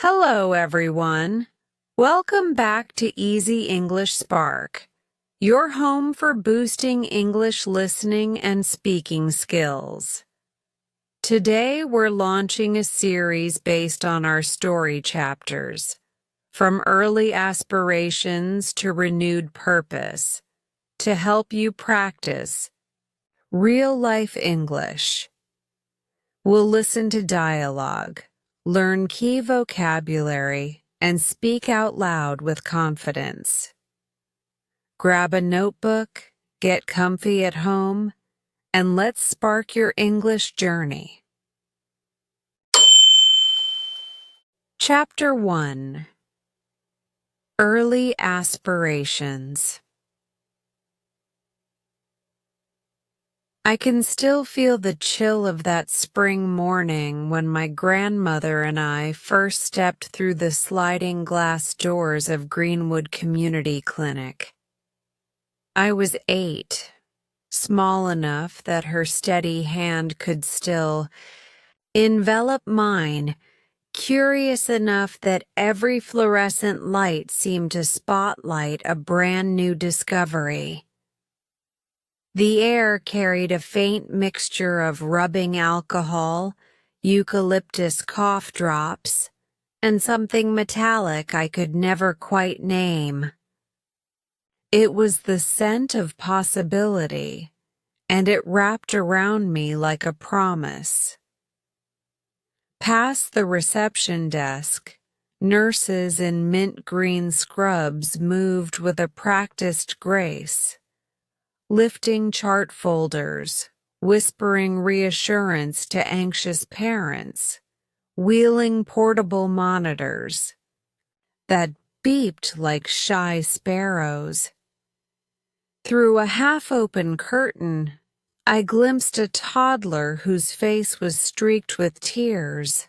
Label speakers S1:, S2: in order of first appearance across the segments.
S1: Hello, everyone. Welcome back to Easy English Spark, your home for boosting English listening and speaking skills. Today, we're launching a series based on our story chapters, from early aspirations to renewed purpose, to help you practice real-life English. We'll listen to dialogue, learn key vocabulary, and speak out loud with confidence. Grab a notebook, get comfy at home, and let's spark your English journey. Chapter 1: Early Aspirations. I can still feel the chill of that spring morning when my grandmother and I first stepped through the sliding glass doors of Greenwood Community Clinic. I was 8, small enough that her steady hand could still envelop mine, curious enough that every fluorescent light seemed to spotlight a brand new discovery. The air carried a faint mixture of rubbing alcohol, eucalyptus cough drops, and something metallic I could never quite name. It was the scent of possibility, and it wrapped around me like a promise. Past the reception desk, nurses in mint green scrubs moved with a practiced grace, lifting chart folders, whispering reassurance to anxious parents, wheeling portable monitors that beeped like shy sparrows. Through a half-open curtain, I glimpsed a toddler whose face was streaked with tears.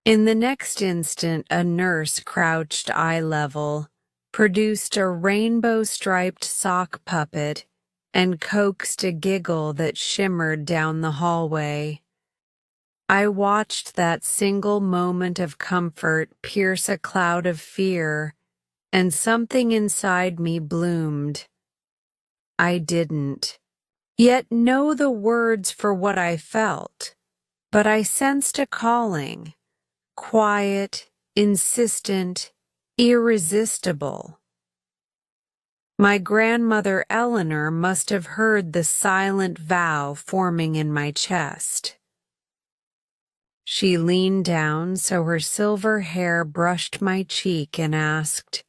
S1: In the next instant, a nurse crouched eye level, produced a rainbow-striped sock puppet, and coaxed a giggle that shimmered down the hallway. I watched that single moment of comfort pierce a cloud of fear, and something inside me bloomed. I didn't yet know the words for what I felt, but I sensed a calling, quiet, insistent, irresistible. My grandmother Eleanor must have heard the silent vow forming in my chest. She leaned down so her silver hair brushed my cheek and asked,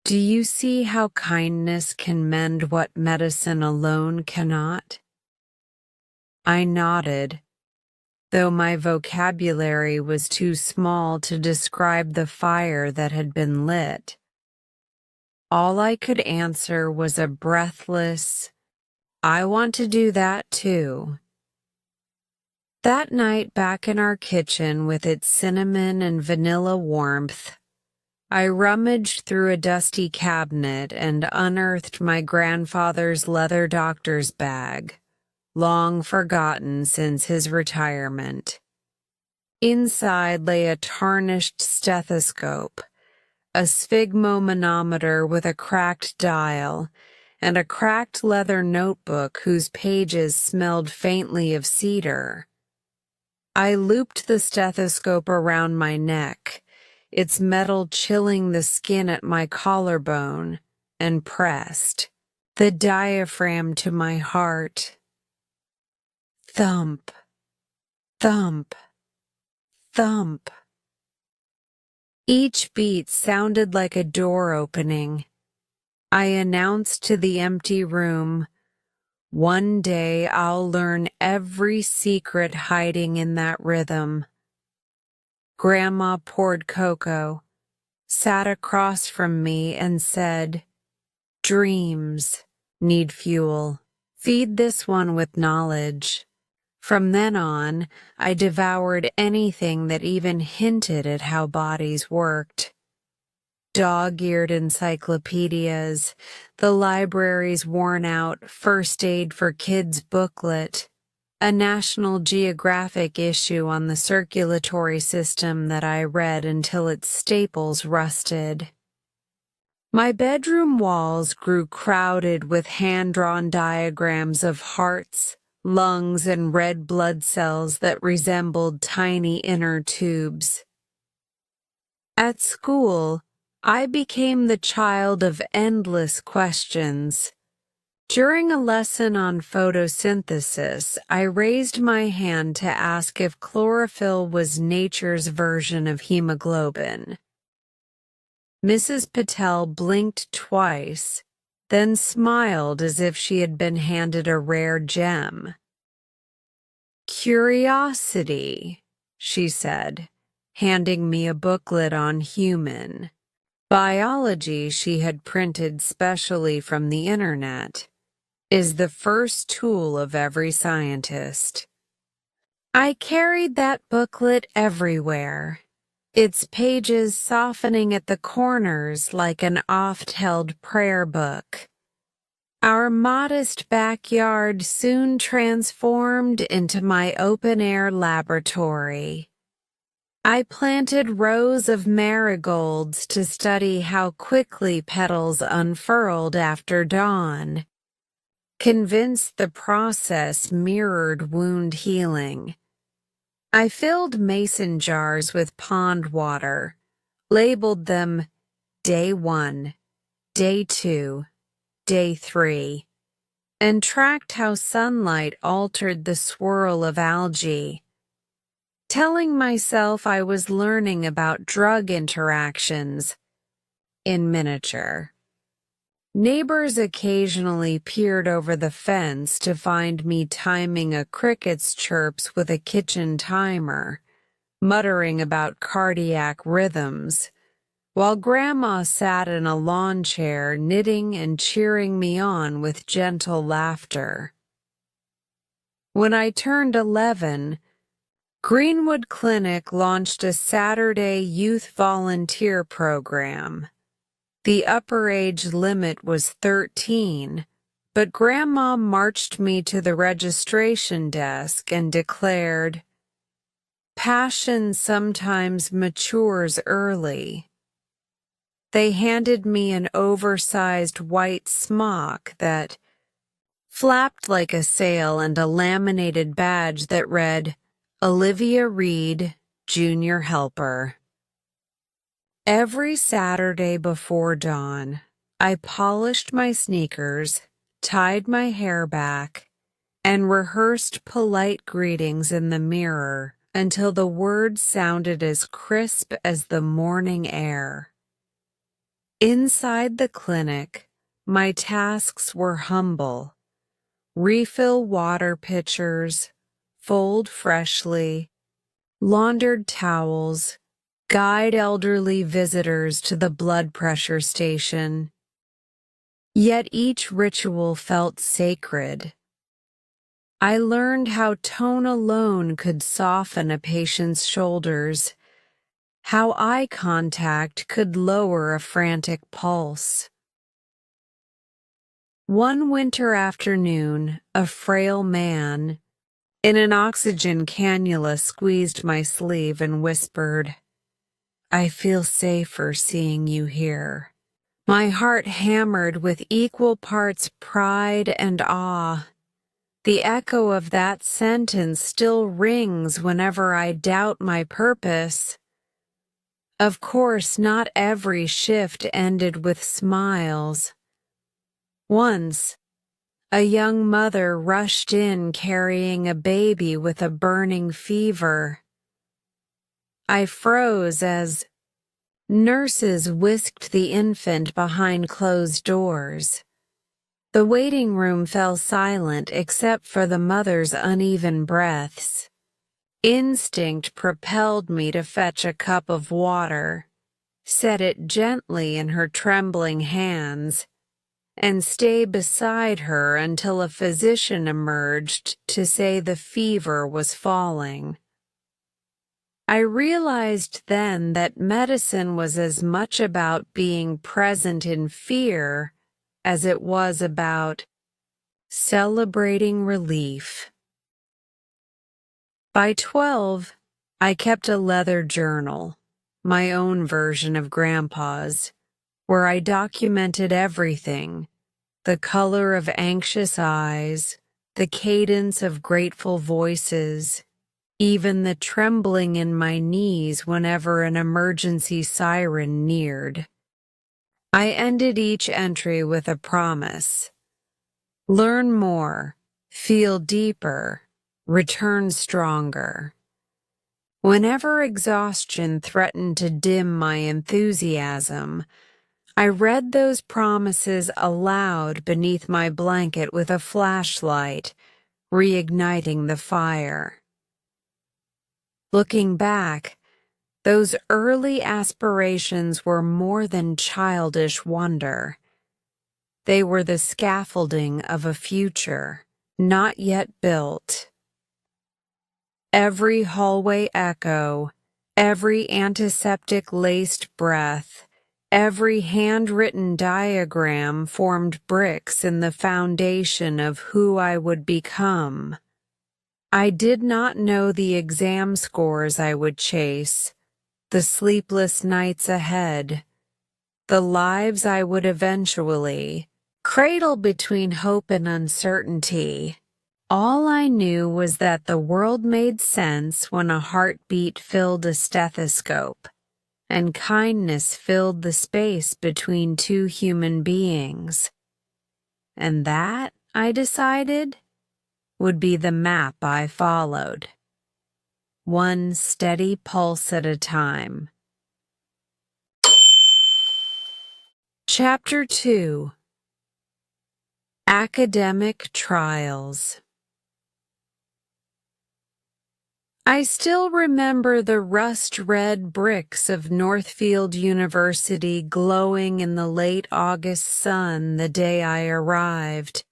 S1: "Do you see how kindness can mend what medicine alone cannot?" I nodded, though my vocabulary was too small to describe the fire that had been lit. All I could answer was a breathless, "I want to do that too." That night, back in our kitchen with its cinnamon and vanilla warmth, I rummaged through a dusty cabinet and unearthed my grandfather's leather doctor's bag, long forgotten since his retirement. Inside lay a tarnished stethoscope, a sphygmomanometer with a cracked dial, and a cracked leather notebook whose pages smelled faintly of cedar. I looped the stethoscope around my neck, its metal chilling the skin at my collarbone, and pressed the diaphragm to my heart. Thump, thump, thump. Each beat sounded like a door opening. I announced to the empty room, "One day I'll learn every secret hiding in that rhythm." Grandma poured cocoa, sat across from me, and said, "Dreams need fuel. Feed this one with knowledge." From then on, I devoured anything that even hinted at how bodies worked. Dog-eared encyclopedias, the library's worn-out First Aid for Kids booklet, a National Geographic issue on the circulatory system that I read until its staples rusted. My bedroom walls grew crowded with hand-drawn diagrams of hearts, lungs, and red blood cells that resembled tiny inner tubes. At school, I became the child of endless questions. During a lesson on photosynthesis, I raised my hand to ask if chlorophyll was nature's version of hemoglobin. Mrs. Patel blinked twice, then smiled as if she had been handed a rare gem. "Curiosity," she said, handing me a booklet on human biology she had printed specially from the internet, "is the first tool of every scientist." I carried that booklet everywhere, its pages softening at the corners like an oft-held prayer book. Our modest backyard soon transformed into my open-air laboratory. I planted rows of marigolds to study how quickly petals unfurled after dawn, convinced the process mirrored wound healing. I filled mason jars with pond water, labeled them Day 1, Day 2, Day 3, and tracked how sunlight altered the swirl of algae, telling myself I was learning about drug interactions in miniature. Neighbors occasionally peered over the fence to find me timing a cricket's chirps with a kitchen timer, muttering about cardiac rhythms, while Grandma sat in a lawn chair knitting and cheering me on with gentle laughter. When I turned 11, Greenwood Clinic launched a Saturday youth volunteer program. The upper age limit was 13, but Grandma marched me to the registration desk and declared, "Passion sometimes matures early." They handed me an oversized white smock that flapped like a sail and a laminated badge that read, "Olivia Reed, Junior Helper." Every Saturday before dawn, I polished my sneakers, tied my hair back, and rehearsed polite greetings in the mirror until the words sounded as crisp as the morning air. Inside the clinic, my tasks were humble. Refill water pitchers, fold freshly, laundered towels, guide elderly visitors to the blood pressure station. Yet each ritual felt sacred. I learned how tone alone could soften a patient's shoulders, how eye contact could lower a frantic pulse. One winter afternoon, a frail man in an oxygen cannula squeezed my sleeve and whispered, "I feel safer seeing you here." My heart hammered with equal parts pride and awe. The echo of that sentence still rings whenever I doubt my purpose. Of course, not every shift ended with smiles. Once, a young mother rushed in carrying a baby with a burning fever. I froze as nurses whisked the infant behind closed doors. The waiting room fell silent except for the mother's uneven breaths. Instinct propelled me to fetch a cup of water, set it gently in her trembling hands, and stay beside her until a physician emerged to say the fever was falling. I realized then that medicine was as much about being present in fear as it was about celebrating relief. By 12, I kept a leather journal, my own version of Grandpa's, where I documented everything: the color of anxious eyes, the cadence of grateful voices, even the trembling in my knees whenever an emergency siren neared. I ended each entry with a promise: learn more, feel deeper, return stronger. Whenever exhaustion threatened to dim my enthusiasm, I read those promises aloud beneath my blanket with a flashlight, reigniting the fire. Looking back, those early aspirations were more than childish wonder. They were the scaffolding of a future not yet built. Every hallway echo, every antiseptic-laced breath, every handwritten diagram formed bricks in the foundation of who I would become. I did not know the exam scores I would chase, the sleepless nights ahead, the lives I would eventually cradle between hope and uncertainty. All I knew was that the world made sense when a heartbeat filled a stethoscope, and kindness filled the space between two human beings. And that, I decided, would be the map I followed, one steady pulse at a time. Chapter 2: Academic Trials. I still remember the rust-red bricks of Northfield University glowing in the late August sun the day I arrived.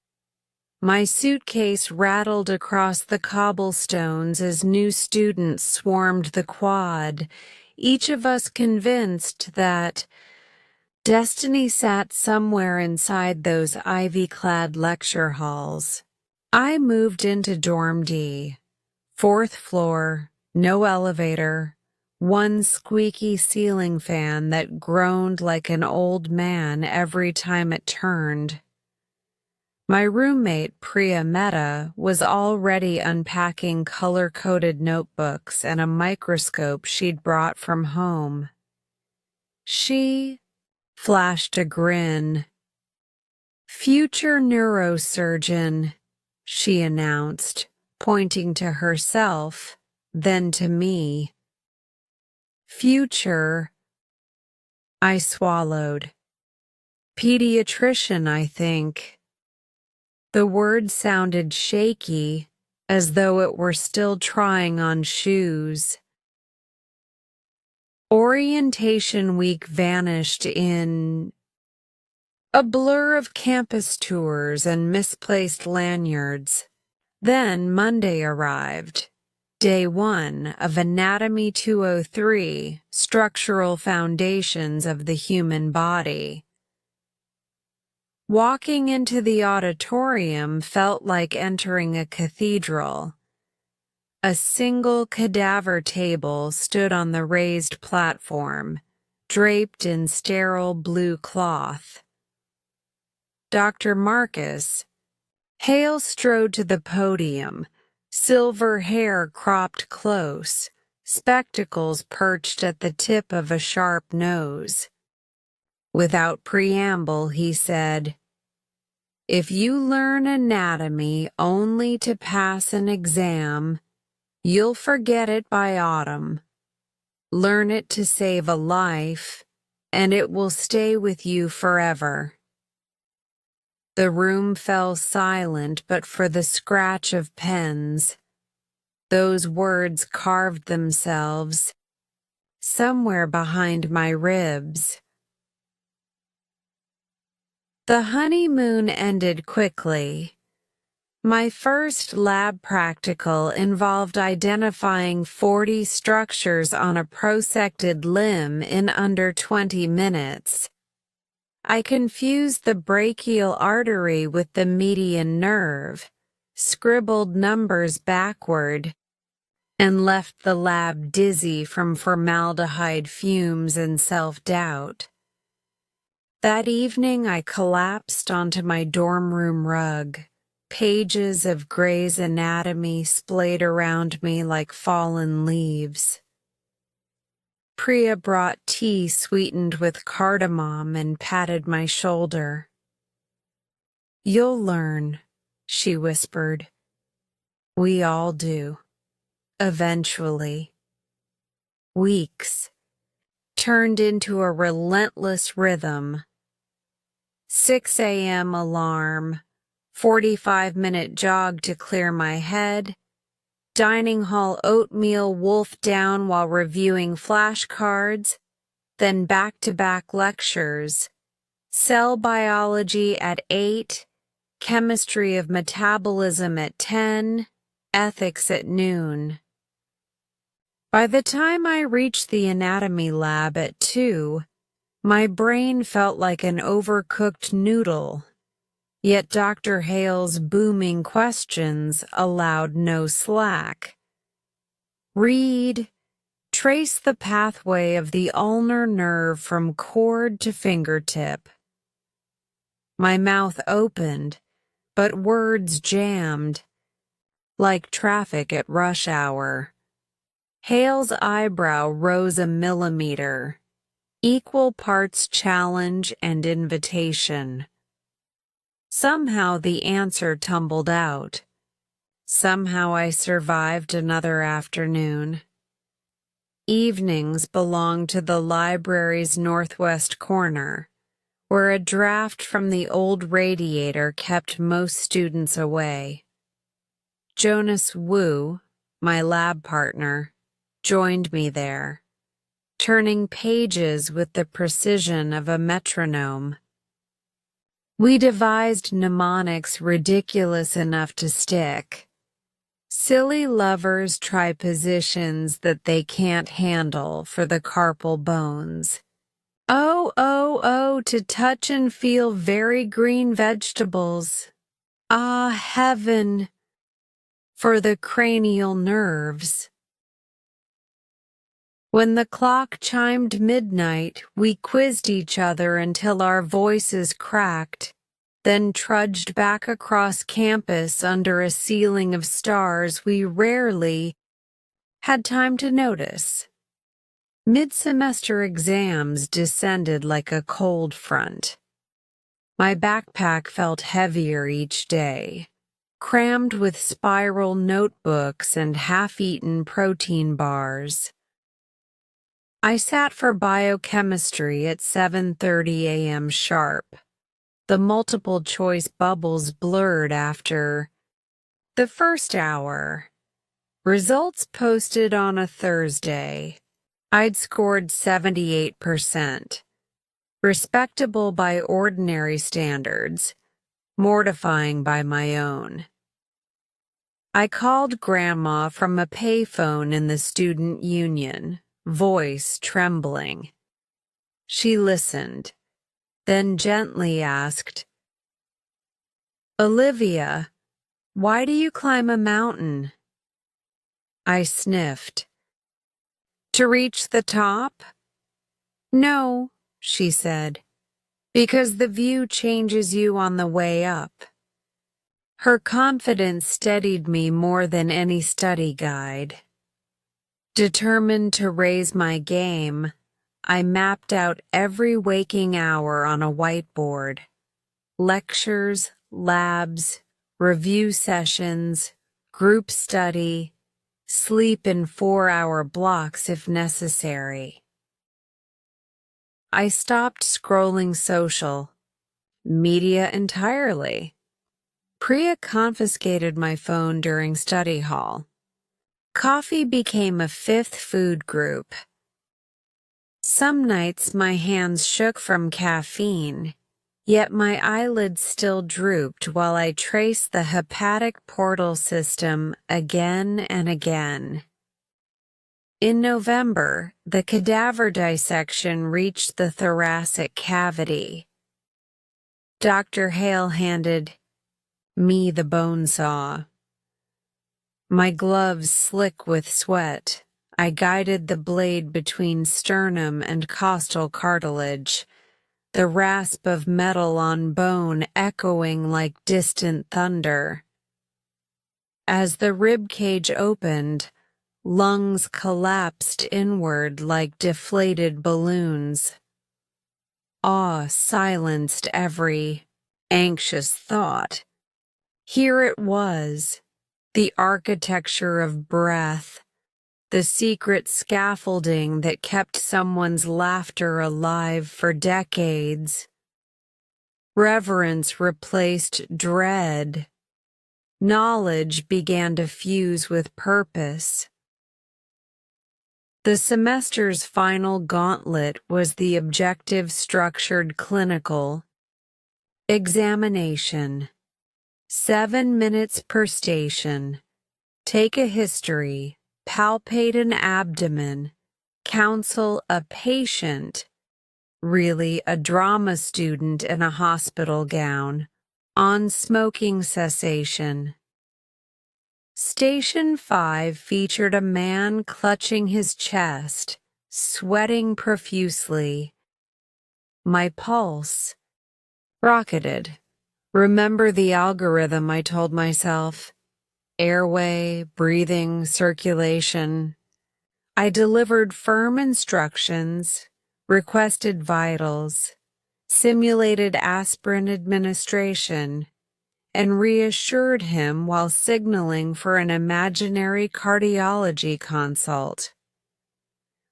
S1: My suitcase rattled across the cobblestones as new students swarmed the quad, each of us convinced that destiny sat somewhere inside those ivy-clad lecture halls. I moved into Dorm D, 4th floor, no elevator, one squeaky ceiling fan that groaned like an old man every time it turned. My roommate, Priya Mehta, was already unpacking color-coded notebooks and a microscope she'd brought from home. She flashed a grin. "Future neurosurgeon," she announced, pointing to herself, then to me. "Future," I swallowed. "Pediatrician, I think." The word sounded shaky, as though it were still trying on shoes. Orientation week vanished in a blur of campus tours and misplaced lanyards. Then Monday arrived, day 1 of Anatomy 203, Structural Foundations of the Human Body. Walking into the auditorium felt like entering a cathedral. A single cadaver table stood on the raised platform, draped in sterile blue cloth. Dr. Marcus Hale strode to the podium, silver hair cropped close, spectacles perched at the tip of a sharp nose. Without preamble, he said, "If you learn anatomy only to pass an exam, you'll forget it by autumn. Learn it to save a life, and it will stay with you forever." The room fell silent but for the scratch of pens. Those words carved themselves somewhere behind my ribs. The honeymoon ended quickly. My first lab practical involved identifying 40 structures on a prosected limb in under 20 minutes. I confused the brachial artery with the median nerve, scribbled numbers backward, and left the lab dizzy from formaldehyde fumes and self-doubt. That evening I collapsed onto my dorm room rug, pages of Gray's Anatomy splayed around me like fallen leaves. Priya brought tea sweetened with cardamom and patted my shoulder. "You'll learn," she whispered. "We all do. Eventually." Weeks turned into a relentless rhythm. 6 a.m. alarm, 45-minute jog to clear my head, dining hall oatmeal wolfed down while reviewing flashcards, then back-to-back lectures, cell biology at 8, chemistry of metabolism at 10, ethics at noon. By the time I reached the anatomy lab at 2, my brain felt like an overcooked noodle, yet Dr. Hale's booming questions allowed no slack. Read, trace the pathway of the ulnar nerve from cord to fingertip. My mouth opened, but words jammed, like traffic at rush hour. Hale's eyebrow rose a millimeter, equal parts challenge and invitation. Somehow the answer tumbled out. Somehow I survived another afternoon. Evenings belonged to the library's northwest corner, where a draft from the old radiator kept most students away. Jonas Wu, my lab partner, joined me there, turning pages with the precision of a metronome. We devised mnemonics ridiculous enough to stick. Silly lovers try positions that they can't handle for the carpal bones. Oh, to touch and feel very green vegetables. Ah, heaven, for the cranial nerves. When the clock chimed midnight, we quizzed each other until our voices cracked, then trudged back across campus under a ceiling of stars we rarely had time to notice. Mid-semester exams descended like a cold front. My backpack felt heavier each day, crammed with spiral notebooks and half-eaten protein bars. I sat for biochemistry at 7:30 a.m. sharp. The multiple-choice bubbles blurred after the first hour. Results posted on a Thursday. I'd scored 78%. Respectable by ordinary standards, mortifying by my own. I called Grandma from a payphone in the student union, voice trembling. She listened, then gently asked, "Olivia, why do you climb a mountain?" I sniffed. "To reach the top?" "No," she said, "because the view changes you on the way up." Her confidence steadied me more than any study guide. Determined to raise my game, I mapped out every waking hour on a whiteboard. Lectures, labs, review sessions, group study, sleep in 4-hour blocks if necessary. I stopped scrolling social media entirely. Priya confiscated my phone during study hall. Coffee became a fifth food group. Some nights my hands shook from caffeine, yet my eyelids still drooped while I traced the hepatic portal system again and again. In November, the cadaver dissection reached the thoracic cavity. Dr. Hale handed me the bone saw. My gloves slick with sweat, I guided the blade between sternum and costal cartilage, the rasp of metal on bone echoing like distant thunder. As the rib cage opened, lungs collapsed inward like deflated balloons. Awe silenced every anxious thought. Here it was, the architecture of breath, the secret scaffolding that kept someone's laughter alive for decades. Reverence replaced dread. Knowledge began to fuse with purpose. The semester's final gauntlet was the objective structured clinical examination. 7 minutes per station. Take a history, palpate an abdomen, counsel a patient, really a drama student in a hospital gown, on smoking cessation. Station 5 featured a man clutching his chest, sweating profusely. My pulse rocketed. Remember the algorithm, I told myself. Airway, breathing, circulation. I delivered firm instructions, requested vitals, simulated aspirin administration, and reassured him while signaling for an imaginary cardiology consult.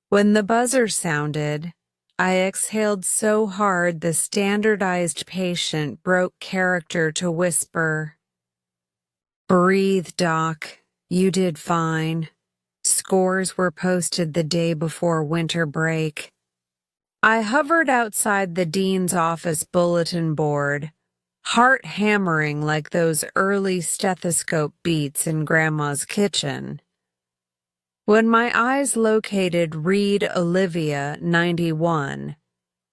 S1: When the buzzer sounded, I exhaled so hard the standardized patient broke character to whisper, "Breathe, Doc. You did fine." Scores were posted the day before winter break. I hovered outside the dean's office bulletin board, heart hammering like those early stethoscope beats in Grandma's kitchen. When my eyes located Reed Olivia, 91,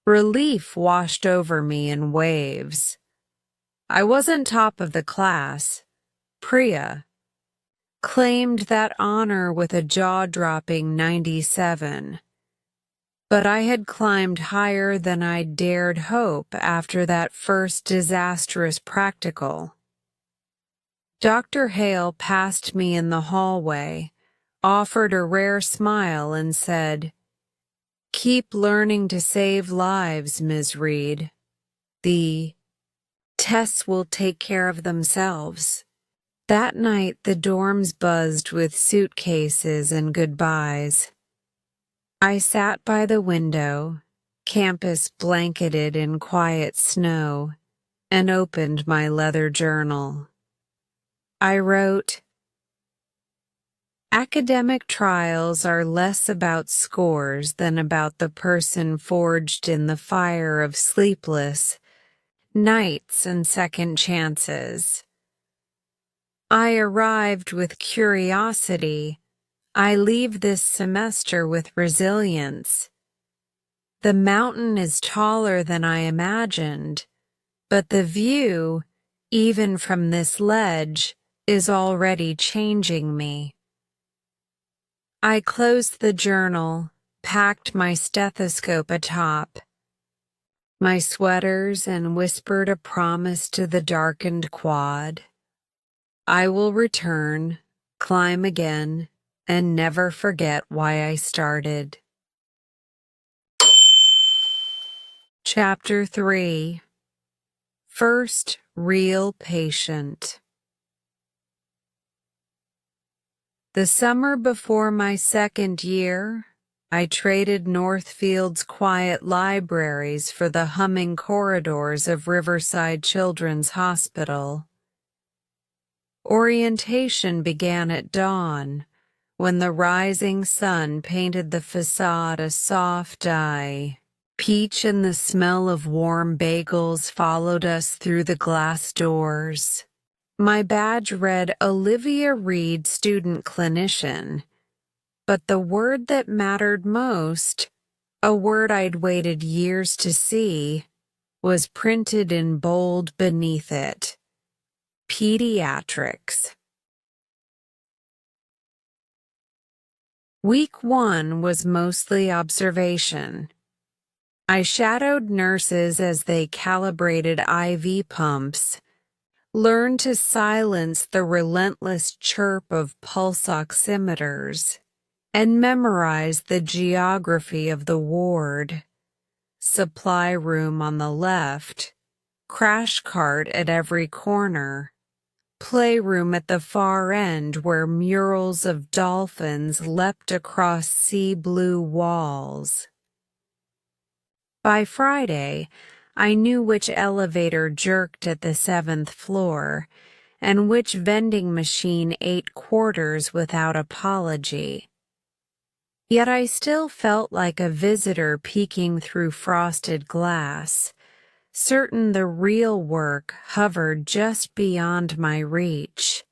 S1: relief washed over me in waves. I wasn't top of the class. Priya claimed that honor with a jaw-dropping 97, but I had climbed higher than I dared hope after that first disastrous practical. Dr. Hale passed me in the hallway, offered a rare smile, and said, "Keep learning to save lives, Ms. Reed. The tests will take care of themselves." That night, the dorms buzzed with suitcases and goodbyes. I sat by the window, campus blanketed in quiet snow, and opened my leather journal. I wrote, "Academic trials are less about scores than about the person forged in the fire of sleepless nights and second chances. I arrived with curiosity. I leave this semester with resilience. The mountain is taller than I imagined, but the view, even from this ledge, is already changing me." I closed the journal, packed my stethoscope atop my sweaters, and whispered a promise to the darkened quad. I will return, climb again, and never forget why I started. Chapter 3. First Real Patient. The summer before my second year, I traded Northfield's quiet libraries for the humming corridors of Riverside Children's Hospital. Orientation began at dawn, when the rising sun painted the facade a soft dye. Peach and the smell of warm bagels followed us through the glass doors. My badge read Olivia Reed, student clinician, but the word that mattered most, a word I'd waited years to see, was printed in bold beneath it: pediatrics. Week 1 was mostly observation. I shadowed nurses as they calibrated IV pumps, learned to silence the relentless chirp of pulse oximeters, and memorized the geography of the ward. Supply room on the left, crash cart at every corner, playroom at the far end where murals of dolphins leapt across sea blue walls. By Friday, I knew which elevator jerked at the 7th floor and which vending machine ate quarters without apology. Yet I still felt like a visitor peeking through frosted glass, certain the real work hovered just beyond my reach.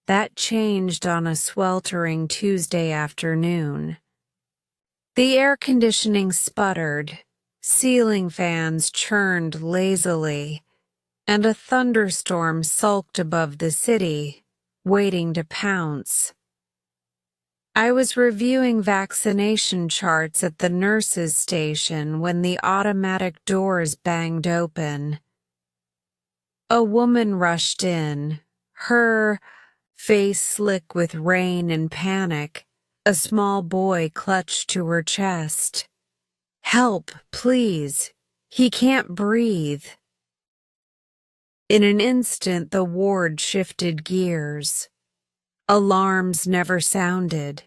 S1: That changed on a sweltering Tuesday afternoon. The air conditioning sputtered, ceiling fans churned lazily, and a thunderstorm sulked above the city, waiting to pounce. I was reviewing vaccination charts at the nurses' station when the automatic doors banged open. A woman rushed in, her face slick with rain and panic, a small boy clutched to her chest. "Help, please. He can't breathe." In an instant, the ward shifted gears. Alarms never sounded.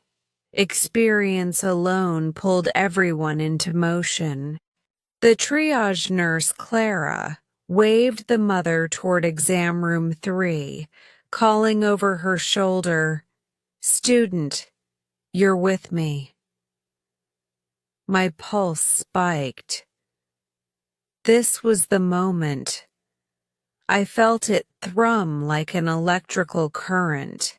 S1: Experience alone pulled everyone into motion. The triage nurse, Clara, waved the mother toward exam room 3, calling over her shoulder, "Student, you're with me." My pulse spiked. This was the moment. I felt it thrum like an electrical current.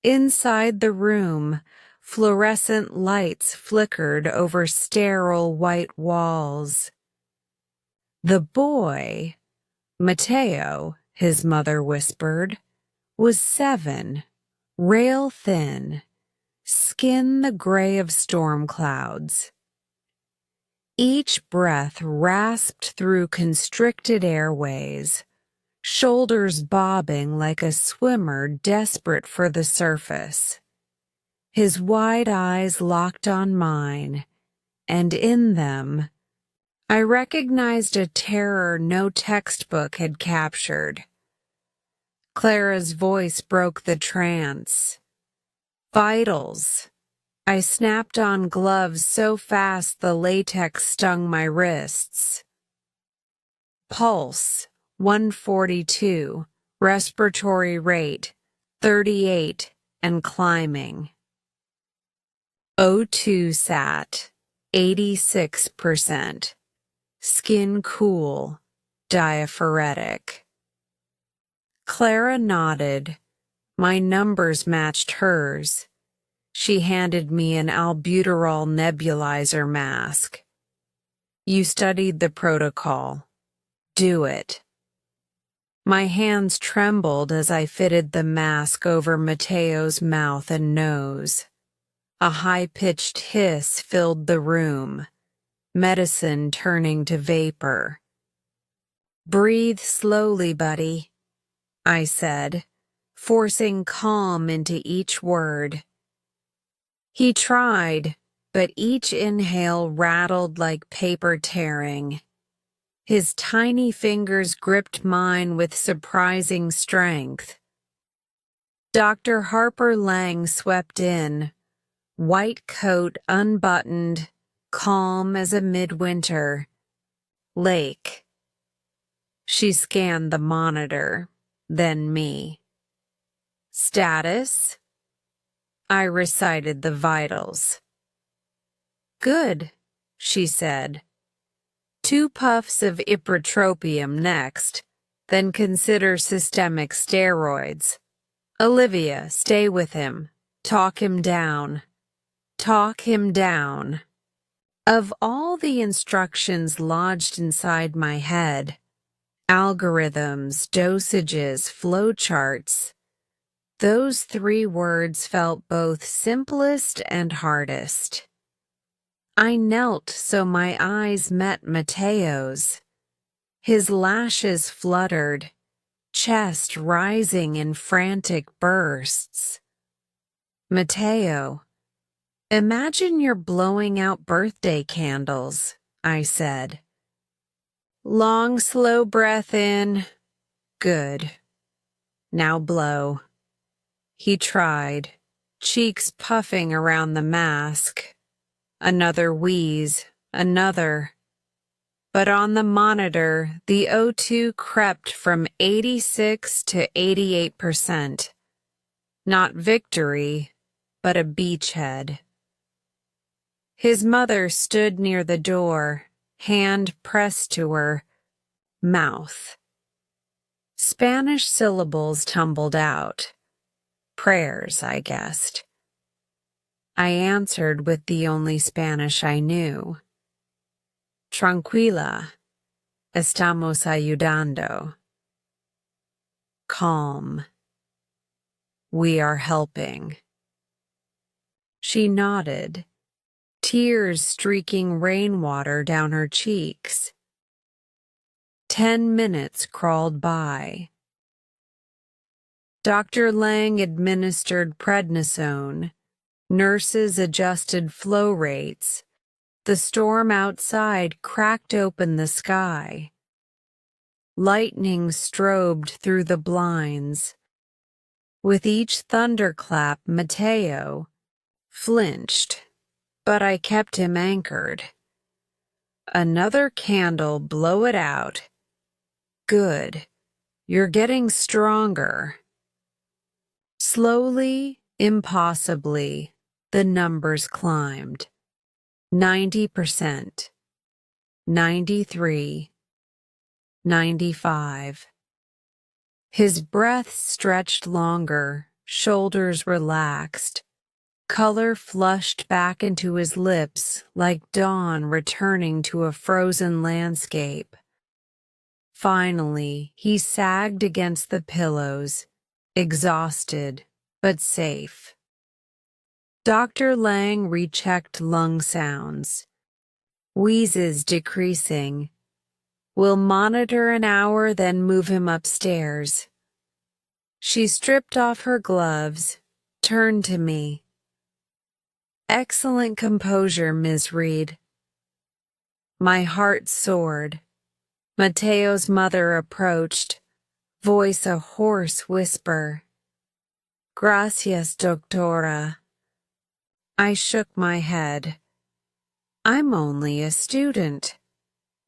S1: Inside the room, fluorescent lights flickered over sterile white walls. The boy, Mateo, his mother whispered, was 7, rail thin, skin the gray of storm clouds. Each breath rasped through constricted airways, shoulders bobbing like a swimmer desperate for the surface. His wide eyes locked on mine, and in them, I recognized a terror no textbook had captured. Clara's voice broke the trance. "Vitals." I snapped on gloves so fast the latex stung my wrists. "Pulse, 142, respiratory rate, 38, and climbing. O2 sat, 86%. Skin cool, diaphoretic." Clara nodded. My numbers matched hers. She handed me an albuterol nebulizer mask. "You studied the protocol. Do it." My hands trembled as I fitted the mask over Mateo's mouth and nose. A high-pitched hiss filled the room, medicine turning to vapor. "Breathe slowly, buddy," I said, forcing calm into each word. He tried, but each inhale rattled like paper tearing. His tiny fingers gripped mine with surprising strength. Dr. Harper Lang swept in, white coat unbuttoned, calm as a midwinter. "Lake." She scanned the monitor, then me. "Status?" I recited the vitals. "Good," she said. 2 puffs of ipratropium next, then consider systemic steroids. Olivia, stay with him. Talk him down. Talk him down." Of all the instructions lodged inside my head, algorithms, dosages, flowcharts, Those 3 words felt both simplest and hardest. I knelt so my eyes met Mateo's. His lashes fluttered, chest rising in frantic bursts. Mateo, imagine you're blowing out birthday candles, I said. Long, slow breath in. Good. Now blow. He tried, cheeks puffing around the mask. Another wheeze, another. But on the monitor, the O2 crept from 86 to 88%. Not victory, but a beachhead. His mother stood near the door, hand pressed to her mouth. Spanish syllables tumbled out. Prayers, I guessed. I answered with the only Spanish I knew. Tranquila, estamos ayudando. Calm. We are helping. She nodded, tears streaking rainwater down her cheeks. 10 minutes crawled by. Dr. Lang administered prednisone. Nurses adjusted flow rates. The storm outside cracked open the sky. Lightning strobed through the blinds. With each thunderclap, Mateo flinched, but I kept him anchored. Another candle, blow it out. Good. You're getting stronger. Slowly, impossibly, the numbers climbed. 90%, 93, 95. His breath stretched longer, shoulders relaxed. Color flushed back into his lips like dawn returning to a frozen landscape. Finally, he sagged against the pillows, exhausted but safe. Dr. Lang rechecked lung sounds. Wheezes decreasing. We'll monitor an hour, then move him upstairs. She stripped off her gloves, turned to me. Excellent composure, Ms. Reed. My heart soared. Mateo's mother approached, voice a hoarse whisper. Gracias, doctora. I shook my head. I'm only a student.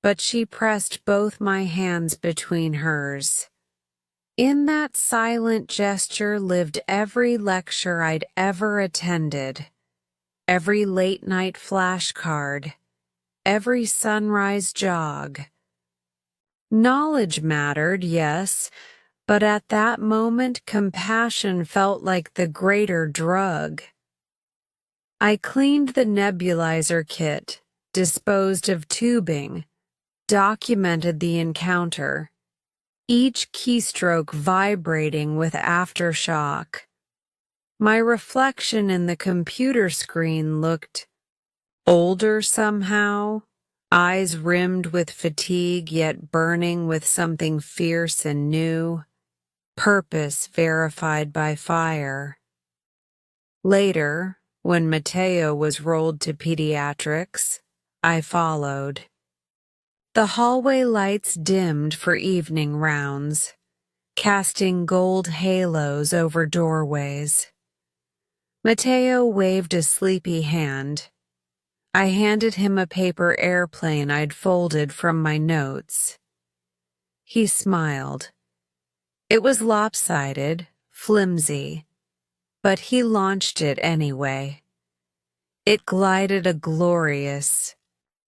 S1: But she pressed both my hands between hers. In that silent gesture lived every lecture I'd ever attended, every late-night flashcard, every sunrise jog. Knowledge mattered, yes, but at that moment compassion felt like the greater drug. I cleaned the nebulizer kit, disposed of tubing, documented the encounter, each keystroke vibrating with aftershock. My reflection in the computer screen looked older somehow, eyes rimmed with fatigue yet burning with something fierce and new, purpose verified by fire. Later, when Mateo was rolled to pediatrics, I followed. The hallway lights dimmed for evening rounds, casting gold halos over doorways. Mateo waved a sleepy hand. I handed him a paper airplane I'd folded from my notes. He smiled. It was lopsided, flimsy, but he launched it anyway. It glided a glorious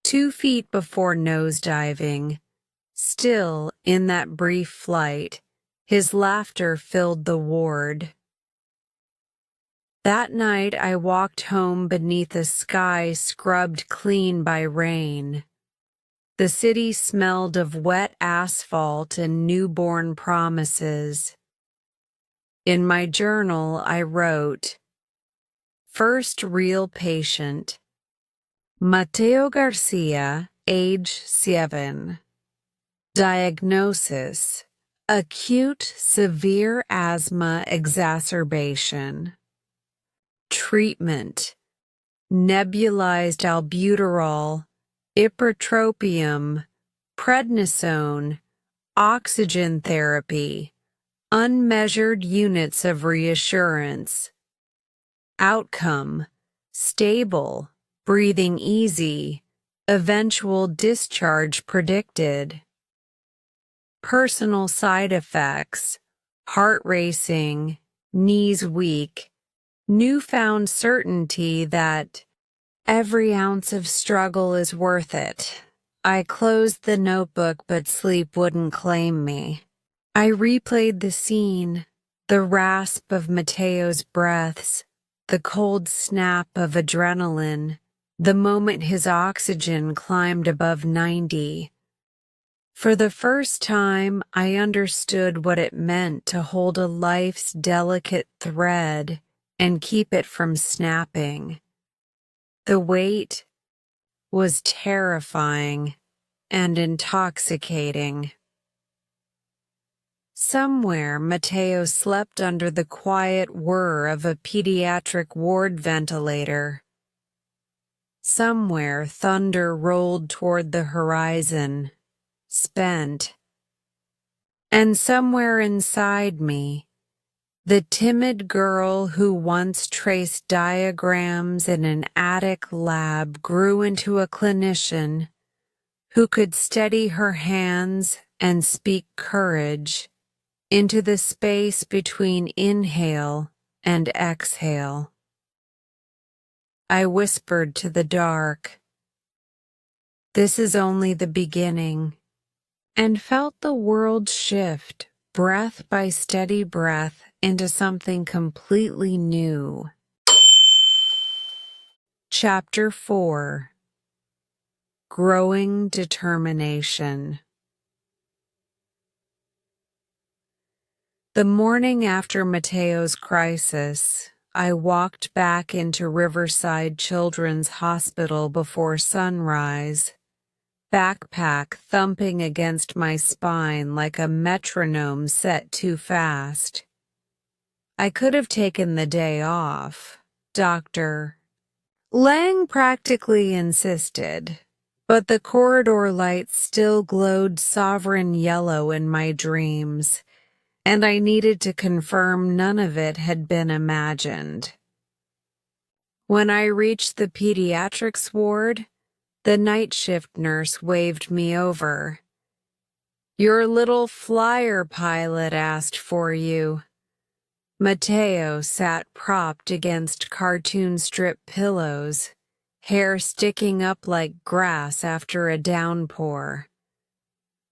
S1: 2 feet before nosediving. Still, in that brief flight, his laughter filled the ward. That night I walked home beneath a sky scrubbed clean by rain. The city smelled of wet asphalt and newborn promises. In my journal, I wrote, First real patient, Mateo Garcia, age 7. Diagnosis, acute severe asthma exacerbation. Treatment, nebulized albuterol, ipratropium, prednisone, oxygen therapy, unmeasured units of reassurance. Outcome, stable, breathing easy, eventual discharge predicted. Personal side effects, heart racing, knees weak, newfound certainty that every ounce of struggle is worth it. I closed the notebook, but sleep wouldn't claim me. I replayed the scene, the rasp of Mateo's breaths, the cold snap of adrenaline, the moment his oxygen climbed above 90. For the first time, I understood what it meant to hold a life's delicate thread and keep it from snapping. The weight was terrifying and intoxicating. Somewhere, Mateo slept under the quiet whir of a pediatric ward ventilator. Somewhere, thunder rolled toward the horizon, spent. And somewhere inside me, the timid girl who once traced diagrams in an attic lab grew into a clinician who could steady her hands and speak courage into the space between inhale and exhale. I whispered to the dark, "This is only the beginning," and felt the world shift, breath by steady breath, into something completely new. Chapter 4. Growing Determination. The morning after Mateo's crisis, I walked back into Riverside Children's Hospital before sunrise, backpack thumping against my spine like a metronome set too fast. I could have taken the day off, Dr. Lang practically insisted, but the corridor lights still glowed sovereign yellow in my dreams, and I needed to confirm none of it had been imagined. When I reached the pediatrics ward, the night shift nurse waved me over. "Your little flyer pilot asked for you." Mateo sat propped against cartoon strip pillows, hair sticking up like grass after a downpour.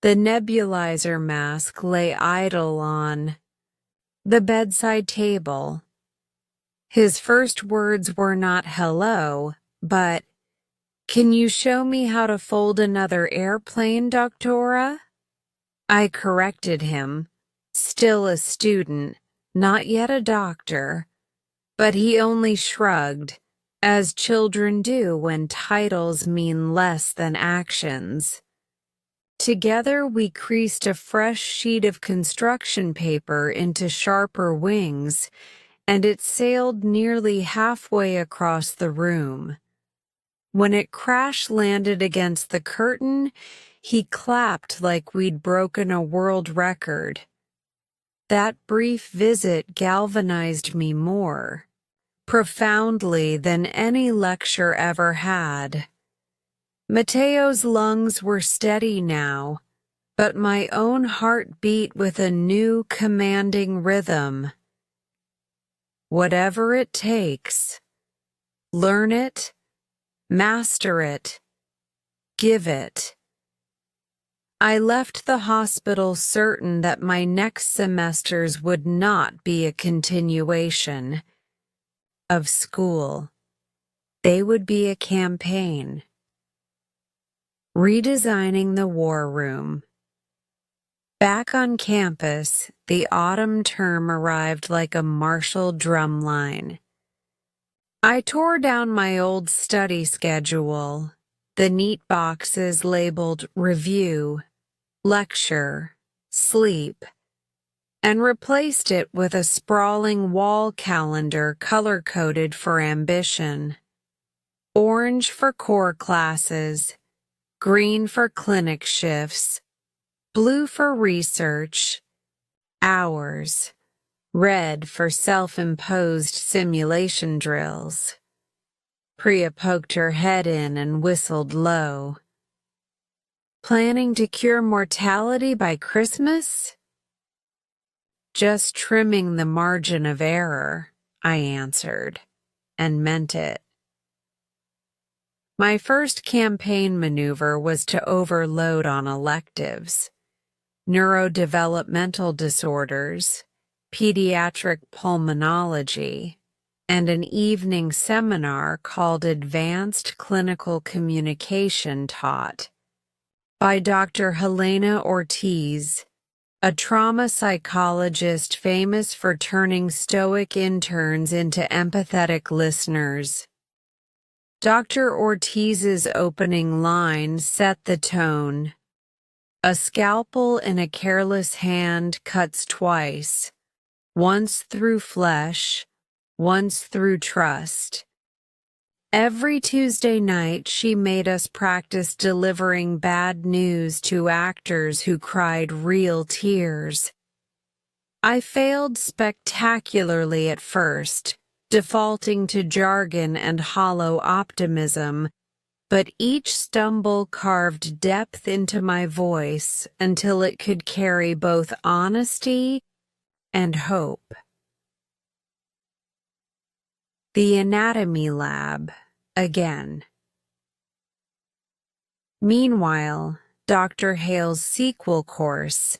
S1: The nebulizer mask lay idle on the bedside table. His first words were not hello, but, "Can you show me how to fold another airplane, Doctora?" I corrected him, still a student, not yet a doctor, but he only shrugged, as children do when titles mean less than actions. Together we creased a fresh sheet of construction paper into sharper wings, and it sailed nearly halfway across the room. When it crash-landed against the curtain, he clapped like we'd broken a world record. That brief visit galvanized me more profoundly than any lecture ever had. Mateo's lungs were steady now, but my own heart beat with a new commanding rhythm. Whatever it takes, learn it, master it, give it. I left the hospital certain that my next semesters would not be a continuation of school. They would be a campaign. Redesigning the war room. Back on campus, the autumn term arrived like a martial drum line. I tore down my old study schedule, the neat boxes labeled review, lecture, sleep, and replaced it with a sprawling wall calendar color-coded for ambition. Orange for core classes, green for clinic shifts, blue for research, hours, red for self-imposed simulation drills. Priya poked her head in and whistled low. Planning to cure mortality by Christmas? Just trimming the margin of error, I answered, and meant it. My first campaign maneuver was to overload on electives, neurodevelopmental disorders, pediatric pulmonology, and an evening seminar called Advanced Clinical Communication taught by Dr. Helena Ortiz, a trauma psychologist famous for turning stoic interns into empathetic listeners. Dr. Ortiz's opening line set the tone. A scalpel in a careless hand cuts twice, once through flesh, once through trust. Every Tuesday night, she made us practice delivering bad news to actors who cried real tears. I failed spectacularly at first, defaulting to jargon and hollow optimism, but each stumble carved depth into my voice until it could carry both honesty and hope. The anatomy lab, again. Meanwhile, Dr. Hale's sequel course,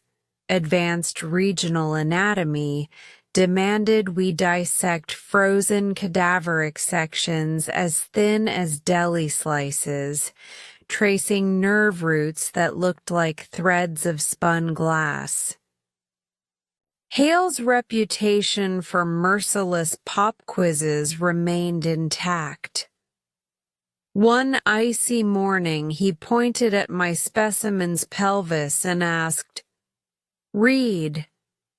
S1: Advanced Regional Anatomy, demanded we dissect frozen cadaveric sections as thin as deli slices, tracing nerve roots that looked like threads of spun glass. Hale's reputation for merciless pop quizzes remained intact. One icy morning, he pointed at my specimen's pelvis and asked, "Read.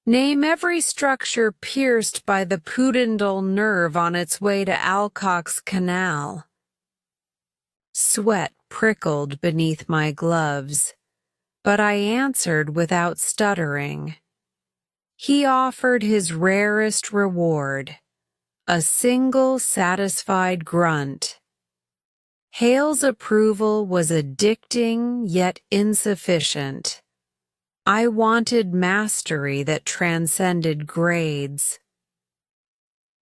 S1: Name every structure pierced by the pudendal nerve on its way to Alcock's Canal." Sweat prickled beneath my gloves, but I answered without stuttering. He offered his rarest reward, a single satisfied grunt. Hale's approval was addicting yet insufficient. I wanted mastery that transcended grades.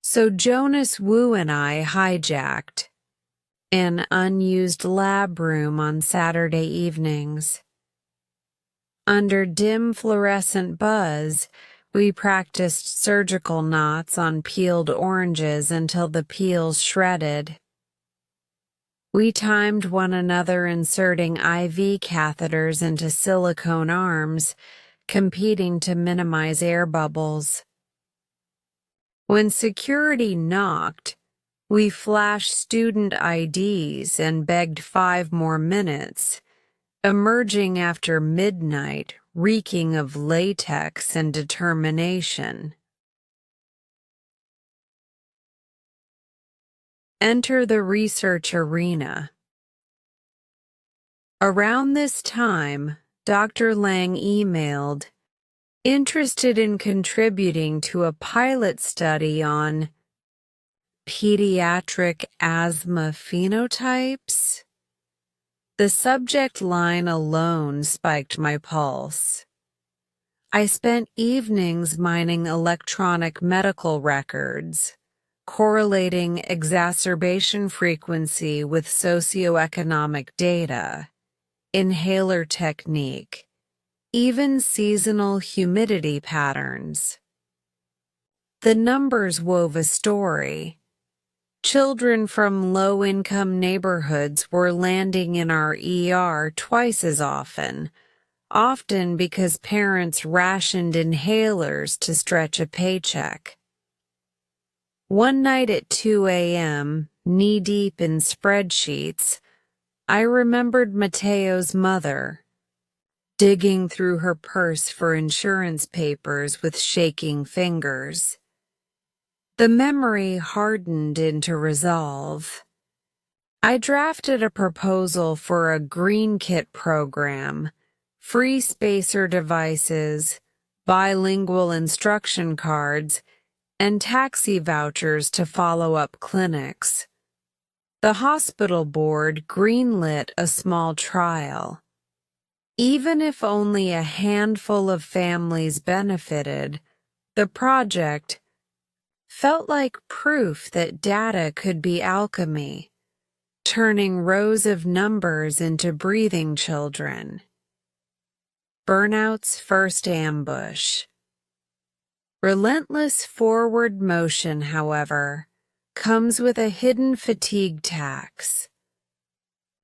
S1: So Jonas Wu and I hijacked an unused lab room on Saturday evenings. Under dim fluorescent buzz, we practiced surgical knots on peeled oranges until the peels shredded. We timed one another inserting IV catheters into silicone arms, competing to minimize air bubbles. When security knocked, we flashed student IDs and begged 5 more minutes, emerging after midnight, reeking of latex and determination. Enter the research arena. Around this time, Dr. Lang emailed, interested in contributing to a pilot study on pediatric asthma phenotypes. The subject line alone spiked my pulse. I spent evenings mining electronic medical records, correlating exacerbation frequency with socioeconomic data, inhaler technique, even seasonal humidity patterns. The numbers wove a story. Children from low-income neighborhoods were landing in our ER twice as often, often because parents rationed inhalers to stretch a paycheck. One night at 2 a.m., knee-deep in spreadsheets, I remembered Mateo's mother, digging through her purse for insurance papers with shaking fingers. The memory hardened into resolve. I drafted a proposal for a green kit program, free spacer devices, bilingual instruction cards, and taxi vouchers to follow-up clinics. The hospital board greenlit a small trial. Even if only a handful of families benefited, the project felt like proof that data could be alchemy, turning rows of numbers into breathing children. Burnout's first ambush. Relentless forward motion, however, comes with a hidden fatigue tax.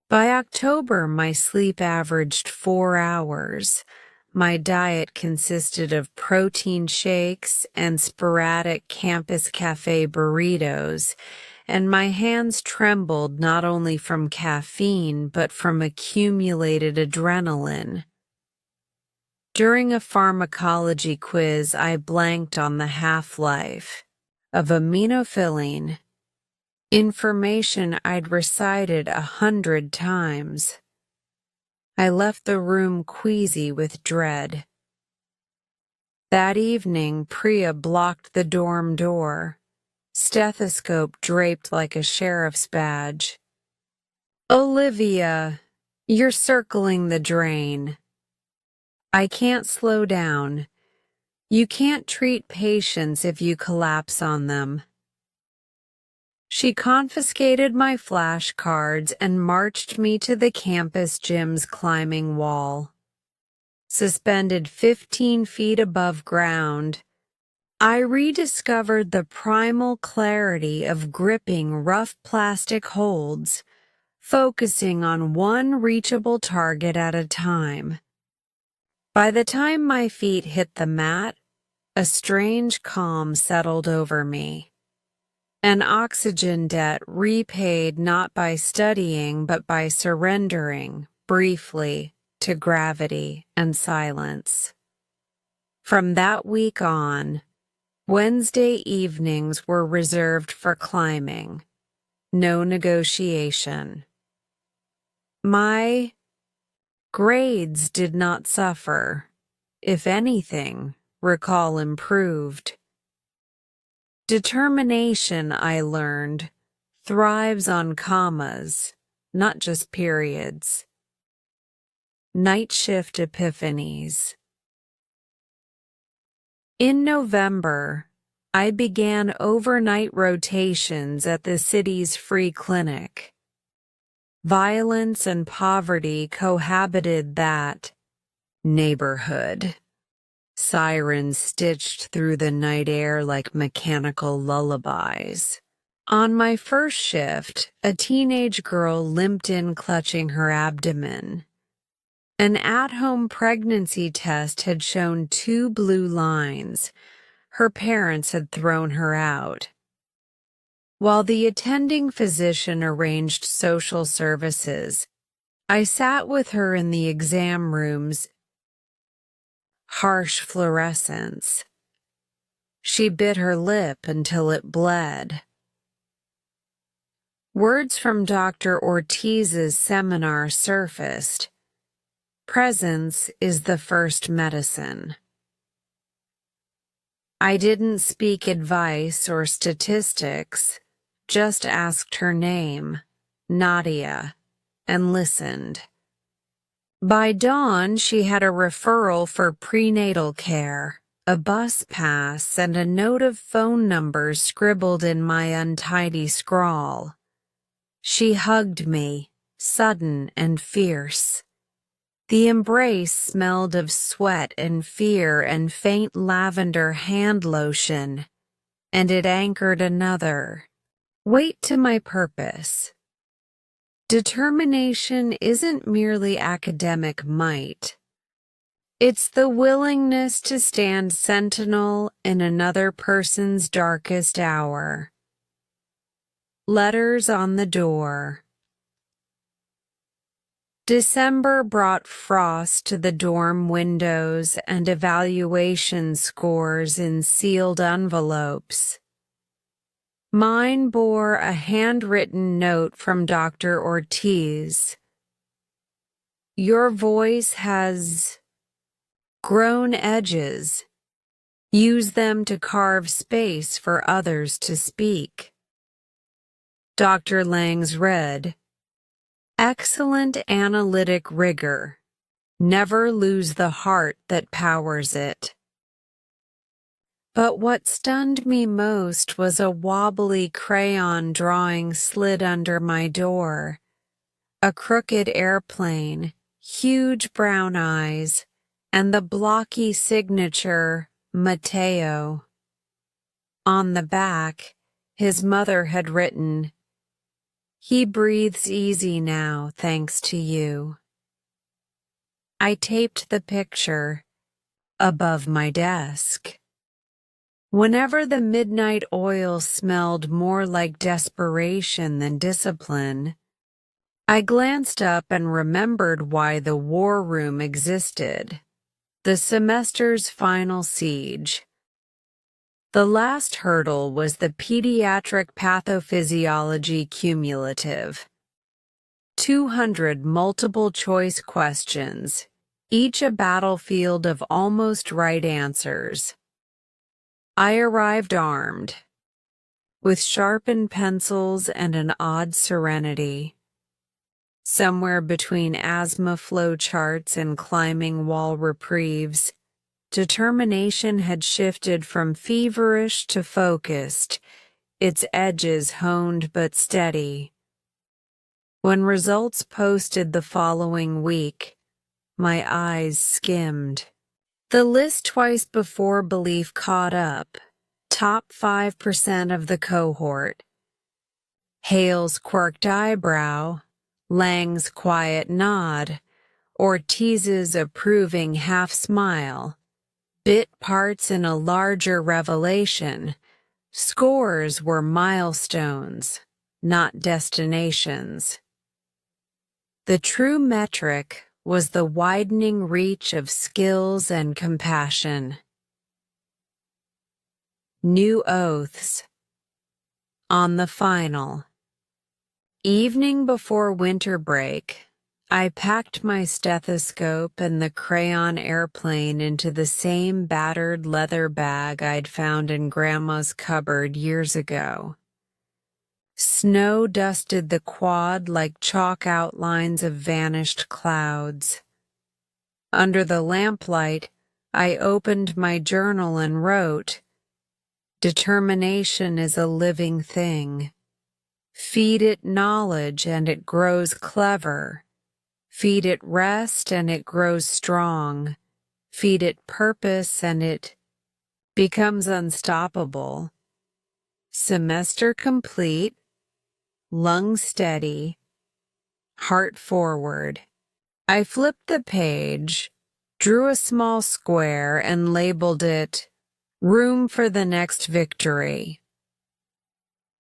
S1: By October, my sleep averaged 4 hours. My diet consisted of protein shakes and sporadic campus cafe burritos, and my hands trembled not only from caffeine but from accumulated adrenaline. During a pharmacology quiz, I blanked on the half-life of aminophyllene, information I'd recited 100 times. I left the room queasy with dread. That evening, Priya blocked the dorm door, stethoscope draped like a sheriff's badge. "Olivia, you're circling the drain. I can't slow down. You can't treat patients if you collapse on them." She confiscated my flashcards and marched me to the campus gym's climbing wall. Suspended 15 feet above ground, I rediscovered the primal clarity of gripping rough plastic holds, focusing on one reachable target at a time. By the time my feet hit the mat, a strange calm settled over me. An oxygen debt repaid not by studying but by surrendering, briefly, to gravity and silence. From that week on, Wednesday evenings were reserved for climbing. No negotiation. My grades did not suffer. If anything, recall improved. Determination, I learned, thrives on commas, not just periods. Night shift epiphanies. In November, I began overnight rotations at the city's free clinic. Violence and poverty cohabited that neighborhood. Sirens stitched through the night air like mechanical lullabies. On my first shift, a teenage girl limped in clutching her abdomen. An at-home pregnancy test had shown 2 blue lines. Her parents had thrown her out. While the attending physician arranged social services, I sat with her in the exam room's harsh fluorescence. She bit her lip until it bled. Words from Dr. Ortiz's seminar surfaced. Presence is the first medicine. I didn't speak advice or statistics, just asked her name, Nadia, and listened. By dawn, she had a referral for prenatal care, a bus pass, and a note of phone numbers scribbled in my untidy scrawl. She hugged me, sudden and fierce. The embrace smelled of sweat and fear and faint lavender hand lotion, and it anchored another weight to my purpose. Determination isn't merely academic might. It's the willingness to stand sentinel in another person's darkest hour. Letters on the door. December brought frost to the dorm windows and evaluation scores in sealed envelopes. Mine bore a handwritten note from Dr. Ortiz. Your voice has grown edges. Use them to carve space for others to speak. Dr. Langs read, excellent analytic rigor. Never lose the heart that powers it. But what stunned me most was a wobbly crayon drawing slid under my door. A crooked airplane, huge brown eyes, and the blocky signature, Mateo. On the back, his mother had written, he breathes easy now, thanks to you. I taped the picture above my desk. Whenever the midnight oil smelled more like desperation than discipline, I glanced up and remembered why the war room existed. The semester's final siege. The last hurdle was the pediatric pathophysiology cumulative. 200 multiple-choice questions, each a battlefield of almost right answers. I arrived armed, with sharpened pencils and an odd serenity. Somewhere between asthma flow charts and climbing wall reprieves, determination had shifted from feverish to focused, its edges honed but steady. When results posted the following week, my eyes skimmed. The list twice before belief caught up. Top 5% of the cohort. Hale's quirked eyebrow, Lang's quiet nod, Ortiz's approving half-smile. Bit parts in a larger revelation. Scores were milestones, not destinations. The true metric was the widening reach of skills and compassion. New oaths. On the final. Evening before winter break, I packed my stethoscope and the crayon airplane into the same battered leather bag I'd found in Grandma's cupboard years ago. Snow dusted the quad like chalk outlines of vanished clouds. Under the lamplight, I opened my journal and wrote, determination is a living thing. Feed it knowledge and it grows clever. Feed it rest and it grows strong. Feed it purpose and it becomes unstoppable. Semester complete. Lungs steady, heart forward. I flipped the page, drew a small square, and labeled it, Room for the Next Victory.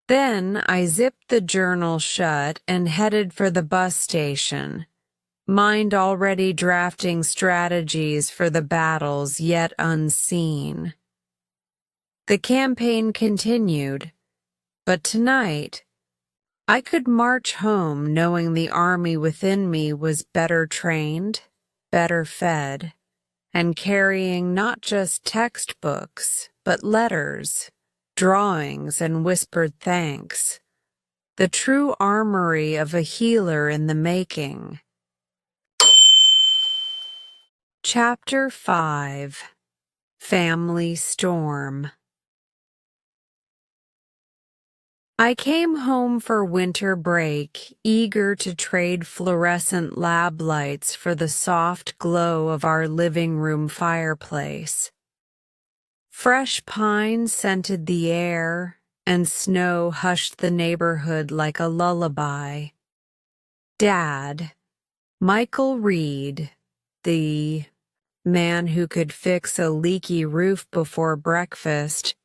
S1: Then I zipped the journal shut and headed for the bus station, mind already drafting strategies for the battles yet unseen. The campaign continued, but tonight, I could march home knowing the army within me was better trained, better fed, and carrying not just textbooks, but letters, drawings, and whispered thanks. The true armory of a healer in the making. Chapter 5. Family Storm. I came home for winter break, eager to trade fluorescent lab lights for the soft glow of our living room fireplace. Fresh pine scented the air, and snow hushed the neighborhood like a lullaby. Dad, Michael Reed, the man who could fix a leaky roof before breakfast,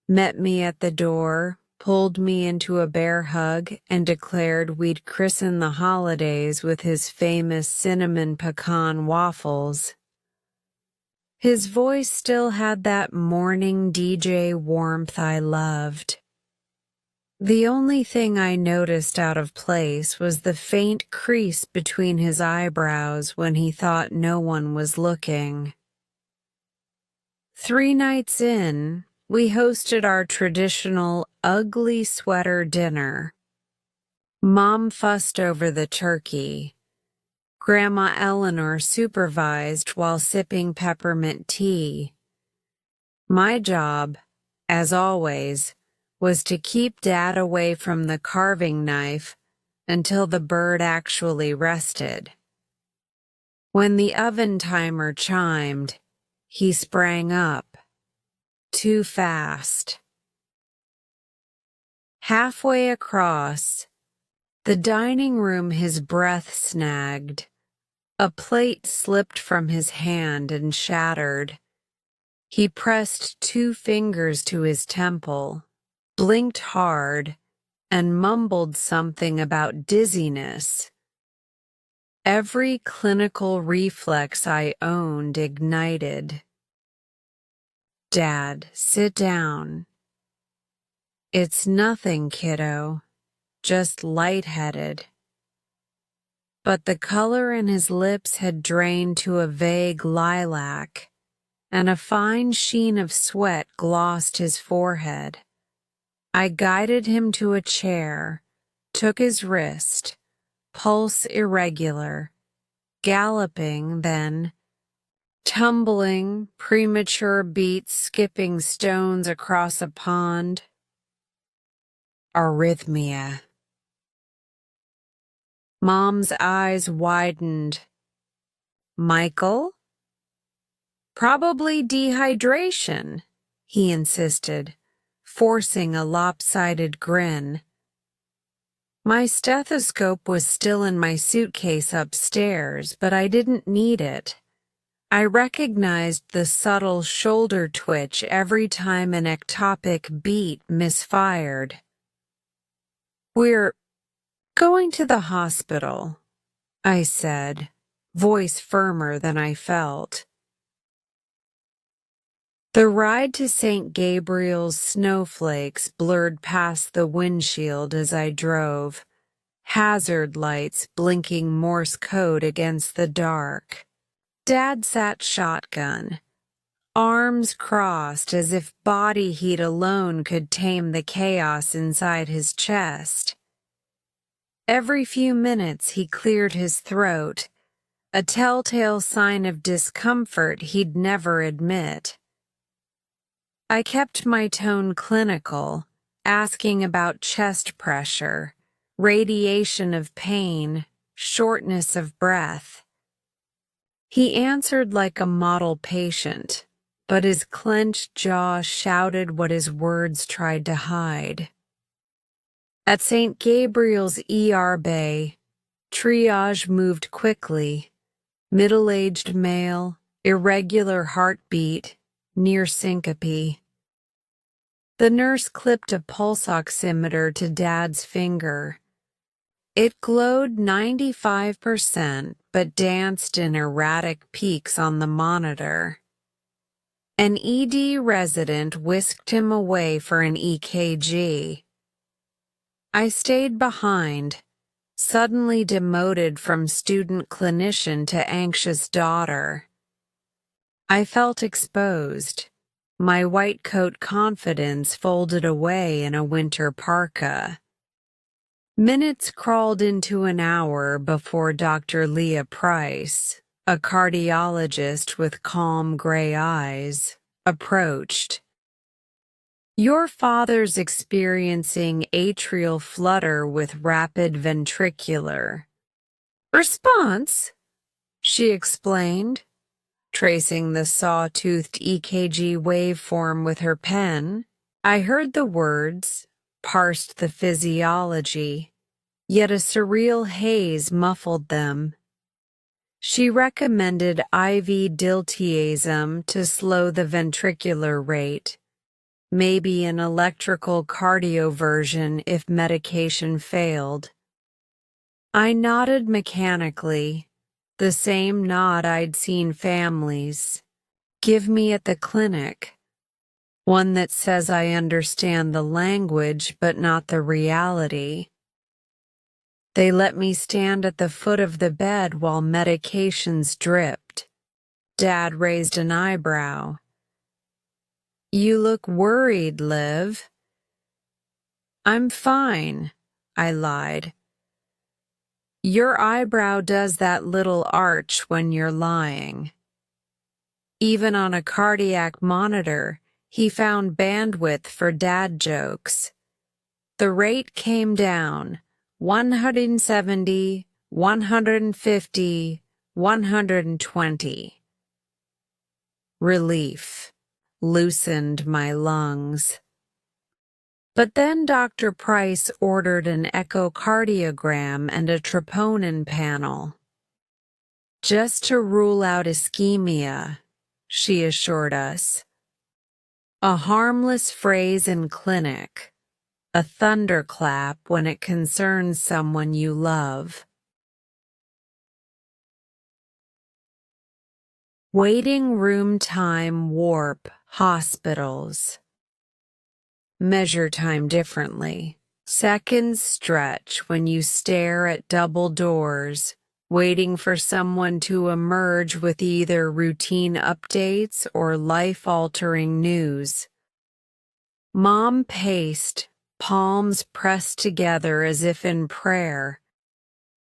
S1: met me at the door, pulled me into a bear hug, and declared we'd christen the holidays with his famous cinnamon pecan waffles. His voice still had that morning DJ warmth I loved. The only thing I noticed out of place was the faint crease between his eyebrows when he thought no one was looking. 3 nights in, we hosted our traditional ugly sweater dinner. Mom fussed over the turkey. Grandma Eleanor supervised while sipping peppermint tea. My job, as always, was to keep Dad away from the carving knife until the bird actually rested. When the oven timer chimed, he sprang up. Too fast. Halfway across the dining room, his breath snagged. A plate slipped from his hand and shattered. He pressed 2 fingers to his temple, blinked hard, and mumbled something about dizziness. Every clinical reflex I owned ignited. Dad, sit down. It's nothing, kiddo, just lightheaded. But the color in his lips had drained to a vague lilac, and a fine sheen of sweat glossed his forehead. I guided him to a chair, took his wrist, pulse irregular, galloping, then tumbling, premature beats skipping stones across a pond. Arrhythmia. Mom's eyes widened. Michael? Probably dehydration, he insisted, forcing a lopsided grin. My stethoscope was still in my suitcase upstairs, but I didn't need it. I recognized the subtle shoulder twitch every time an ectopic beat misfired. We're going to the hospital, I said, voice firmer than I felt. The ride to St. Gabriel's snowflakes blurred past the windshield as I drove, hazard lights blinking Morse code against the dark. Dad sat shotgun, arms crossed as if body heat alone could tame the chaos inside his chest. Every few minutes he cleared his throat, a telltale sign of discomfort he'd never admit. I kept my tone clinical, asking about chest pressure, radiation of pain, shortness of breath. He answered like a model patient, but his clenched jaw shouted what his words tried to hide. At St. Gabriel's ER bay, triage moved quickly. Middle-aged male, irregular heartbeat, near syncope. The nurse clipped a pulse oximeter to Dad's finger. It glowed 95%, but danced in erratic peaks on the monitor. An ED resident whisked him away for an EKG. I stayed behind, suddenly demoted from student clinician to anxious daughter. I felt exposed, my white coat confidence folded away in a winter parka. Minutes crawled into an hour before Dr. Leah Price, a cardiologist with calm gray eyes, approached. Your father's experiencing atrial flutter with rapid ventricular response, she explained, tracing the saw-toothed EKG waveform with her pen. I heard the words, parsed the physiology, yet a surreal haze muffled them. She recommended IV diltiazem to slow the ventricular rate, maybe an electrical cardioversion if medication failed. I nodded mechanically, the same nod I'd seen families give me at the clinic, one that says I understand the language but not the reality. They let me stand at the foot of the bed while medications dripped. Dad raised an eyebrow. "You look worried, Liv." "I'm fine," I lied. "Your eyebrow does that little arch when you're lying." Even on a cardiac monitor, he found bandwidth for dad jokes. The rate came down, 170, 150, 120. Relief loosened my lungs. But then Dr. Price ordered an echocardiogram and a troponin panel. "Just to rule out ischemia," she assured us. A harmless phrase in clinic, a thunderclap when it concerns someone you love. Waiting room time warp hospitals. Measure time differently. Seconds stretch when you stare at double doors, waiting for someone to emerge with either routine updates or life-altering news. Mom paced, palms pressed together as if in prayer.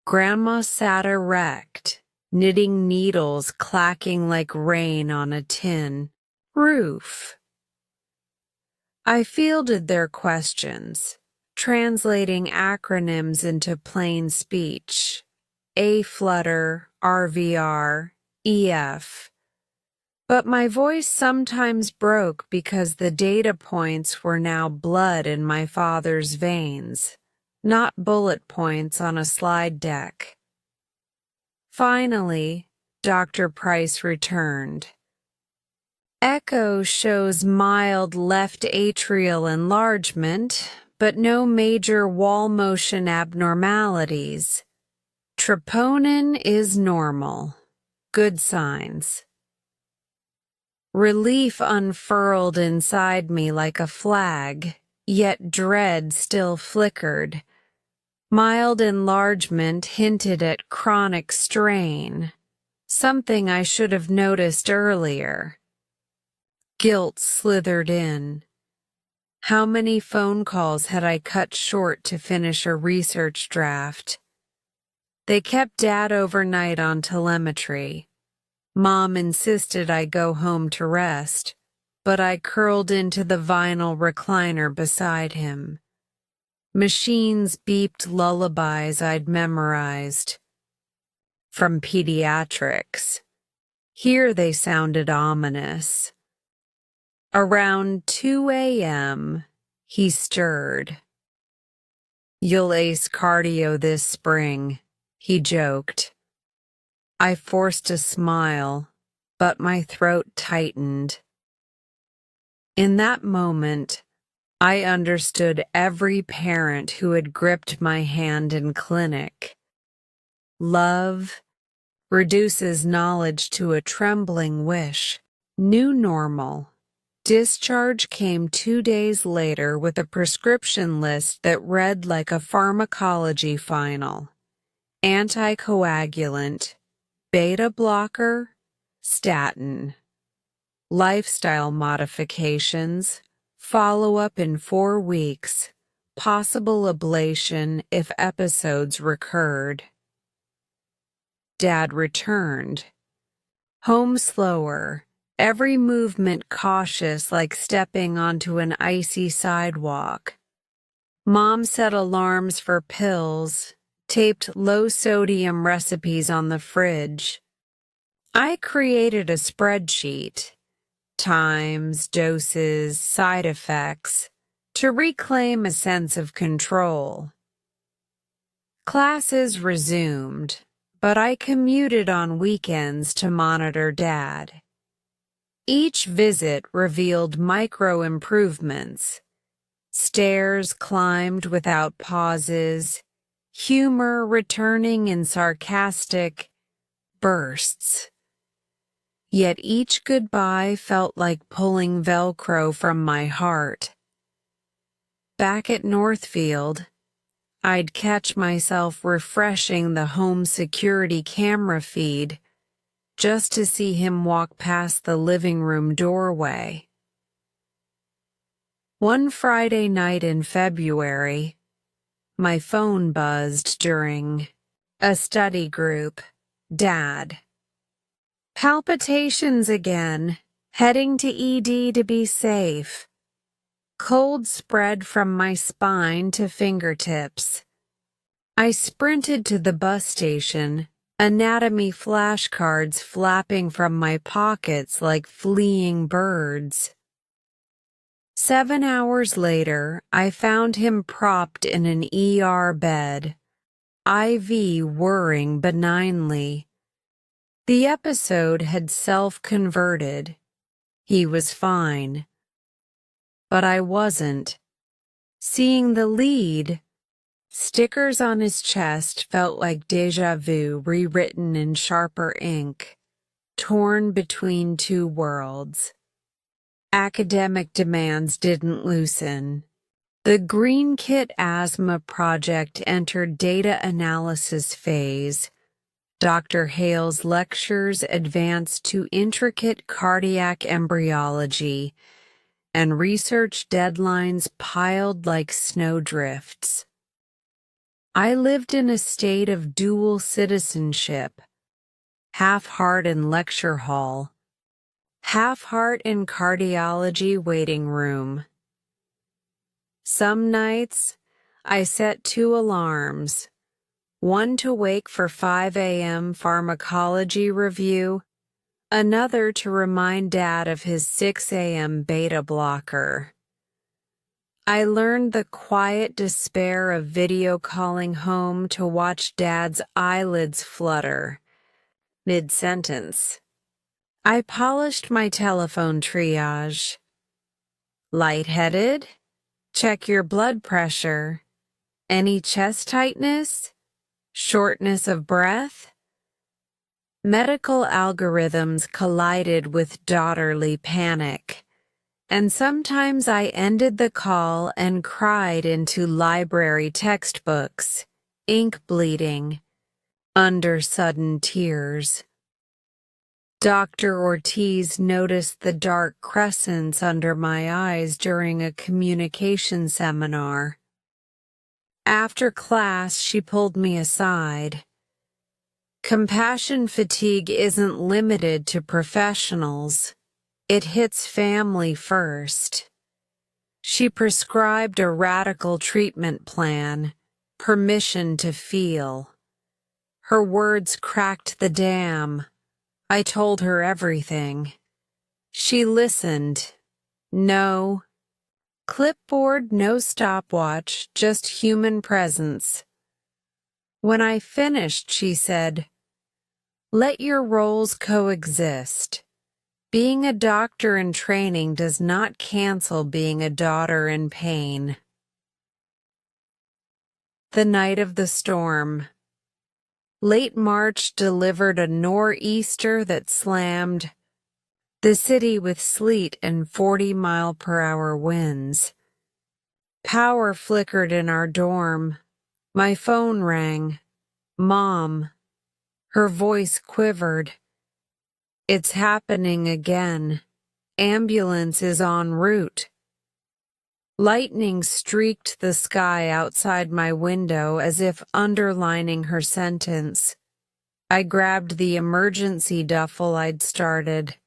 S1: Grandma sat erect, knitting needles clacking like rain on a tin roof. I fielded their questions, translating acronyms into plain speech. A-flutter, RVR, EF. But my voice sometimes broke because the data points were now blood in my father's veins, not bullet points on a slide deck. Finally, Dr. Price returned. Echo shows mild left atrial enlargement, but no major wall motion abnormalities. Troponin is normal. Good signs. Relief unfurled inside me like a flag, yet dread still flickered. Mild enlargement hinted at chronic strain, something I should have noticed earlier. Guilt slithered in. How many phone calls had I cut short to finish a research draft? They kept Dad overnight on telemetry. Mom insisted I go home to rest, but I curled into the vinyl recliner beside him. Machines beeped lullabies I'd memorized. From pediatrics. Here they sounded ominous. Around 2 a.m., he stirred. "You'll ace cardio this spring," he joked. I forced a smile, but my throat tightened. In that moment, I understood every parent who had gripped my hand in clinic. Love reduces knowledge to a trembling wish. New normal. Discharge came 2 days later with a prescription list that read like a pharmacology final. Anticoagulant, beta blocker, statin. Lifestyle modifications, follow-up in 4 weeks, possible ablation if episodes recurred. Dad returned. Home slower. Every movement cautious like stepping onto an icy sidewalk. Mom set alarms for pills, taped low-sodium recipes on the fridge. I created a spreadsheet, times, doses, side effects, to reclaim a sense of control. Classes resumed, but I commuted on weekends to monitor Dad. Each visit revealed micro improvements. Stairs climbed without pauses, humor returning in sarcastic bursts. Yet each goodbye felt like pulling Velcro from my heart. Back at Northfield, I'd catch myself refreshing the home security camera feed just to see him walk past the living room doorway. One Friday night in February, my phone buzzed during a study group. Dad. Palpitations again, heading to ED to be safe. Cold spread from my spine to fingertips. I sprinted to the bus station, anatomy flashcards flapping from my pockets like fleeing birds. 7 hours later, I found him propped in an ER bed, IV whirring benignly. The episode had self-converted. He was fine. But I wasn't. Seeing the lead, stickers on his chest felt like déjà vu rewritten in sharper ink, torn between two worlds. Academic demands didn't loosen. The Green Kit Asthma Project entered data analysis phase. Dr. Hale's lectures advanced to intricate cardiac embryology, and research deadlines piled like snowdrifts. I lived in a state of dual citizenship, half heart in lecture hall, half heart in cardiology waiting room. Some nights, I set 2 alarms, one to wake for 5 a.m. pharmacology review, another to remind Dad of his 6 a.m. beta blocker. I learned the quiet despair of video calling home to watch Dad's eyelids flutter mid-sentence. I polished my telephone triage. Lightheaded? Check your blood pressure. Any chest tightness? Shortness of breath? Medical algorithms collided with daughterly panic, and sometimes I ended the call and cried into library textbooks, ink bleeding, under sudden tears. Dr. Ortiz noticed the dark crescents under my eyes during a communication seminar. After class, she pulled me aside. Compassion fatigue isn't limited to professionals. It hits family first. She prescribed a radical treatment plan, permission to feel. Her words cracked the dam. I told her everything. She listened. No clipboard, no stopwatch, just human presence. When I finished, she said, "Let your roles coexist. Being a doctor in training does not cancel being a daughter in pain." The night of the storm. Late March delivered a nor'easter that slammed the city with sleet and 40-mile-per-hour winds. Power flickered in our dorm. My phone rang. Mom. Her voice quivered. "It's happening again. Ambulance is en route." Lightning streaked the sky outside my window as if underlining her sentence. I grabbed the emergency duffel I'd started,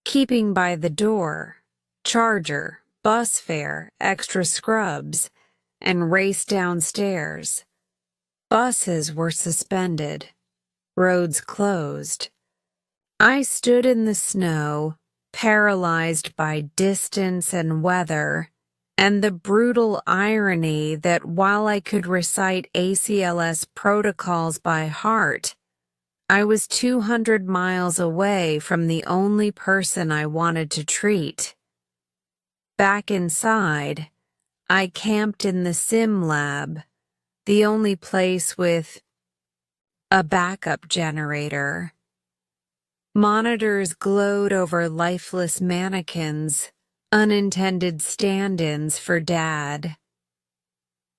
S1: keeping by the door, charger, bus fare, extra scrubs, and raced downstairs. Buses were suspended, roads closed. I stood in the snow, paralyzed by distance and weather, and the brutal irony that while I could recite ACLS protocols by heart, I was 200 miles away from the only person I wanted to treat. Back inside, I camped in the sim lab, the only place with a backup generator. Monitors glowed over lifeless mannequins, unintended stand-ins for Dad.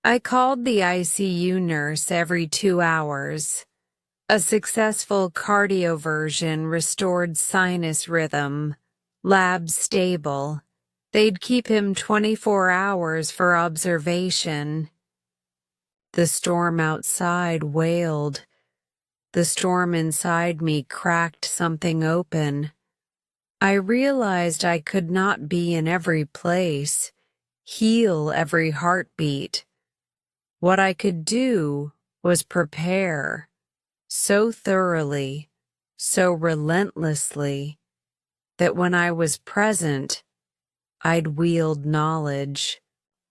S1: I called the ICU nurse every 2 hours. A successful cardioversion restored sinus rhythm, lab stable. They'd keep him 24 hours for observation. The storm outside wailed. The storm inside me cracked something open. I realized I could not be in every place, heal every heartbeat. What I could do was prepare, so thoroughly, so relentlessly, that when I was present, I'd wield knowledge,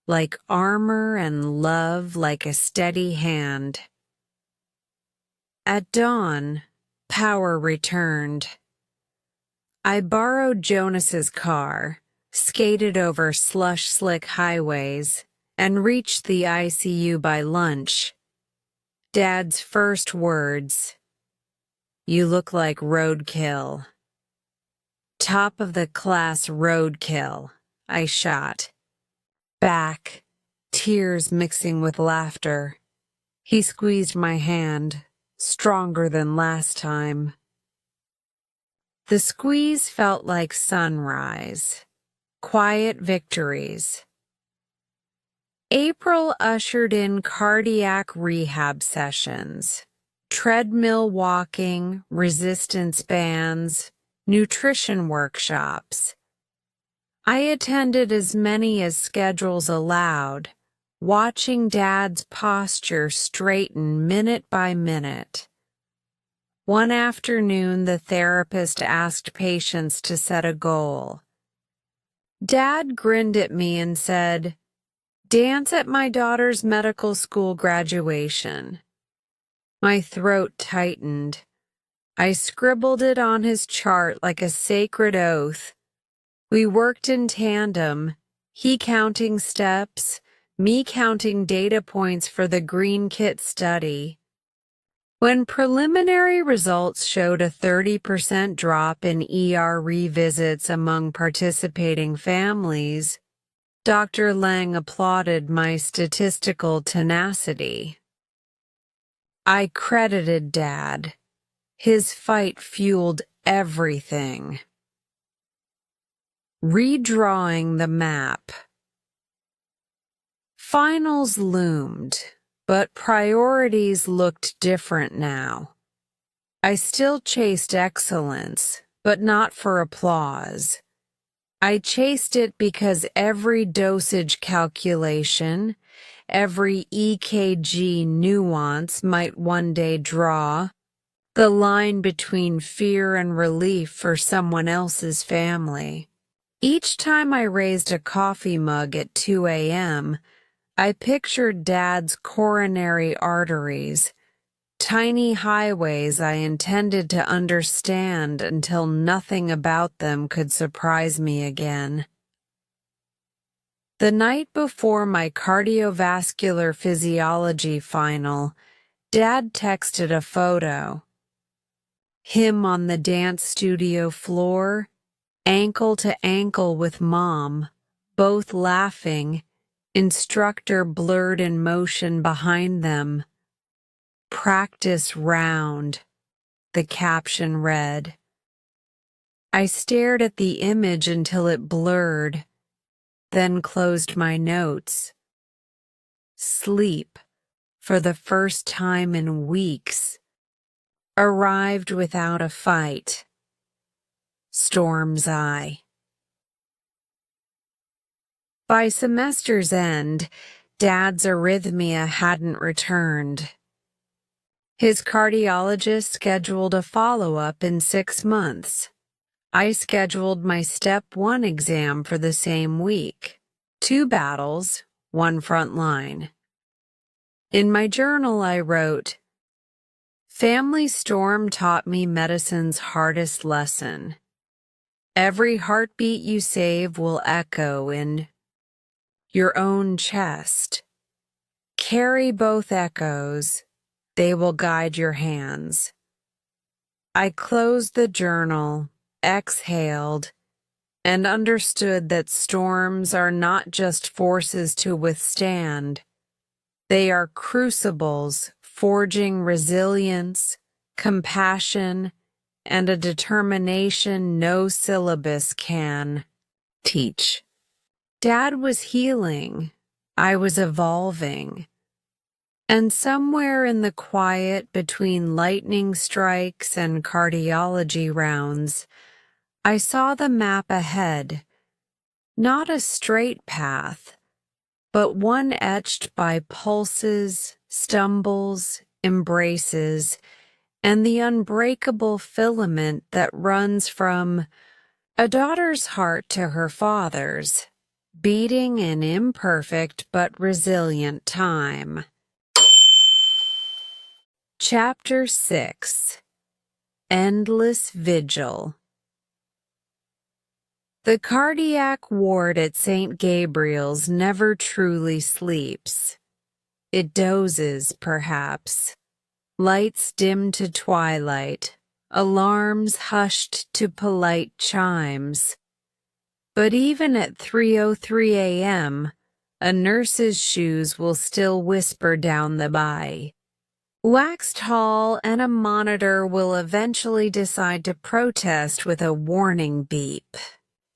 S1: like armor and love like a steady hand. At dawn, power returned. I borrowed Jonas's car, skated over slush-slick highways, and reached the ICU by lunch. Dad's first words, "You look like roadkill." "Top of the class roadkill," I shot. Back, tears mixing with laughter. He squeezed my hand, stronger than last time. The squeeze felt like sunrise, quiet victories. April ushered in cardiac rehab sessions, treadmill walking, resistance bands, nutrition workshops. I attended as many as schedules allowed, watching Dad's posture straighten minute by minute. One afternoon, the therapist asked patients to set a goal. Dad grinned at me and said, "Dance at my daughter's medical school graduation." My throat tightened. I scribbled it on his chart like a sacred oath. We worked in tandem, he counting steps, me counting data points for the Green Kit study. When preliminary results showed a 30% drop in ER revisits among participating families, Dr. Lang applauded my statistical tenacity. I credited Dad. His fight fueled everything. Redrawing the map. Finals loomed, but priorities looked different now. I still chased excellence, but not for applause. I chased it because every dosage calculation, every EKG nuance might one day draw the line between fear and relief for someone else's family. Each time I raised a coffee mug at 2 a.m., I pictured Dad's coronary arteries, tiny highways I intended to understand until nothing about them could surprise me again. The night before my cardiovascular physiology final, Dad texted a photo. Him on the dance studio floor, ankle to ankle with Mom, both laughing, instructor blurred in motion behind them. "Practice round," the caption read. I stared at the image until it blurred, then closed my notes. Sleep, for the first time in weeks, arrived without a fight. Storm's eye. By semester's end, Dad's arrhythmia hadn't returned. His cardiologist scheduled a follow-up in 6 months. I scheduled my Step 1 exam for the same week. 2 battles, 1 front line. In my journal, I wrote, "Family storm taught me medicine's hardest lesson. Every heartbeat you save will echo in your own chest. Carry both echoes. They will guide your hands." I closed the journal, exhaled, and understood that storms are not just forces to withstand. They are crucibles forging resilience, compassion, and a determination no syllabus can teach. Dad was healing. I was evolving. And somewhere in the quiet between lightning strikes and cardiology rounds, I saw the map ahead. Not a straight path, but one etched by pulses, stumbles, embraces, and the unbreakable filament that runs from a daughter's heart to her father's, beating in imperfect but resilient time. Chapter 6. Endless Vigil. The cardiac ward at St. Gabriel's never truly sleeps. It dozes, perhaps. Lights dim to twilight, alarms hushed to polite chimes. But even at 3:03 a.m., a nurse's shoes will still whisper down the bay. Wax tall, and a monitor will eventually decide to protest with a warning beep.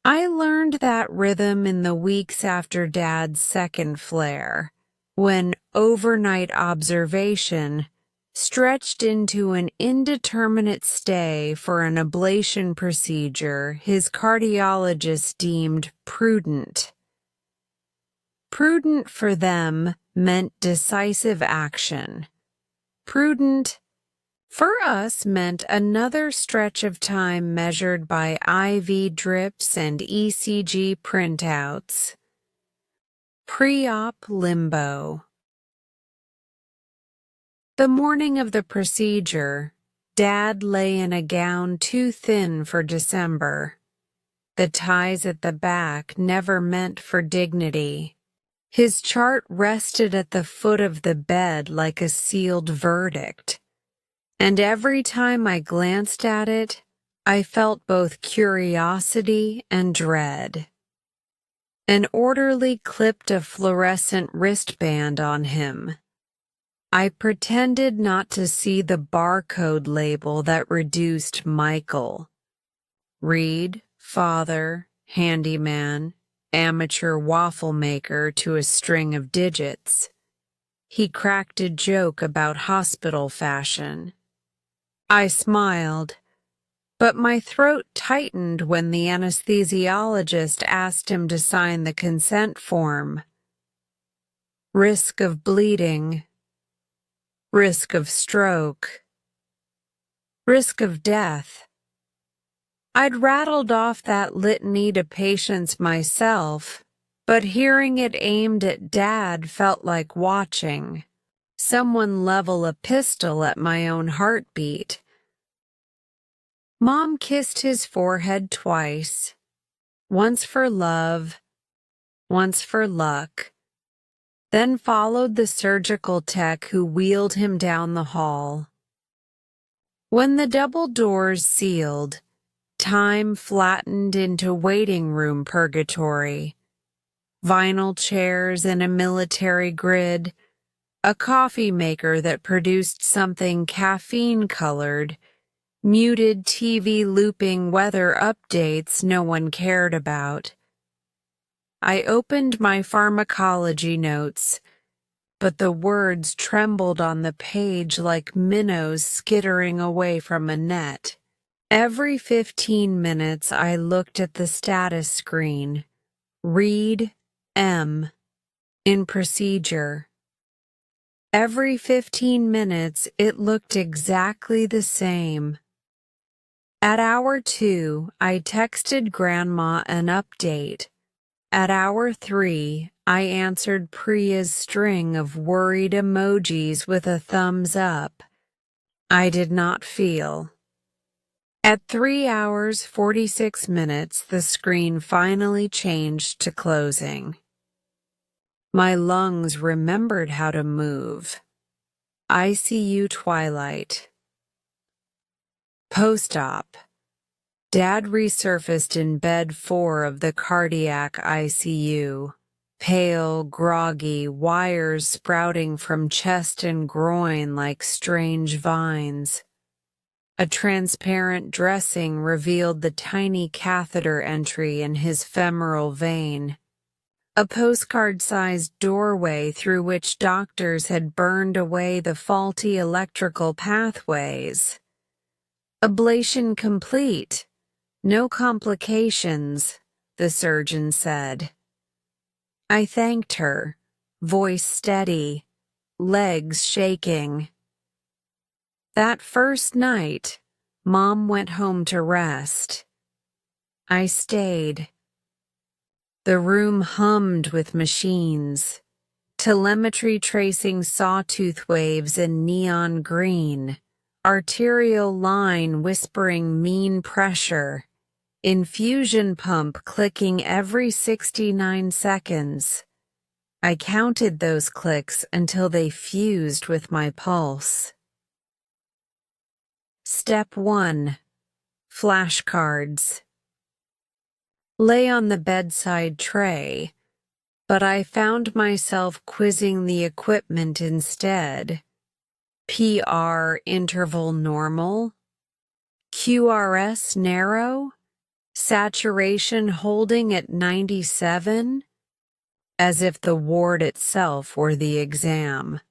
S1: I learned that rhythm in the weeks after Dad's second flare, when overnight observation stretched into an indeterminate stay for an ablation procedure his cardiologist deemed prudent. Prudent for them meant decisive action. Prudent for us meant another stretch of time measured by IV drips and ECG printouts. Pre-op limbo. The morning of the procedure, Dad lay in a gown too thin for December. The ties at the back never meant for dignity. His chart rested at the foot of the bed like a sealed verdict, and every time I glanced at it, I felt both curiosity and dread. An orderly clipped a fluorescent wristband on him. I pretended not to see the barcode label that reduced Michael. Reed, father, handyman, amateur waffle maker to a string of digits. He cracked a joke about hospital fashion. I smiled, but my throat tightened when the anesthesiologist asked him to sign the consent form. Risk of bleeding, risk of stroke, risk of death. I'd rattled off that litany to patients myself, but hearing it aimed at Dad felt like watching someone level a pistol at my own heartbeat. Mom kissed his forehead twice, once for love, once for luck, then followed the surgical tech who wheeled him down the hall. When the double doors sealed, time flattened into waiting room purgatory. Vinyl chairs in a military grid, a coffee maker that produced something caffeine-colored, muted TV looping weather updates no one cared about. I opened my pharmacology notes, but the words trembled on the page like minnows skittering away from a net. Every 15 minutes I looked at the status screen. Read M. In procedure. Every 15 minutes it looked exactly the same. At hour 2, I texted Grandma an update. At hour 3, I answered Priya's string of worried emojis with a thumbs up. I did not feel. At 3 hours 46 minutes, the screen finally changed to closing. My lungs remembered how to move. ICU twilight. Post-op. Dad resurfaced in bed 4 of the cardiac ICU. Pale, groggy, wires sprouting from chest and groin like strange vines. A transparent dressing revealed the tiny catheter entry in his femoral vein. A postcard-sized doorway through which doctors had burned away the faulty electrical pathways. Ablation complete. No complications, the surgeon said. I thanked her, voice steady, legs shaking. That first night, Mom went home to rest. I stayed. The room hummed with machines, telemetry tracing sawtooth waves in neon green, arterial line whispering mean pressure, infusion pump clicking every 69 seconds. I counted those clicks until they fused with my pulse. Step 1. Flashcards. Lay on the bedside tray, but I found myself quizzing the equipment instead. PR interval normal, QRS narrow, saturation holding at 97, as if the ward itself were the exam.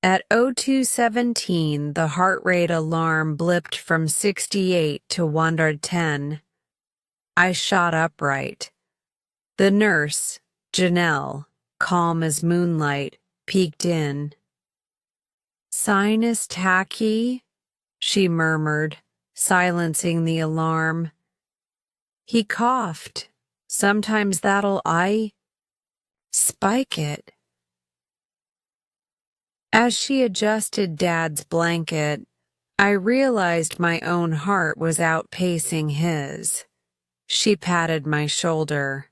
S1: At 02:17, the heart rate alarm blipped from 68 to 110. I shot upright. The nurse, Janelle, calm as moonlight, peeked in. Sinus tachy, she murmured, silencing the alarm. He coughed. Sometimes that'll spike it. As she adjusted Dad's blanket, I realized my own heart was outpacing his. She patted my shoulder.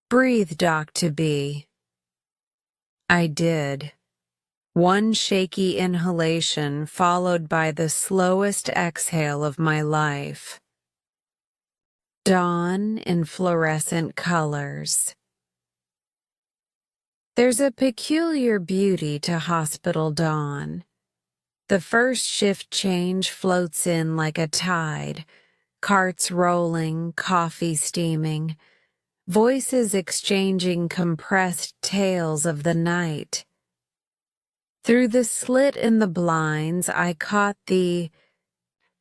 S1: Breathe, Doc-to-be. I did. One shaky inhalation followed by the slowest exhale of my life. Dawn in fluorescent colors. There's a peculiar beauty to hospital dawn. The first shift change floats in like a tide, carts rolling, coffee steaming, voices exchanging compressed tales of the night. Through the slit in the blinds, I caught the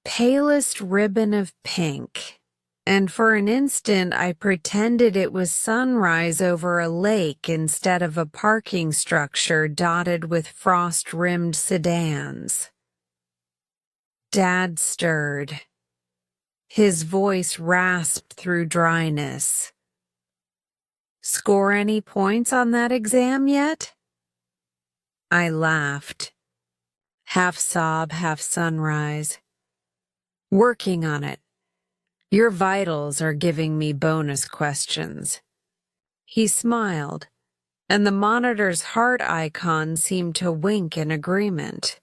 S1: palest ribbon of pink, and for an instant I pretended it was sunrise over a lake instead of a parking structure dotted with frost-rimmed sedans. Dad stirred. His voice rasped through dryness. Score any points on that exam yet? I laughed. Half sob, half sunrise. Working on it. Your vitals are giving me bonus questions. He smiled, and the monitor's heart icon seemed to wink in agreement.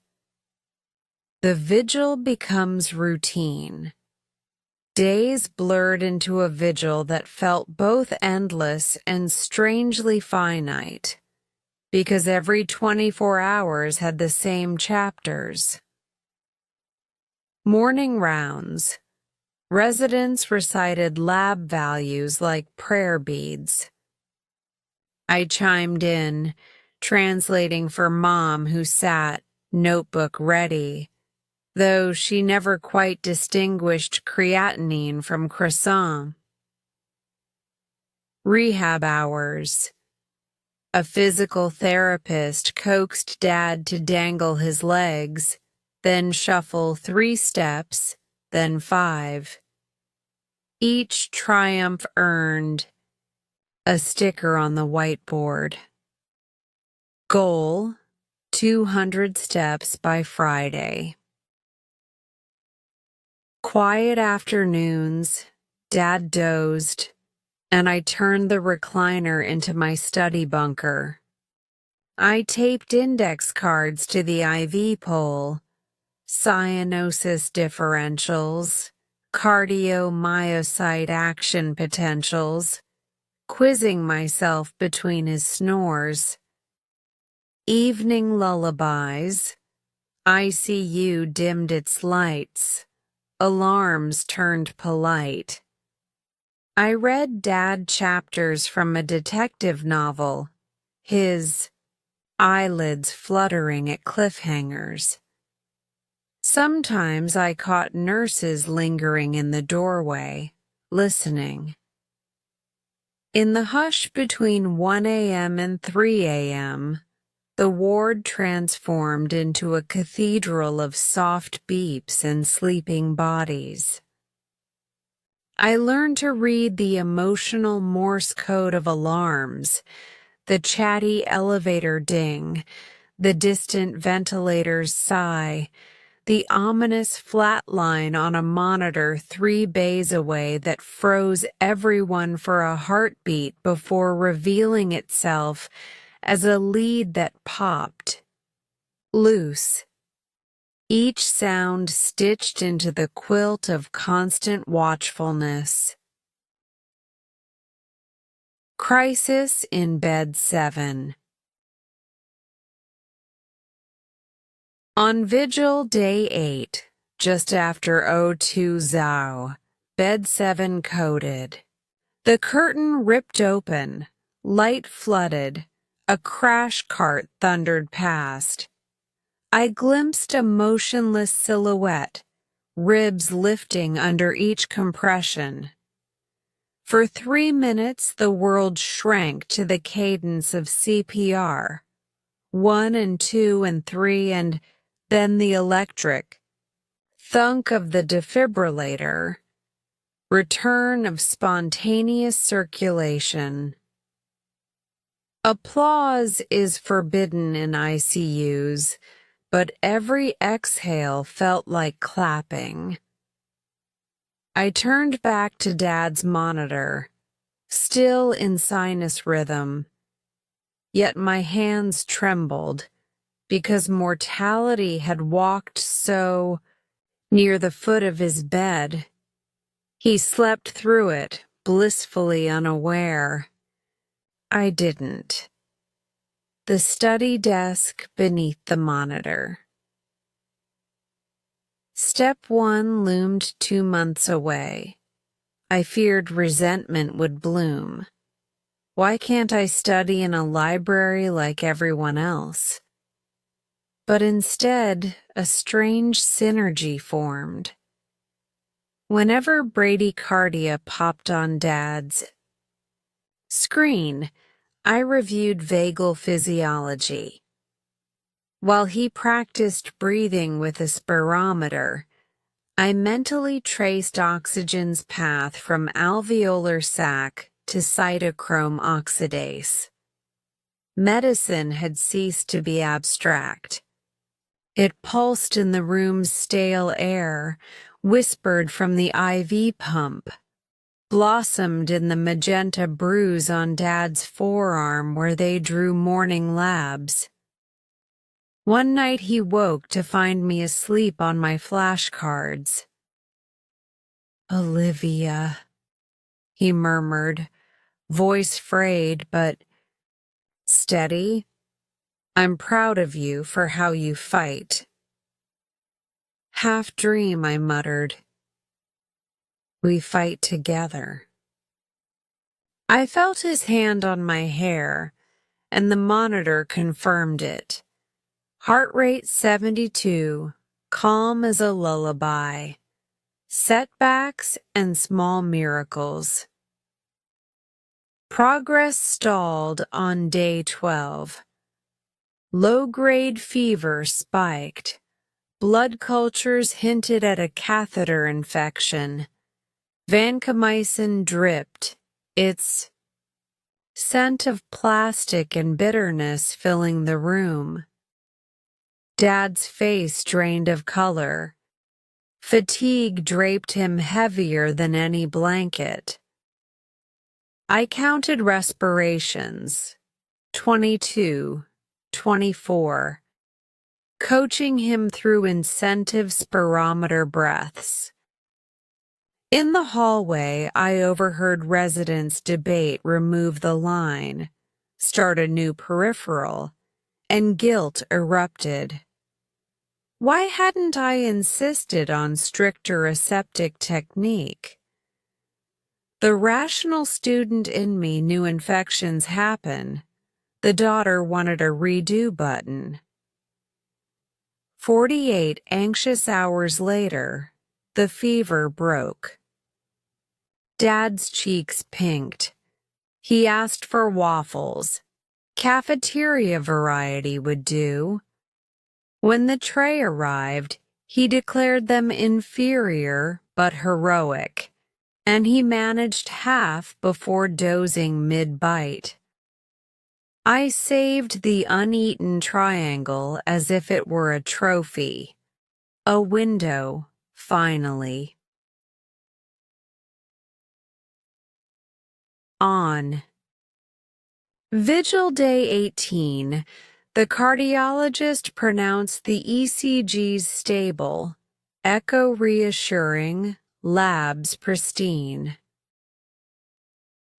S1: The vigil becomes routine. Days blurred into a vigil that felt both endless and strangely finite, because every 24 hours had the same chapters. Morning rounds. Residents recited lab values like prayer beads. I chimed in, translating for Mom, who sat, notebook ready, though she never quite distinguished creatinine from croissant. Rehab hours. A physical therapist coaxed Dad to dangle his legs, then shuffle 3 steps, then 5. Each triumph earned a sticker on the whiteboard. Goal: 200 steps by Friday. Quiet afternoons, Dad dozed, and I turned the recliner into my study bunker. I taped index cards to the IV pole, cyanosis differentials, cardiomyocyte action potentials, quizzing myself between his snores. Evening lullabies. ICU dimmed its lights. Alarms turned polite. I read Dad chapters from a detective novel, his eyelids fluttering at cliffhangers. Sometimes I caught nurses lingering in the doorway, listening. In the hush between 1 a.m. and 3 a.m., the ward transformed into a cathedral of soft beeps and sleeping bodies. I learned to read the emotional Morse code of alarms, the chatty elevator ding, the distant ventilator's sigh, the ominous flat line on a monitor 3 bays away that froze everyone for a heartbeat before revealing itself as a lead that popped. Loose. Each sound stitched into the quilt of constant watchfulness. Crisis in Bed 7. On Vigil Day 8, just after 02 Zhao, Bed 7 coded. The curtain ripped open, light flooded, a crash cart thundered past. I glimpsed a motionless silhouette, ribs lifting under each compression. For 3 minutes the world shrank to the cadence of CPR. 1 and 2 and 3 and then the electric thunk of the defibrillator. Return of spontaneous circulation. Applause is forbidden in ICUs, but every exhale felt like clapping. I turned back to Dad's monitor, still in sinus rhythm, yet my hands trembled because mortality had walked so near the foot of his bed. He slept through it, blissfully unaware. I didn't. The study desk beneath the monitor. Step 1 loomed 2 months away. I feared resentment would bloom. Why can't I study in a library like everyone else? But instead, a strange synergy formed. Whenever bradycardia popped on Dad's screen, I reviewed vagal physiology. While he practiced breathing with a spirometer, I mentally traced oxygen's path from alveolar sac to cytochrome oxidase. Medicine had ceased to be abstract. It pulsed in the room's stale air, whispered from the IV pump, blossomed in the magenta bruise on Dad's forearm where they drew morning labs. One night he woke to find me asleep on my flashcards. "Olivia," he murmured, voice frayed but steady. "I'm proud of you for how you fight." "Half dream," I muttered. "We fight together." I felt his hand on my hair, and the monitor confirmed it. Heart rate 72, calm as a lullaby. Setbacks and small miracles. Progress stalled on day 12. Low-grade fever spiked. Blood cultures hinted at a catheter infection. Vancomycin dripped, its scent of plastic and bitterness filling the room. Dad's face drained of color. Fatigue draped him heavier than any blanket. I counted respirations, 22, 24, coaching him through incentive spirometer breaths. In the hallway, I overheard residents debate remove the line, start a new peripheral, and guilt erupted. Why hadn't I insisted on stricter aseptic technique? The rational student in me knew infections happen. The daughter wanted a redo button. 48 anxious hours later, the fever broke. Dad's cheeks pinked. He asked for waffles. Cafeteria variety would do. When the tray arrived, he declared them inferior but heroic, and he managed half before dozing mid-bite. I saved the uneaten triangle as if it were a trophy. A window, finally. On Vigil Day 18, the cardiologist pronounced the ECGs stable, echo reassuring, labs pristine.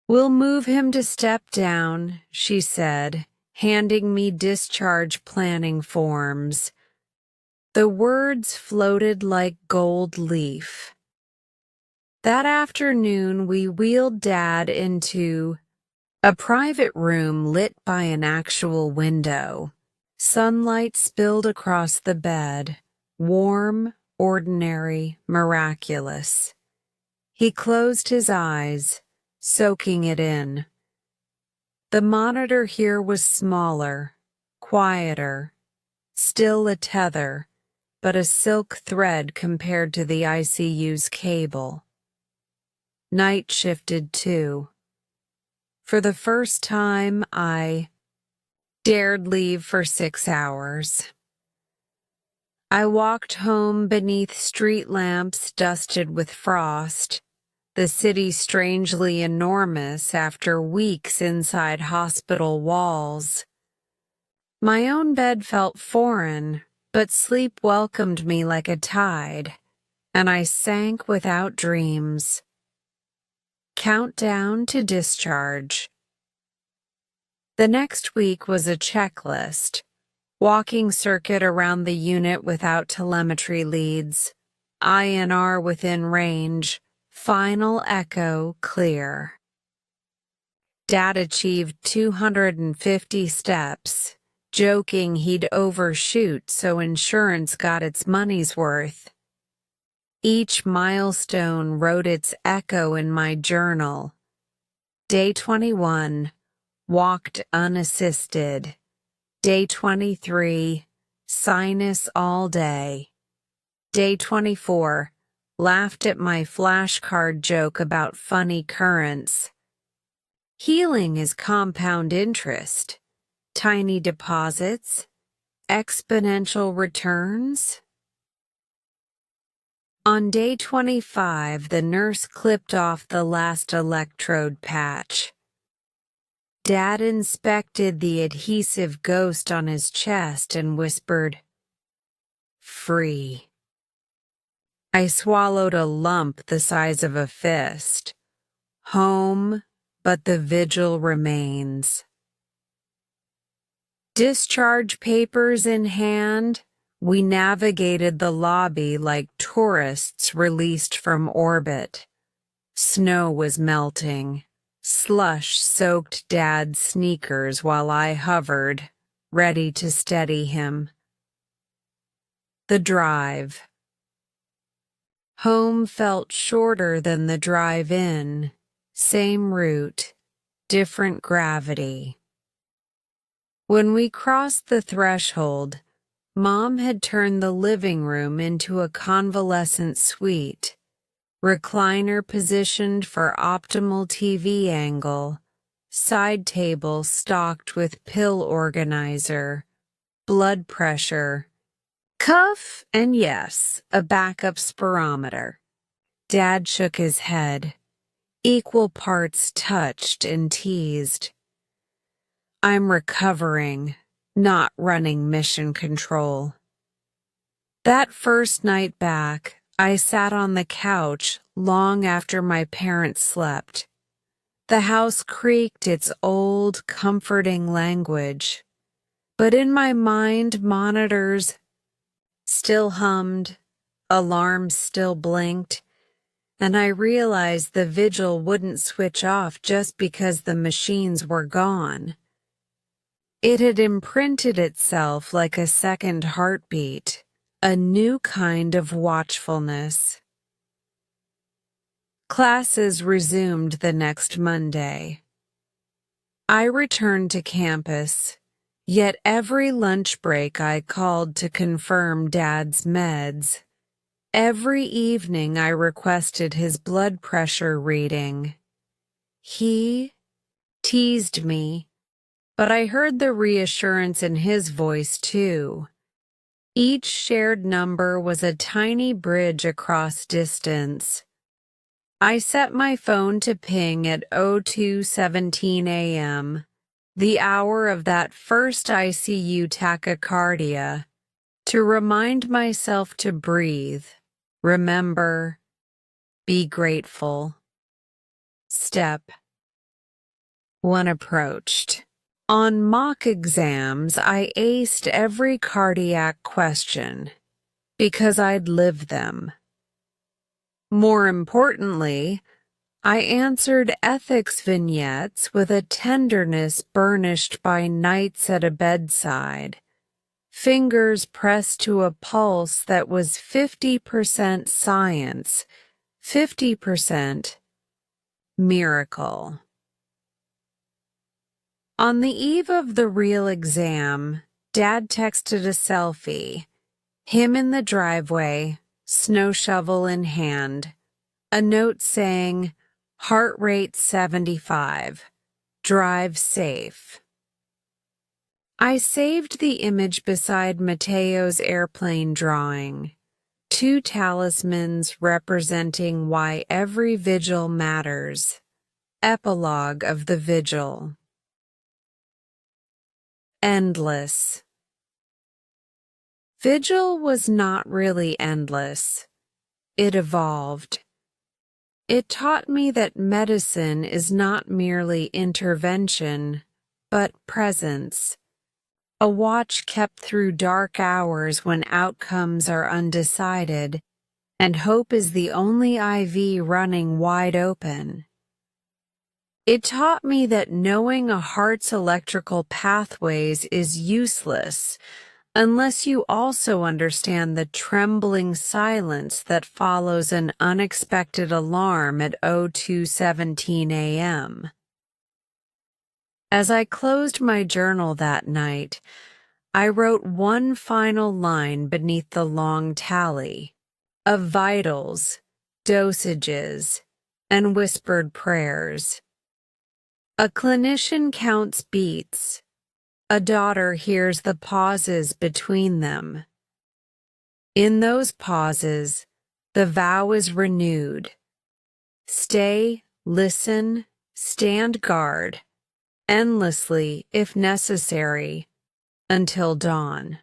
S1: "We'll move him to step down," she said, handing me discharge planning forms. The words floated like gold leaf. That afternoon, we wheeled Dad into a private room lit by an actual window. Sunlight spilled across the bed, warm, ordinary, miraculous. He closed his eyes, soaking it in. The monitor here was smaller, quieter, still a tether, but a silk thread compared to the ICU's cable. Night shifted too. For the first time, I dared leave for 6 hours. I walked home beneath street lamps dusted with frost, the city strangely enormous after weeks inside hospital walls. My own bed felt foreign, but sleep welcomed me like a tide, and I sank without dreams. Countdown to discharge. The next week was a checklist. Walking circuit around the unit without telemetry leads. INR within range. Final echo clear. Dad achieved 250 steps, joking he'd overshoot so insurance got its money's worth. Each milestone wrote its echo in my journal. Day 21, walked unassisted. Day 23, sinus all day. Day 24, laughed at my flashcard joke about funny currents. Healing is compound interest, tiny deposits, exponential returns. On day 25, the nurse clipped off the last electrode patch. Dad inspected the adhesive ghost on his chest and whispered, "Free." I swallowed a lump the size of a fist. Home, but the vigil remains. Discharge papers in hand, we navigated the lobby like tourists released from orbit. Snow was melting. Slush soaked Dad's sneakers while I hovered, ready to steady him. The drive. Home felt shorter than the drive in. Same route, different gravity. When we crossed the threshold, Mom had turned the living room into a convalescent suite. recliner positioned for optimal TV angle, side table stocked with pill organizer, blood pressure, cuff, and yes, a backup spirometer. Dad shook his head, equal parts touched and teased. I'm recovering, not running mission control. That first night back, I sat on the couch long after my parents slept. The house creaked its old, comforting language, but in my mind, monitors still hummed, alarms still blinked, and I realized the vigil wouldn't switch off just because the machines were gone. It had imprinted itself like a second heartbeat, a new kind of watchfulness. Classes resumed the next Monday. I returned to campus, yet every lunch break I called to confirm Dad's meds. Every evening I requested his blood pressure reading. He teased me, but I heard the reassurance in his voice too. Each shared number was a tiny bridge across distance. I set my phone to ping at 02:17 a.m., the hour of that first ICU tachycardia, to remind myself to breathe, remember, be grateful. Step 1 approached. On mock exams, I aced every cardiac question because I'd lived them. More importantly, I answered ethics vignettes with a tenderness burnished by nights at a bedside, fingers pressed to a pulse that was 50% science, 50% miracle. On the eve of the real exam, Dad texted a selfie, him in the driveway, snow shovel in hand, a note saying, heart rate 75, drive safe. I saved the image beside Mateo's airplane drawing, two talismans representing why every vigil matters. Epilogue of the Vigil. Endless. Vigil was not really endless. It evolved. It taught me that medicine is not merely intervention, but presence. A watch kept through dark hours when outcomes are undecided, and hope is the only IV running wide open. It taught me that knowing a heart's electrical pathways is useless unless you also understand the trembling silence that follows an unexpected alarm at 02:17 a.m. As I closed my journal that night, I wrote one final line beneath the long tally of vitals, dosages, and whispered prayers. A clinician counts beats. A daughter hears the pauses between them. In those pauses, the vow is renewed. Stay, listen, stand guard, endlessly if necessary, until dawn.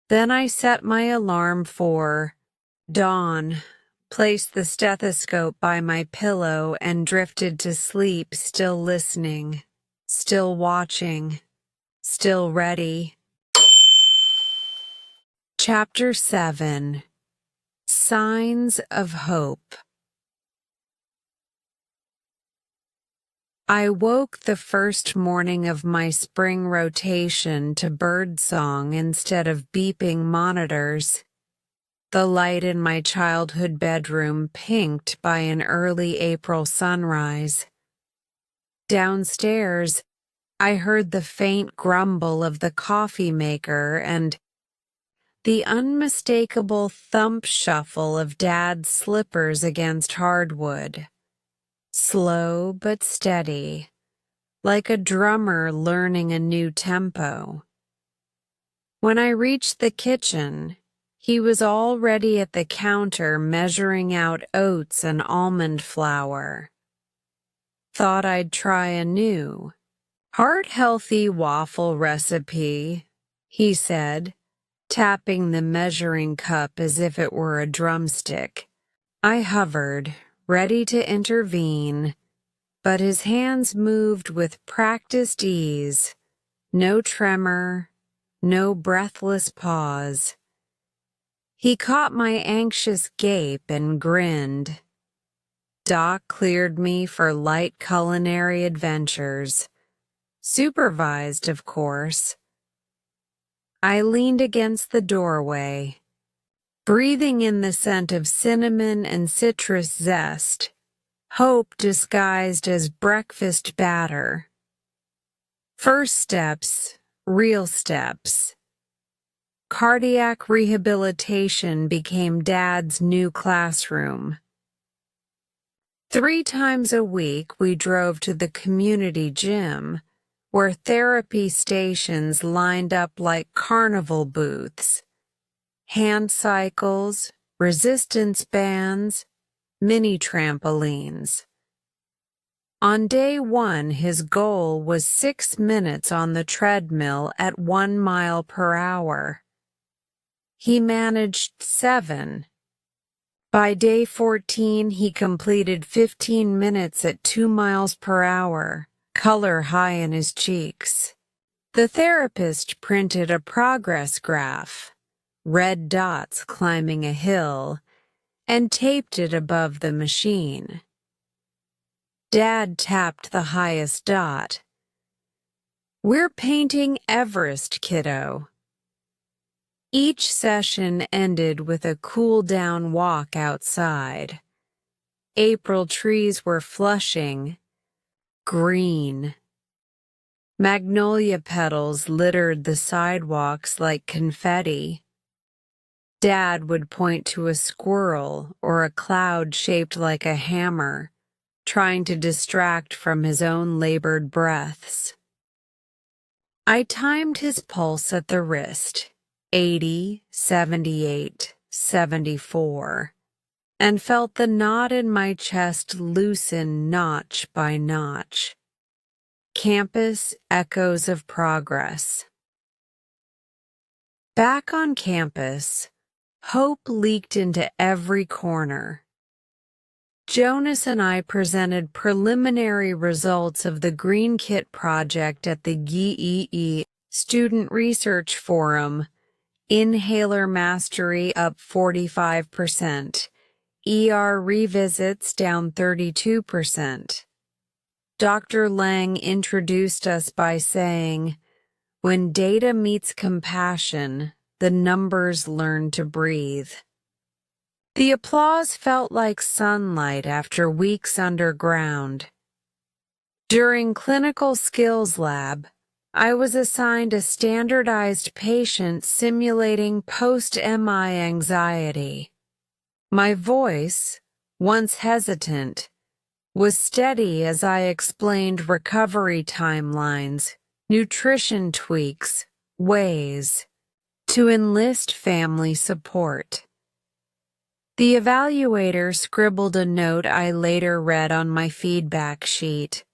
S1: Then I set my alarm for dawn, placed the stethoscope by my pillow, and drifted to sleep, still listening, still watching, still ready. Chapter 7. Signs of Hope. I woke the first morning of my spring rotation to birdsong instead of beeping monitors. The light in my childhood bedroom pinked by an early April sunrise. Downstairs, I heard the faint grumble of the coffee maker and The unmistakable thump shuffle of Dad's slippers against hardwood. Slow but steady, like a drummer learning a new tempo. When I reached the kitchen, he was already at the counter measuring out oats and almond flour. Thought I'd try a new, heart-healthy waffle recipe, he said, tapping the measuring cup as if it were a drumstick. I hovered, ready to intervene, but his hands moved with practiced ease, no tremor, no breathless pause. He caught my anxious gape and grinned. Doc cleared me for light culinary adventures, supervised, of course. I leaned against the doorway, breathing in the scent of cinnamon and citrus zest, hope disguised as breakfast batter. First steps, real steps. Cardiac rehabilitation became Dad's new classroom. 3 times a week we drove to the community gym, where therapy stations lined up like carnival booths. Hand cycles, resistance bands, mini trampolines. On day 1, his goal was 6 minutes on the treadmill at 1 mile per hour. He managed 7. By day 14, he completed 15 minutes at 2 miles per hour, color high in his cheeks. The therapist printed a progress graph, red dots climbing a hill, and taped it above the machine. Dad tapped the highest dot. "We're painting Everest, kiddo." Each session ended with a cool-down walk outside. April trees were flushing, green. Magnolia petals littered the sidewalks like confetti. Dad would point to a squirrel or a cloud shaped like a hammer, trying to distract from his own labored breaths. I timed his pulse at the wrist. 80, 78, 74, and felt the knot in my chest loosen notch by notch. Campus echoes of progress. Back on campus, hope leaked into every corner. Jonas and I presented preliminary results of the Green Kit project at the GEE Student Research Forum. Inhaler mastery up 45%, ER revisits down 32%. Dr. Lang introduced us by saying, "When data meets compassion, the numbers learn to breathe." The applause felt like sunlight after weeks underground. During clinical skills lab, I was assigned a standardized patient simulating post-MI anxiety. My voice, once hesitant, was steady as I explained recovery timelines, nutrition tweaks, ways to enlist family support. The evaluator scribbled a note I later read on my feedback sheet.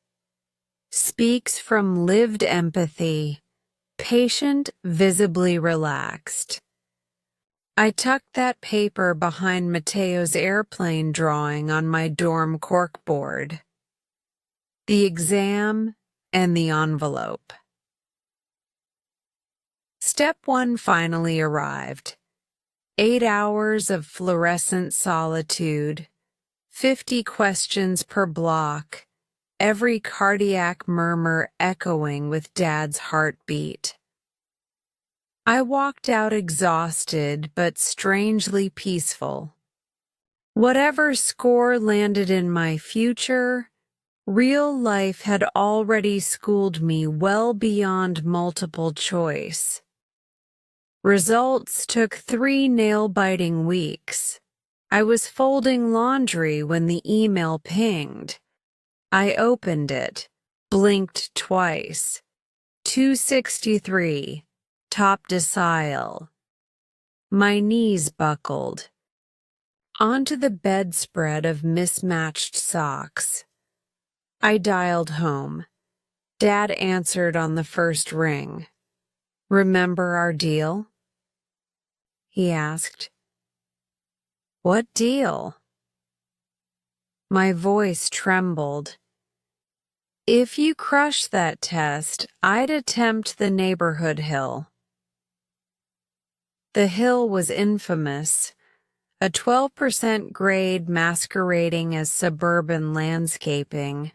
S1: Speaks from lived empathy, patient visibly relaxed. I tucked that paper behind Mateo's airplane drawing on my dorm corkboard. The exam and the envelope. Step 1 finally arrived. 8 hours of fluorescent solitude, 50 questions per block, every cardiac murmur echoing with Dad's heartbeat. I walked out exhausted but strangely peaceful. Whatever score landed in my future, real life had already schooled me well beyond multiple choice. Results took 3 nail-biting weeks. I was folding laundry when the email pinged. I opened it, blinked twice. 263, top decile. My knees buckled. Onto the bedspread of mismatched socks. I dialed home. Dad answered on the first ring. "Remember our deal?" he asked. "What deal?" My voice trembled. "If you crush that test, I'd attempt the neighborhood hill." The hill was infamous, a 12% grade masquerading as suburban landscaping.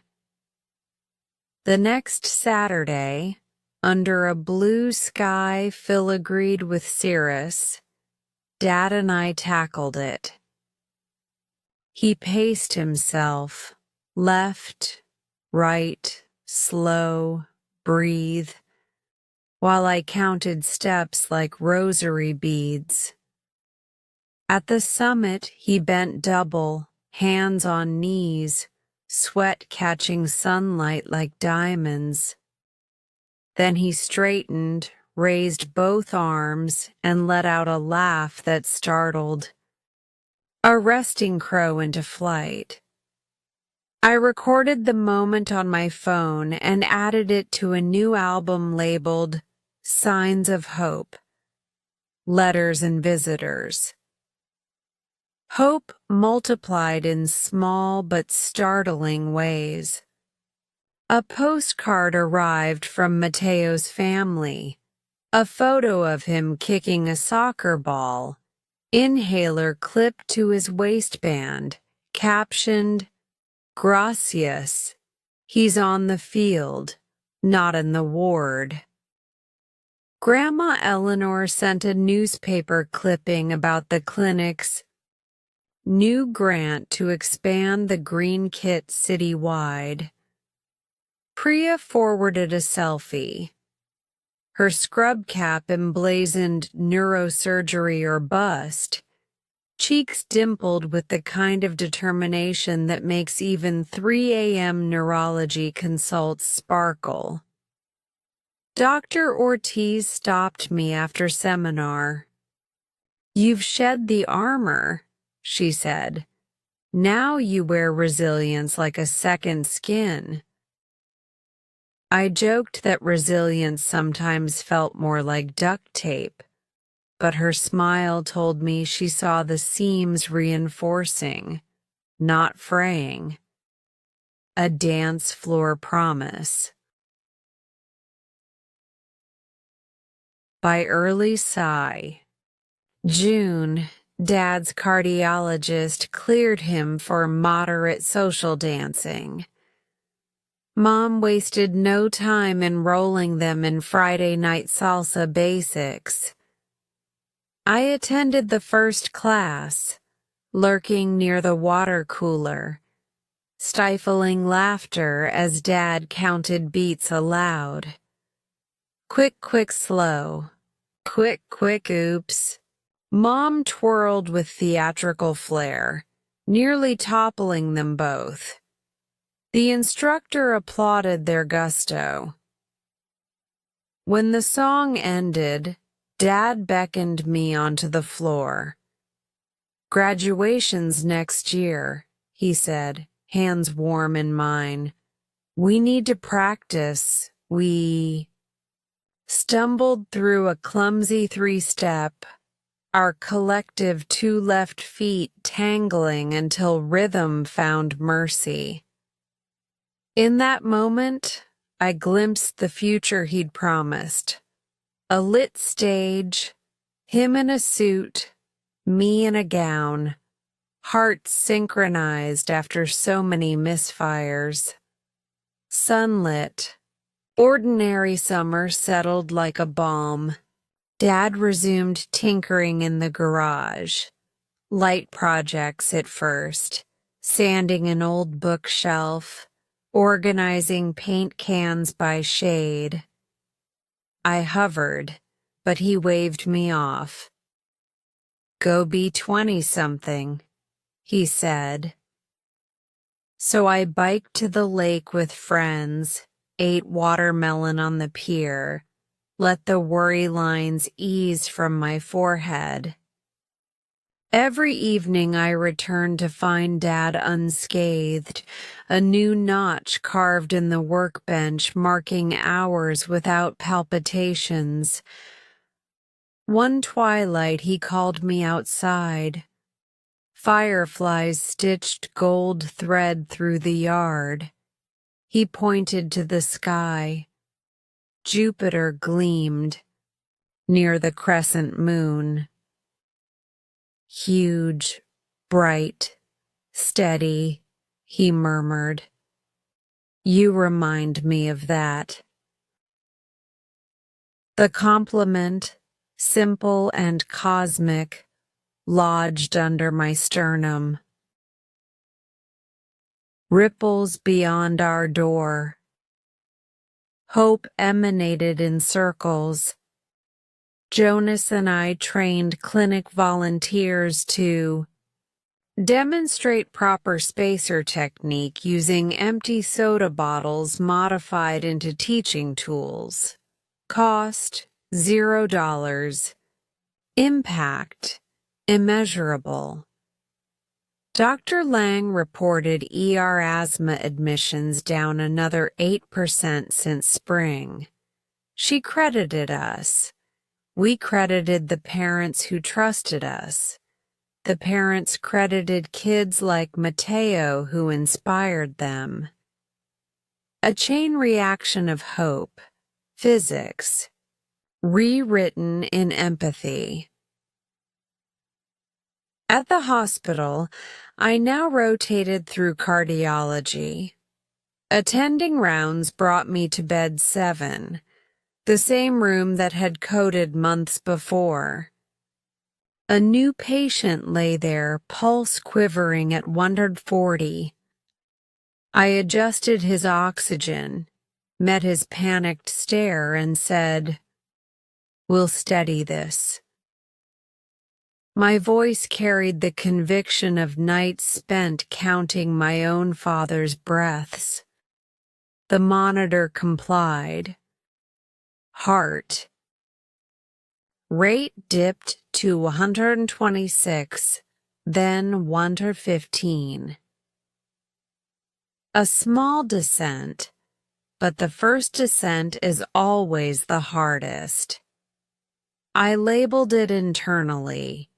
S1: The next Saturday, under a blue sky filigreed with cirrus, Dad and I tackled it. He paced himself, left, right, slow, breathe, while I counted steps like rosary beads. At the summit, he bent double, hands on knees, sweat catching sunlight like diamonds. Then he straightened, raised both arms, and let out a laugh that startled a resting crow into flight. I recorded the moment on my phone and added it to a new album labeled Signs of Hope, Letters and Visitors. Hope multiplied in small but startling ways. A postcard arrived from Mateo's family, a photo of him kicking a soccer ball, inhaler clipped to his waistband, captioned, "Gracias, he's on the field, not in the ward." Grandma Eleanor sent a newspaper clipping about the clinic's new grant to expand the green kit citywide. Priya forwarded a selfie. Her scrub cap emblazoned neurosurgery or bust, cheeks dimpled with the kind of determination that makes even 3 a.m. neurology consults sparkle. Dr. Ortiz stopped me after seminar. "You've shed the armor," she said. "Now you wear resilience like a second skin." I joked that resilience sometimes felt more like duct tape, but her smile told me she saw the seams reinforcing, not fraying. A dance floor promise. By early sigh. June, Dad's cardiologist cleared him for moderate social dancing. Mom wasted no time enrolling them in Friday night salsa basics. I attended the first class, lurking near the water cooler, stifling laughter as Dad counted beats aloud. Quick, quick, slow. Quick, quick, oops. Mom twirled with theatrical flair, nearly toppling them both. The instructor applauded their gusto. When the song ended, Dad beckoned me onto the floor. "Graduation's next year," he said, hands warm in mine. "We need to practice. We..." Stumbled through a clumsy 3-step, our collective 2 left feet tangling until rhythm found mercy. In that moment, I glimpsed the future he'd promised. A lit stage, him in a suit, me in a gown, hearts synchronized after so many misfires. Sunlit, ordinary summer settled like a balm. Dad resumed tinkering in the garage. Light projects at first, sanding an old bookshelf, organizing paint cans by shade. I hovered, but he waved me off. "Go be 20-something," he said. So I biked to the lake with friends, ate watermelon on the pier, let the worry lines ease from my forehead. Every evening I returned to find Dad unscathed, a new notch carved in the workbench marking hours without palpitations. One twilight he called me outside. Fireflies stitched gold thread through the yard. He pointed to the sky. Jupiter gleamed near the crescent moon. "Huge, bright, steady," he murmured. "You remind me of that." The compliment, simple and cosmic, lodged under my sternum. Ripples beyond our door. Hope emanated in circles. Jonas and I trained clinic volunteers to demonstrate proper spacer technique using empty soda bottles modified into teaching tools. Cost $0. Impact immeasurable. Dr. Lang reported ER asthma admissions down another 8% since spring. She credited us. We credited the parents who trusted us. The parents credited kids like Mateo who inspired them. A chain reaction of hope, physics, rewritten in empathy. At the hospital, I now rotated through cardiology. Attending rounds brought me to bed 7, the same room that had coded months before. A new patient lay there, pulse quivering at 140. I adjusted his oxygen, met his panicked stare, and said, "We'll steady this." My voice carried the conviction of nights spent counting my own father's breaths. The monitor complied. Heart. Rate dipped to 126, then 115. A small descent, but the first descent is always the hardest. I labeled it internally.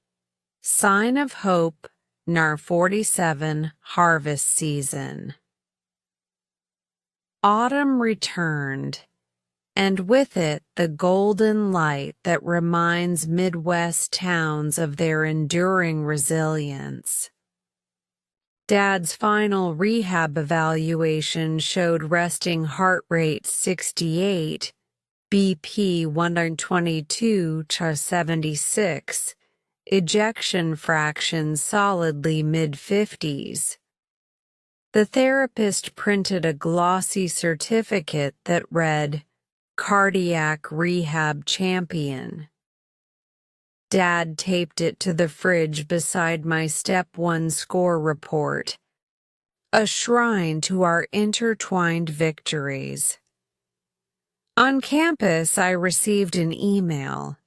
S1: Sign of hope, NAR 47 harvest season. Autumn returned, and with it the golden light that reminds Midwest towns of their enduring resilience. Dad's final rehab evaluation showed resting heart rate 68, BP 122/76, ejection fraction solidly mid-50s. The therapist printed a glossy certificate that read, "Cardiac Rehab Champion." Dad taped it to the fridge beside my Step 1 score report, a shrine to our intertwined victories. On campus, I received an email.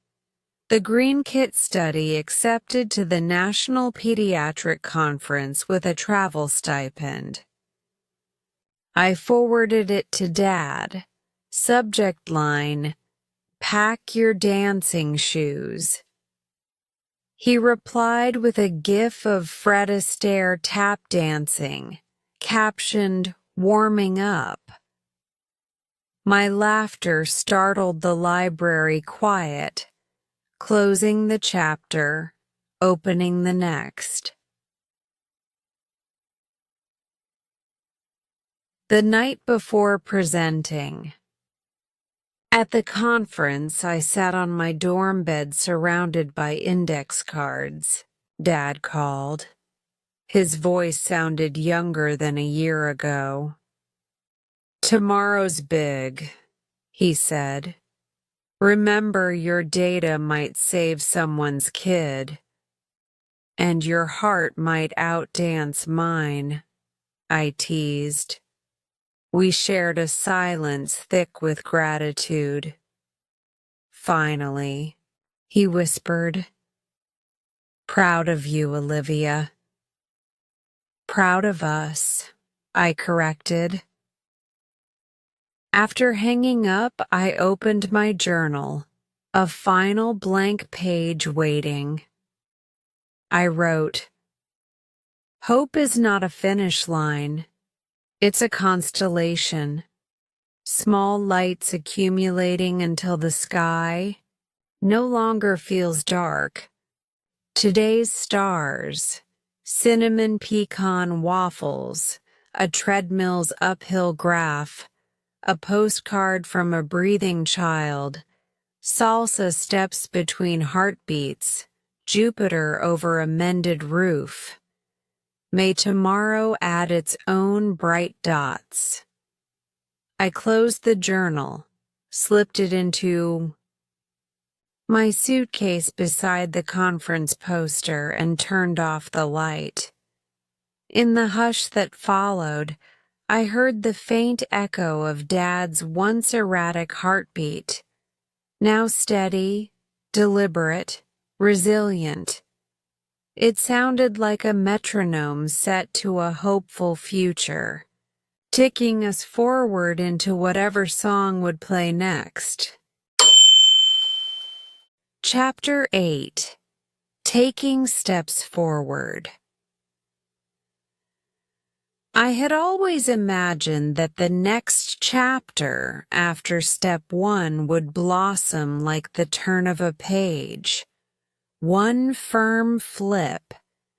S1: The Green Kit study accepted to the National Pediatric Conference with a travel stipend. I forwarded it to Dad. Subject line, "Pack your dancing shoes." He replied with a gif of Fred Astaire tap dancing, captioned, "Warming up." My laughter startled the library quiet, closing the chapter, opening the next. The night before presenting. At the conference, I sat on my dorm bed surrounded by index cards. Dad called. His voice sounded younger than a year ago. "Tomorrow's big," he said. Remember, your data might save someone's kid, and your heart might outdance mine, I teased. We shared a silence thick with gratitude. Finally, he whispered, "Proud of you, Olivia." "Proud of us," I corrected. After hanging up, I opened my journal, a final blank page waiting. I wrote, "Hope is not a finish line. It's a constellation. Small lights accumulating until the sky no longer feels dark. Today's stars, cinnamon pecan waffles, a treadmill's uphill graph, a postcard from a breathing child, salsa steps between heartbeats, Jupiter over a mended roof. May tomorrow add its own bright dots." I closed the journal, slipped it into my suitcase beside the conference poster, and turned off the light. In the hush that followed, I heard the faint echo of Dad's once erratic heartbeat, now steady, deliberate, resilient. It sounded like a metronome set to a hopeful future, ticking us forward into whatever song would play next. Chapter 8. Taking Steps Forward. I had always imagined that the next chapter after step 1 would blossom like the turn of a page. One firm flip,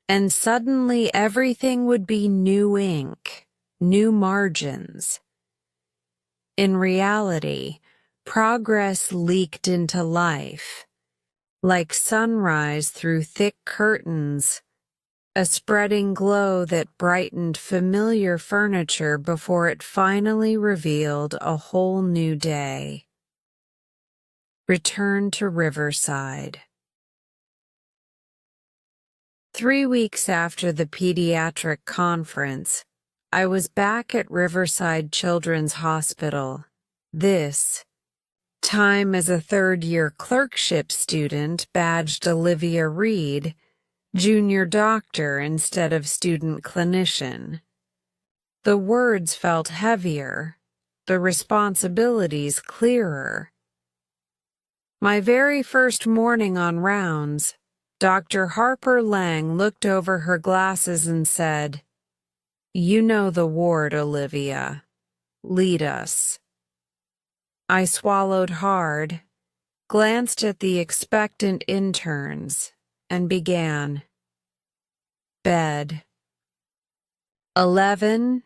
S1: and suddenly everything would be new ink, new margins. In reality, progress leaked into life, like sunrise through thick curtains, a spreading glow that brightened familiar furniture before it finally revealed a whole new day. Return to Riverside. 3 weeks after the pediatric conference, I was back at Riverside Children's Hospital, this time as a third-year clerkship student badged Olivia Reed, junior doctor instead of student clinician. The words felt heavier, the responsibilities clearer. My very first morning on rounds, Dr. Harper Lang looked over her glasses and said, "You know the ward, Olivia. Lead us." I swallowed hard, glanced at the expectant interns, and began. Bed. 11,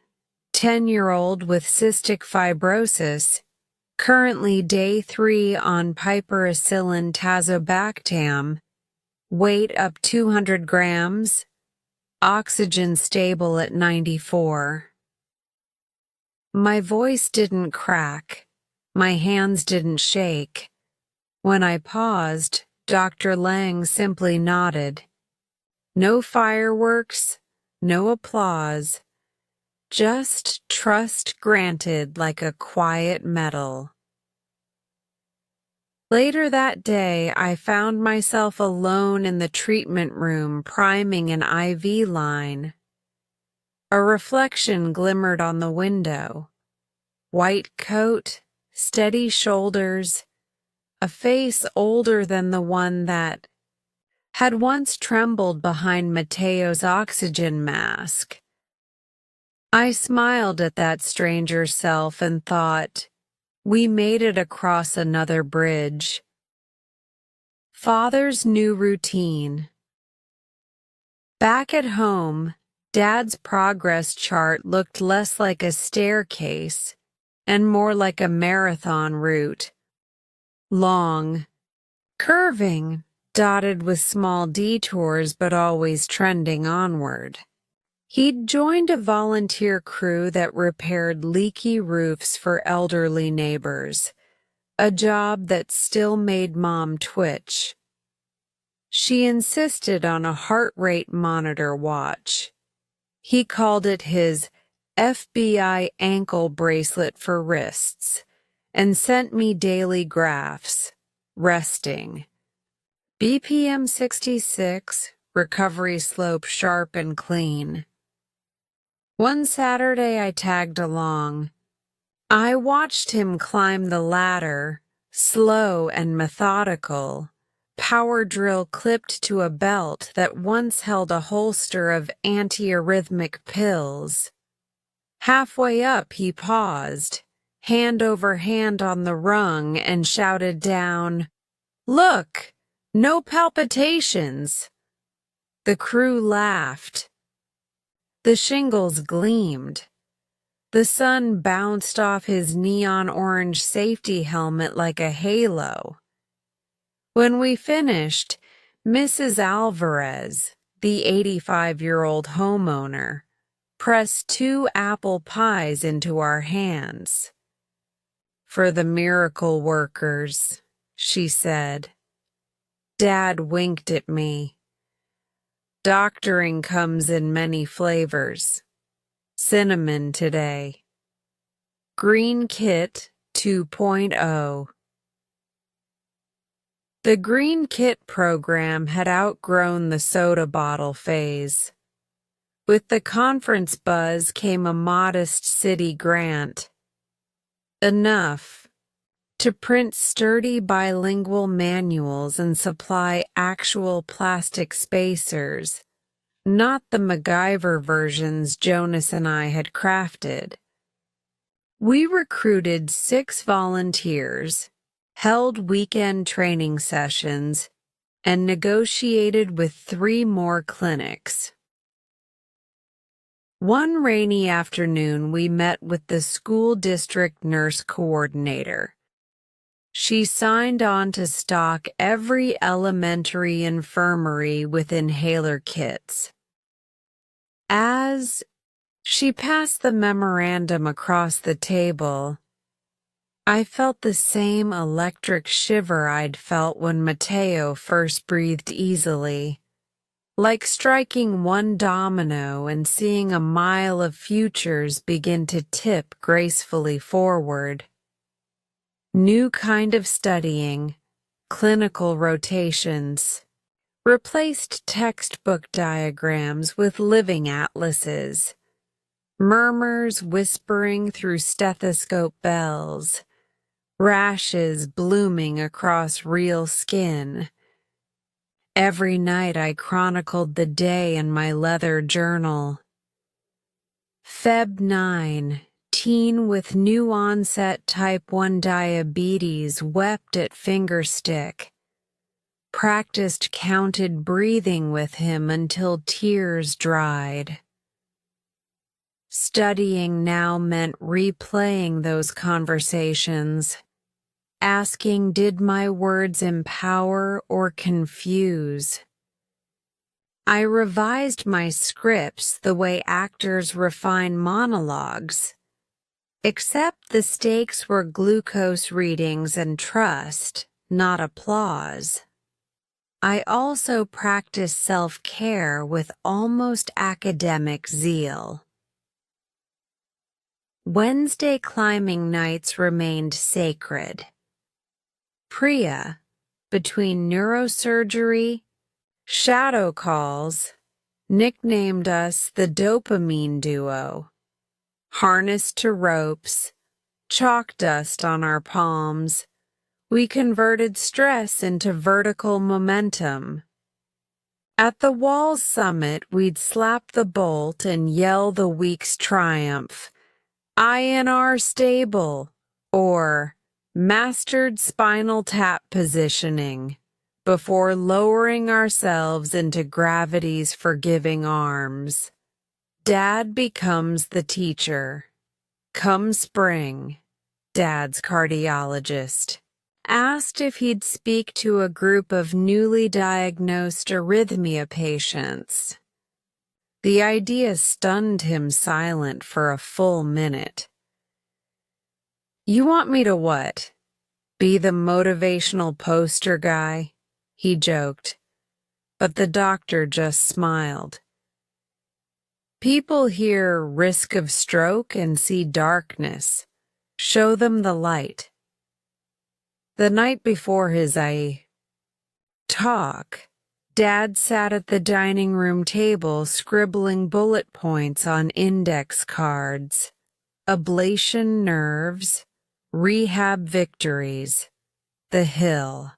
S1: 10-year-old with cystic fibrosis, currently day 3 on piperacillin tazobactam, weight up 200 grams, oxygen stable at 94. My voice didn't crack, my hands didn't shake. When I paused, Dr. Lang simply nodded. No fireworks, no applause, just trust granted like a quiet medal. Later that day, I found myself alone in the treatment room priming an IV line. A reflection glimmered on the window. White coat, steady shoulders, a face older than the one that had once trembled behind Mateo's oxygen mask. I smiled at that stranger self and thought, we made it across another bridge. Father's new routine. Back at home, Dad's progress chart looked less like a staircase and more like a marathon route. Long, curving, dotted with small detours but always trending onward. He'd joined a volunteer crew that repaired leaky roofs for elderly neighbors, a job that still made Mom twitch. She insisted on a heart rate monitor watch. He called it his FBI ankle bracelet for wrists and sent me daily graphs. Resting. BPM 66, recovery slope sharp and clean. One Saturday I tagged along. I watched him climb the ladder, slow and methodical, power drill clipped to a belt that once held a holster of antiarrhythmic pills. Halfway up he paused, hand over hand on the rung, and shouted down, "Look, no palpitations." The crew laughed. The shingles gleamed. The sun bounced off his neon orange safety helmet like a halo. When we finished, Mrs. Alvarez, the 85-year-old homeowner, pressed 2 apple pies into our hands. "For the miracle workers," she said. Dad winked at me. Doctoring comes in many flavors. Cinnamon today. Green Kit 2.0. The Green Kit program had outgrown the soda bottle phase. With the conference buzz came a modest city grant. Enough to print sturdy bilingual manuals and supply actual plastic spacers, not the MacGyver versions Jonas and I had crafted. We recruited 6 volunteers, held weekend training sessions, and negotiated with 3 more clinics. One rainy afternoon, we met with the school district nurse coordinator. She signed on to stock every elementary infirmary with inhaler kits. As she passed the memorandum across the table, I felt the same electric shiver I'd felt when Mateo first breathed easily, like striking one domino and seeing a mile of futures begin to tip gracefully forward. New kind of studying, clinical rotations, replaced textbook diagrams with living atlases, murmurs whispering through stethoscope bells, rashes blooming across real skin. Every night I chronicled the day in my leather journal. Feb 9. Teen with new onset type 1 diabetes wept at fingerstick. Practiced counted breathing with him until tears dried. Studying now meant replaying those conversations, asking, did my words empower or confuse? I revised my scripts the way actors refine monologues. Except the stakes were glucose readings and trust, not applause. I also practiced self-care with almost academic zeal. Wednesday climbing nights remained sacred. Priya, between neurosurgery, shadow calls, nicknamed us the dopamine duo. Harnessed to ropes, chalk dust on our palms, we converted stress into vertical momentum. At the wall's summit, we'd slap the bolt and yell the week's triumph, INR stable, or mastered spinal tap positioning, before lowering ourselves into gravity's forgiving arms. Dad becomes the teacher. Come spring, Dad's cardiologist asked if he'd speak to a group of newly diagnosed arrhythmia patients. The idea stunned him silent for a full minute. You want me to what? Be the motivational poster guy, he joked, but the doctor just smiled. People hear risk of stroke and see darkness. Show them the light. The night before his talk, Dad sat at the dining room table scribbling bullet points on index cards. Ablation nerves, rehab victories, the hill.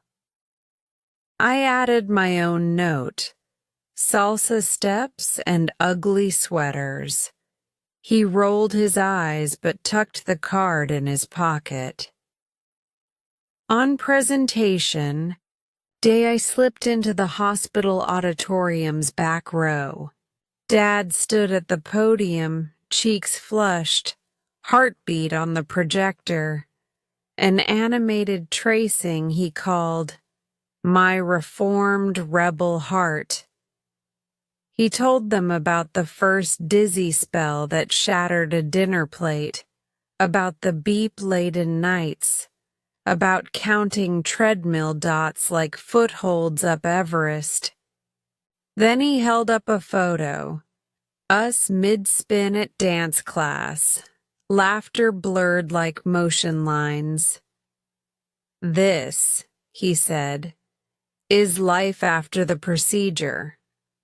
S1: I added my own note, salsa steps and ugly sweaters. He rolled his eyes but tucked the card in his pocket. On presentation day, I slipped into the hospital auditorium's back row. Dad stood at the podium, cheeks flushed, heartbeat on the projector, an animated tracing he called "My Reformed Rebel Heart." He told them about the first dizzy spell that shattered a dinner plate, about the beep-laden nights, about counting treadmill dots like footholds up Everest. Then he held up a photo, us mid-spin at dance class, laughter blurred like motion lines. "This," he said, "is life after the procedure.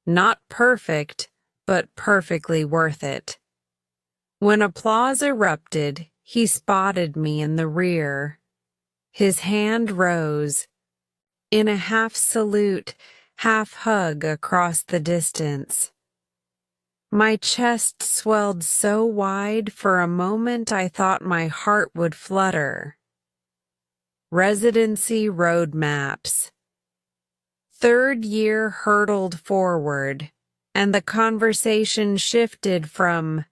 S1: Not perfect, but perfectly worth it." When applause erupted, he spotted me in the rear. His hand rose, in a half salute, half hug across the distance. My chest swelled so wide for a moment I thought my heart would flutter. Residency roadmaps. Third year hurtled forward, and the conversation shifted from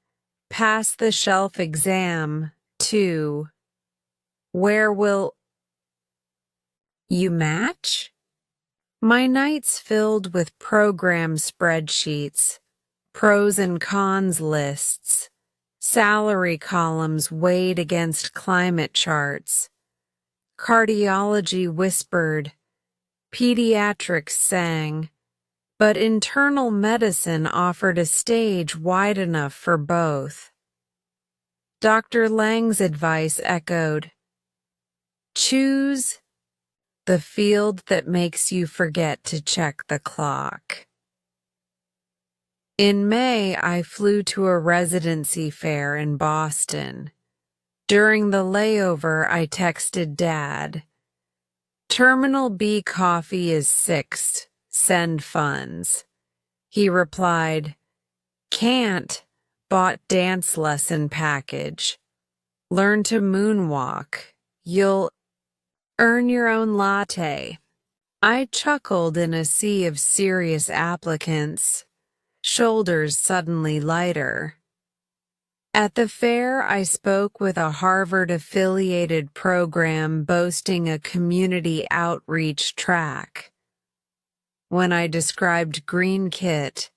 S1: pass-the-shelf exam to where will you match? My nights filled with program spreadsheets, pros and cons lists, salary columns weighed against climate charts. Cardiology whispered, pediatrics sang, but internal medicine offered a stage wide enough for both. Dr. Lang's advice echoed, choose the field that makes you forget to check the clock. In May, I flew to a residency fair in Boston. During the layover, I texted Dad, "Terminal B coffee is 6, send funds." He replied, "Can't, bought dance lesson package. Learn to moonwalk. You'll earn your own latte." I chuckled in a sea of serious applicants, shoulders suddenly lighter. At the fair, I spoke with a Harvard-affiliated program boasting a community outreach track. When I described Green Kit,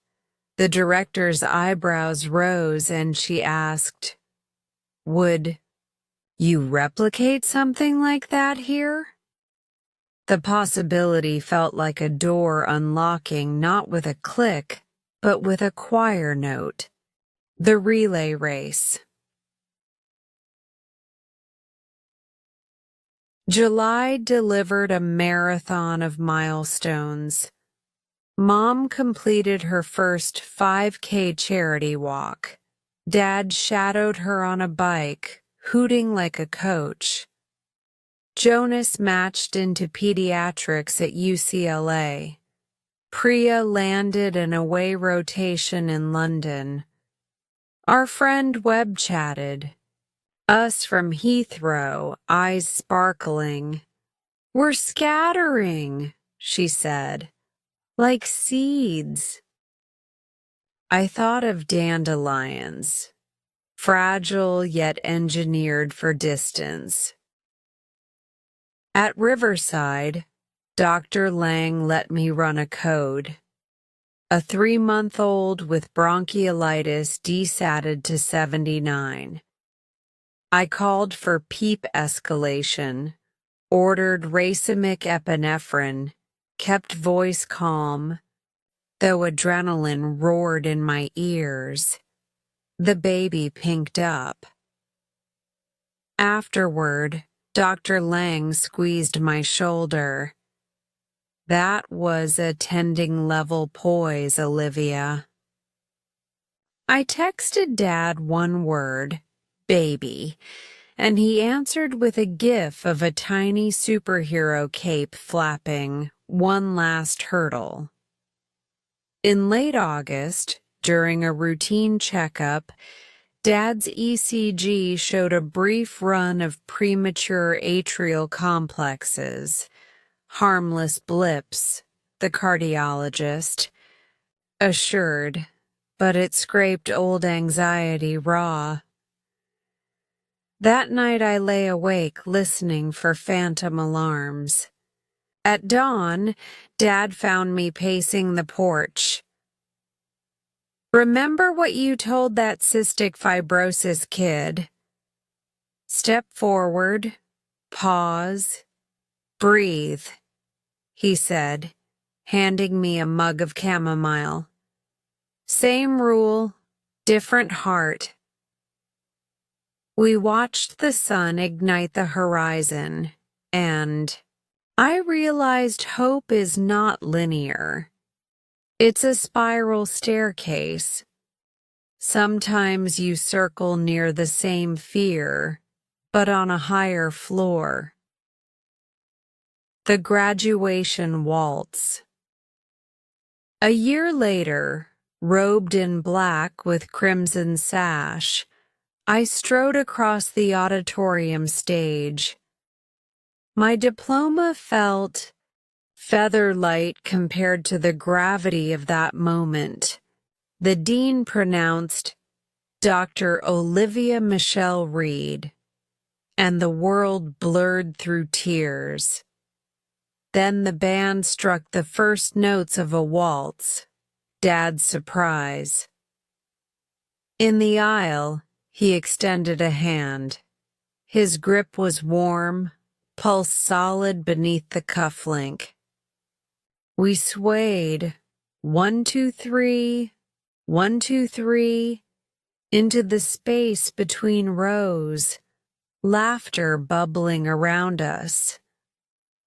S1: the director's eyebrows rose and she asked, "Would you replicate something like that here?" The possibility felt like a door unlocking not with a click, but with a choir note. The relay race. July delivered a marathon of milestones. Mom completed her first 5K charity walk. Dad shadowed her on a bike, hooting like a coach. Jonas matched into pediatrics at UCLA. Priya landed an away rotation in London. Our friend web chatted. Us from Heathrow, eyes sparkling. "We're scattering," she said, "like seeds." I thought of dandelions, fragile yet engineered for distance. At Riverside, Dr. Lang let me run a code. A 3-month-old with bronchiolitis desatted to 79. I called for PEEP escalation, ordered racemic epinephrine, kept voice calm, though adrenaline roared in my ears. The baby pinked up. Afterward, Dr. Lang squeezed my shoulder. That was attending level poise, Olivia. I texted Dad one word, baby, and he answered with a gif of a tiny superhero cape flapping one last hurdle. In late August, during a routine checkup, Dad's ECG showed a brief run of premature atrial complexes. Harmless blips, the cardiologist assured, but it scraped old anxiety raw. That night I lay awake listening for phantom alarms. At dawn, Dad found me pacing the porch. Remember what you told that cystic fibrosis kid? Step forward, pause, breathe, he said, handing me a mug of chamomile. Same rule, different heart. We watched the sun ignite the horizon, and I realized hope is not linear. It's a spiral staircase. Sometimes you circle near the same fear, but on a higher floor. The graduation waltz. A year later, robed in black with crimson sash, I strode across the auditorium stage. My diploma felt feather-light compared to the gravity of that moment. The dean pronounced, Dr. Olivia Michelle Reed, and the world blurred through tears. Then the band struck the first notes of a waltz, Dad's surprise. In the aisle, he extended a hand. His grip was warm, pulse solid beneath the cufflink. We swayed, 1, 2, 3, 1, 2, 3, into the space between rows, laughter bubbling around us.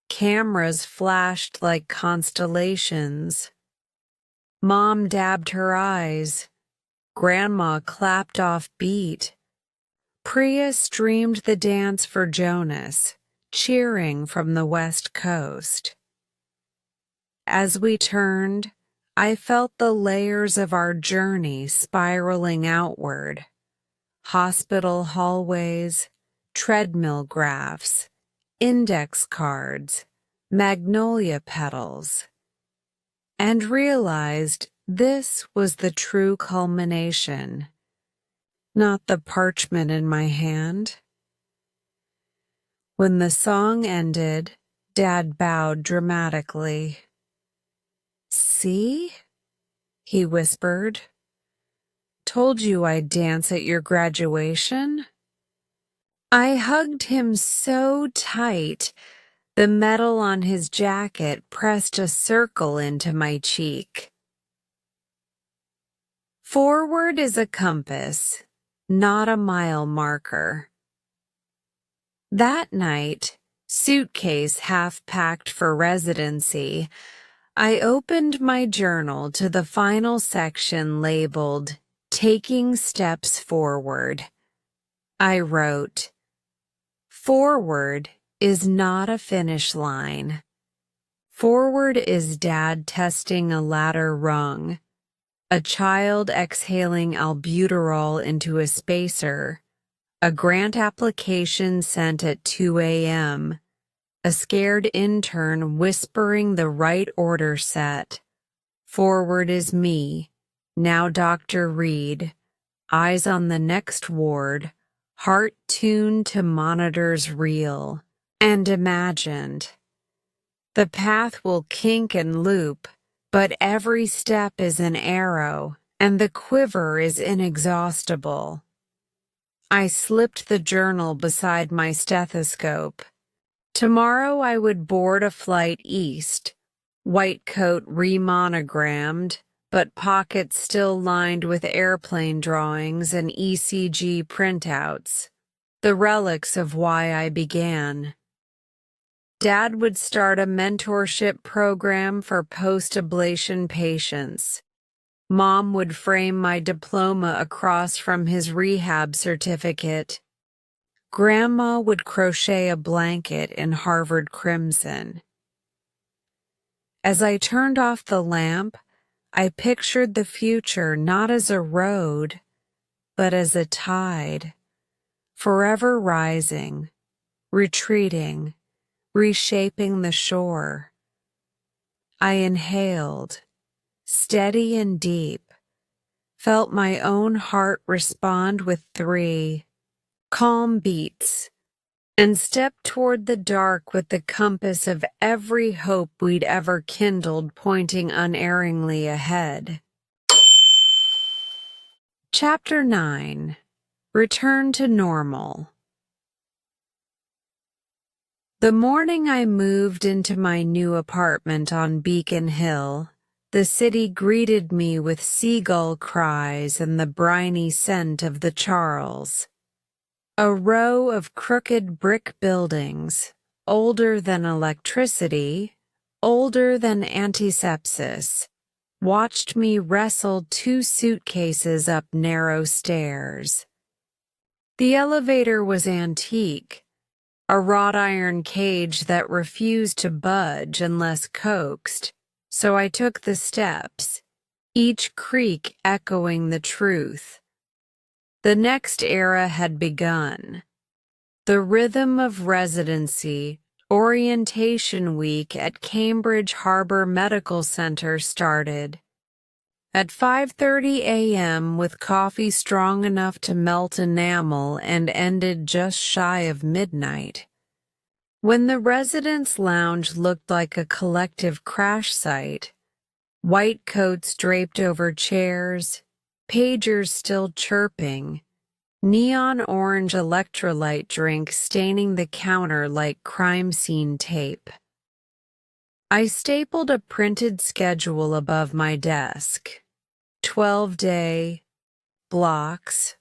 S1: Cameras flashed like constellations. Mom dabbed her eyes. Grandma clapped off beat. Priya streamed the dance for Jonas, cheering from the West Coast. As we turned, I felt the layers of our journey spiraling outward. Hospital hallways, treadmill graphs, index cards, magnolia petals, and realized this was the true culmination, not the parchment in my hand. When the song ended, Dad bowed dramatically. See? He whispered. Told you I'd dance at your graduation. I hugged him so tight, the metal on his jacket pressed a circle into my cheek. Forward is a compass, not a mile marker. That night, suitcase half-packed for residency, I opened my journal to the final section labeled, Taking Steps Forward. I wrote, Forward is not a finish line. Forward is Dad testing a ladder rung, a child exhaling albuterol into a spacer, a grant application sent at 2 a.m., a scared intern whispering the right order set. Forward is me, now Dr. Reed, eyes on the next ward, heart tuned to monitors reel, and imagined. The path will kink and loop, but every step is an arrow, and the quiver is inexhaustible. I slipped the journal beside my stethoscope. Tomorrow I would board a flight east, white coat remonogrammed, but pockets still lined with airplane drawings and ECG printouts, the relics of why I began. Dad would start a mentorship program for post-ablation patients. Mom would frame my diploma across from his rehab certificate. Grandma would crochet a blanket in Harvard crimson. As I turned off the lamp, I pictured the future not as a road, but as a tide, forever rising, retreating, reshaping the shore. I inhaled, steady and deep, felt my own heart respond with 3 calm beats, and stepped toward the dark with the compass of every hope we'd ever kindled pointing unerringly ahead. Chapter 9. Return to Normal. The morning I moved into my new apartment on Beacon Hill, the city greeted me with seagull cries and the briny scent of the Charles. A row of crooked brick buildings, older than electricity, older than antisepsis, watched me wrestle 2 suitcases up narrow stairs. The elevator was antique, a wrought iron cage that refused to budge unless coaxed, so I took the steps, each creak echoing the truth. The next era had begun. The rhythm of residency, orientation week at Cambridge Harbor Medical Center started. At 5:30 a.m. with coffee strong enough to melt enamel and ended just shy of midnight. When the residence lounge looked like a collective crash site, white coats draped over chairs, pagers still chirping, neon orange electrolyte drinks staining the counter like crime scene tape. I stapled a printed schedule above my desk. 12-day blocks,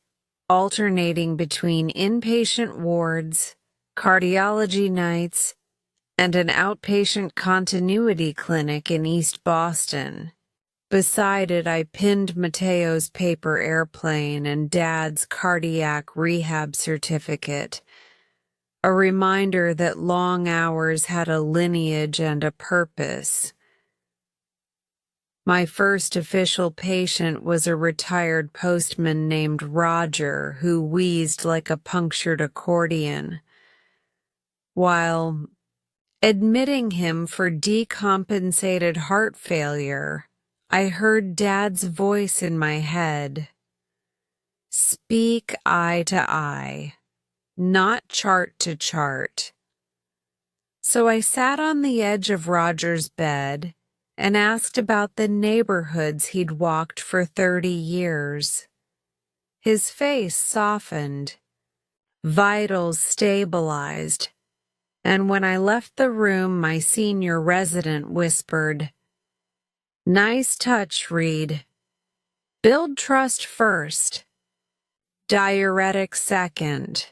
S1: alternating between inpatient wards, cardiology nights, and an outpatient continuity clinic in East Boston. Beside it, I pinned Mateo's paper airplane and Dad's cardiac rehab certificate, a reminder that long hours had a lineage and a purpose. My first official patient was a retired postman named Roger who wheezed like a punctured accordion. While admitting him for decompensated heart failure, I heard Dad's voice in my head. Speak eye to eye, not chart to chart. So I sat on the edge of Roger's bed and asked about the neighborhoods he'd walked for 30 years. His face softened, vitals stabilized, and when I left the room, my senior resident whispered, "Nice touch, Reed. Build trust first. Diuretic second."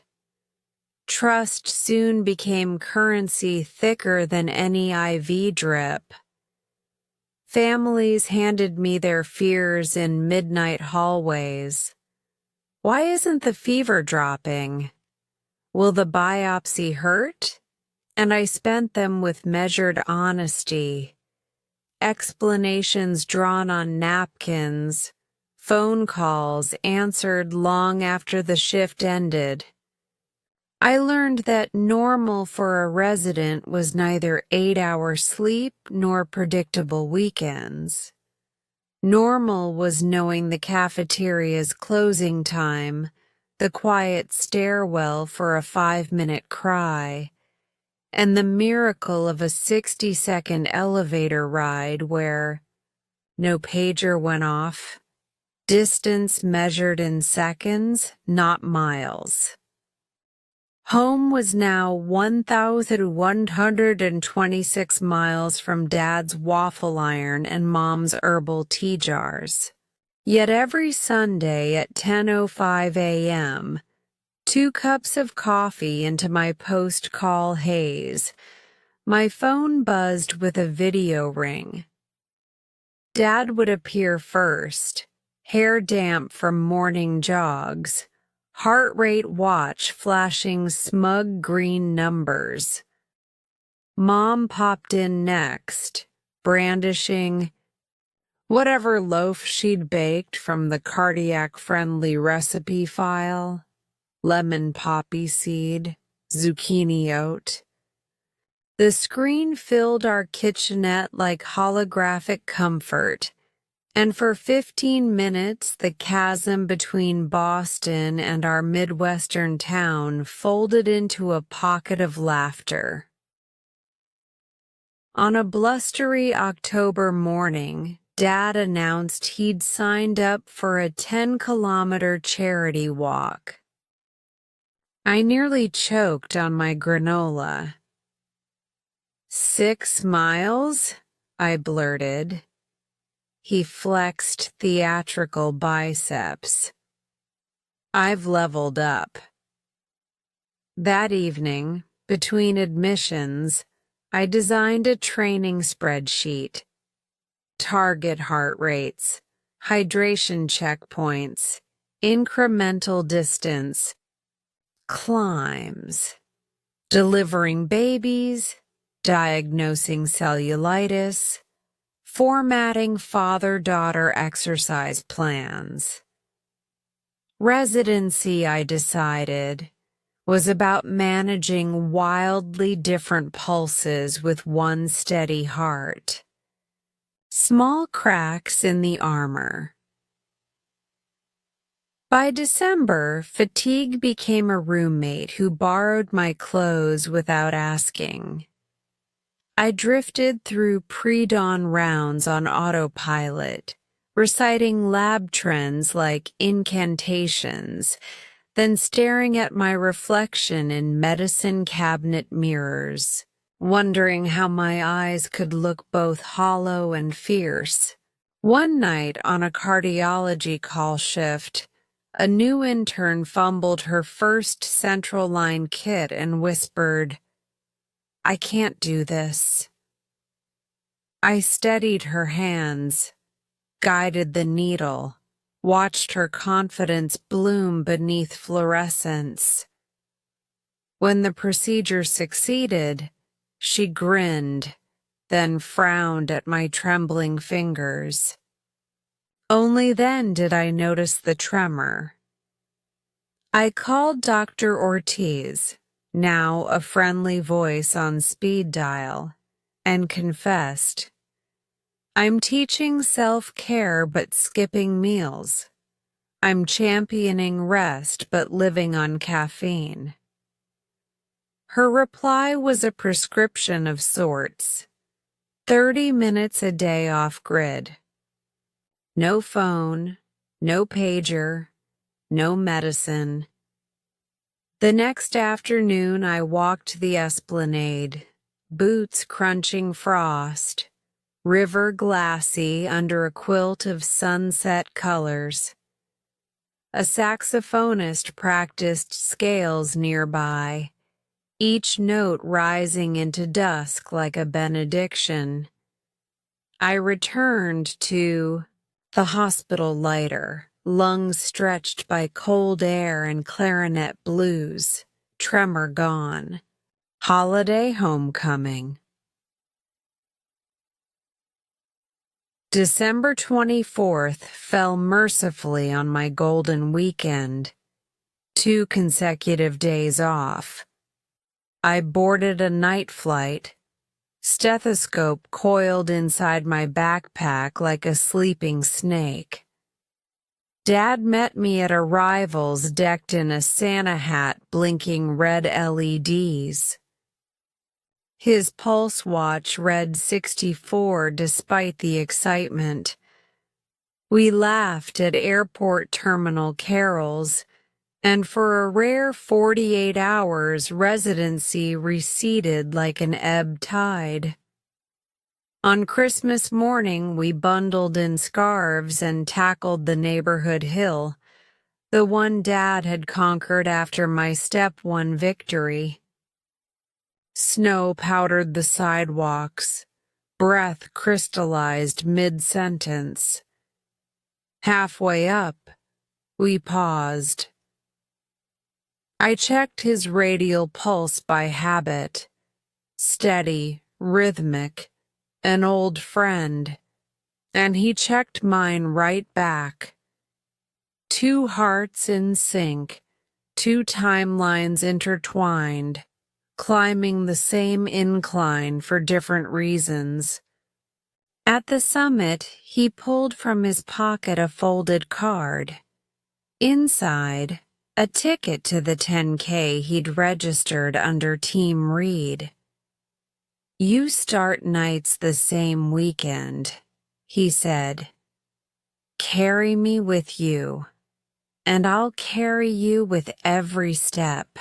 S1: Trust soon became currency thicker than any IV drip. Families handed me their fears in midnight hallways. Why isn't the fever dropping? Will the biopsy hurt? And I spent them with measured honesty. Explanations drawn on napkins, phone calls answered long after the shift ended. I learned that normal for a resident was neither 8-hour sleep nor predictable weekends. Normal was knowing the cafeteria's closing time, the quiet stairwell for a 5-minute cry, and the miracle of a 60-second elevator ride where no pager went off, distance measured in seconds, not miles. Home was now 1,126 miles from Dad's waffle iron and Mom's herbal tea jars. Yet every Sunday at 10:05 a.m., 2 cups of coffee into my post-call haze, my phone buzzed with a video ring. Dad would appear first, hair damp from morning jogs, heart rate watch flashing smug green numbers. Mom popped in next, brandishing whatever loaf she'd baked from the cardiac-friendly recipe file, lemon poppy seed, zucchini oat. The screen filled our kitchenette like holographic comfort, and for 15 minutes the chasm between Boston and our Midwestern town folded into a pocket of laughter. On a blustery October morning, Dad announced he'd signed up for a 10-kilometer charity walk. I nearly choked on my granola. 6 miles? I blurted. He flexed theatrical biceps. I've leveled up. That evening, between admissions, I designed a training spreadsheet. Target heart rates, hydration checkpoints, incremental distance, climbs, delivering babies, diagnosing cellulitis, formatting father-daughter exercise plans. Residency, I decided, was about managing wildly different pulses with one steady heart. Small cracks in the armor. By December, fatigue became a roommate who borrowed my clothes without asking. I drifted through pre-dawn rounds on autopilot, reciting lab trends like incantations, then staring at my reflection in medicine cabinet mirrors, wondering how my eyes could look both hollow and fierce. One night on a cardiology call shift, a new intern fumbled her first central line kit and whispered, "I can't do this." I steadied her hands, guided the needle, watched her confidence bloom beneath fluorescence. When the procedure succeeded, she grinned, then frowned at my trembling fingers. Only then did I notice the tremor. I called Dr. Ortiz, now a friendly voice on speed dial, and confessed, "I'm teaching self-care but skipping meals. I'm championing rest but living on caffeine." Her reply was a prescription of sorts. 30 minutes a day off-grid. No phone, no pager, no medicine. The next afternoon I walked the esplanade, boots crunching frost, river glassy under a quilt of sunset colors. A saxophonist practiced scales nearby, each note rising into dusk like a benediction. I returned to the hospital lighter, lungs stretched by cold air and clarinet blues, tremor gone. Holiday homecoming. December 24th fell mercifully on my golden weekend. 2 consecutive days off. I boarded a night flight, stethoscope coiled inside my backpack like a sleeping snake. Dad met me at arrivals decked in a Santa hat blinking red LEDs. His pulse watch read 64 despite the excitement. We laughed at airport terminal carols, and for a rare 48 hours, residency receded like an ebb tide. On Christmas morning, we bundled in scarves and tackled the neighborhood hill, the one Dad had conquered after my step one victory. Snow powdered the sidewalks, breath crystallized mid-sentence. Halfway up, we paused. I checked his radial pulse by habit, steady, rhythmic, an old friend, and he checked mine right back. Two hearts in sync, two timelines intertwined, climbing the same incline for different reasons. At the summit, he pulled from his pocket a folded card. Inside, a ticket to the 10K he'd registered under Team Reed. "You start nights the same weekend," he said. "Carry me with you, and I'll carry you with every step."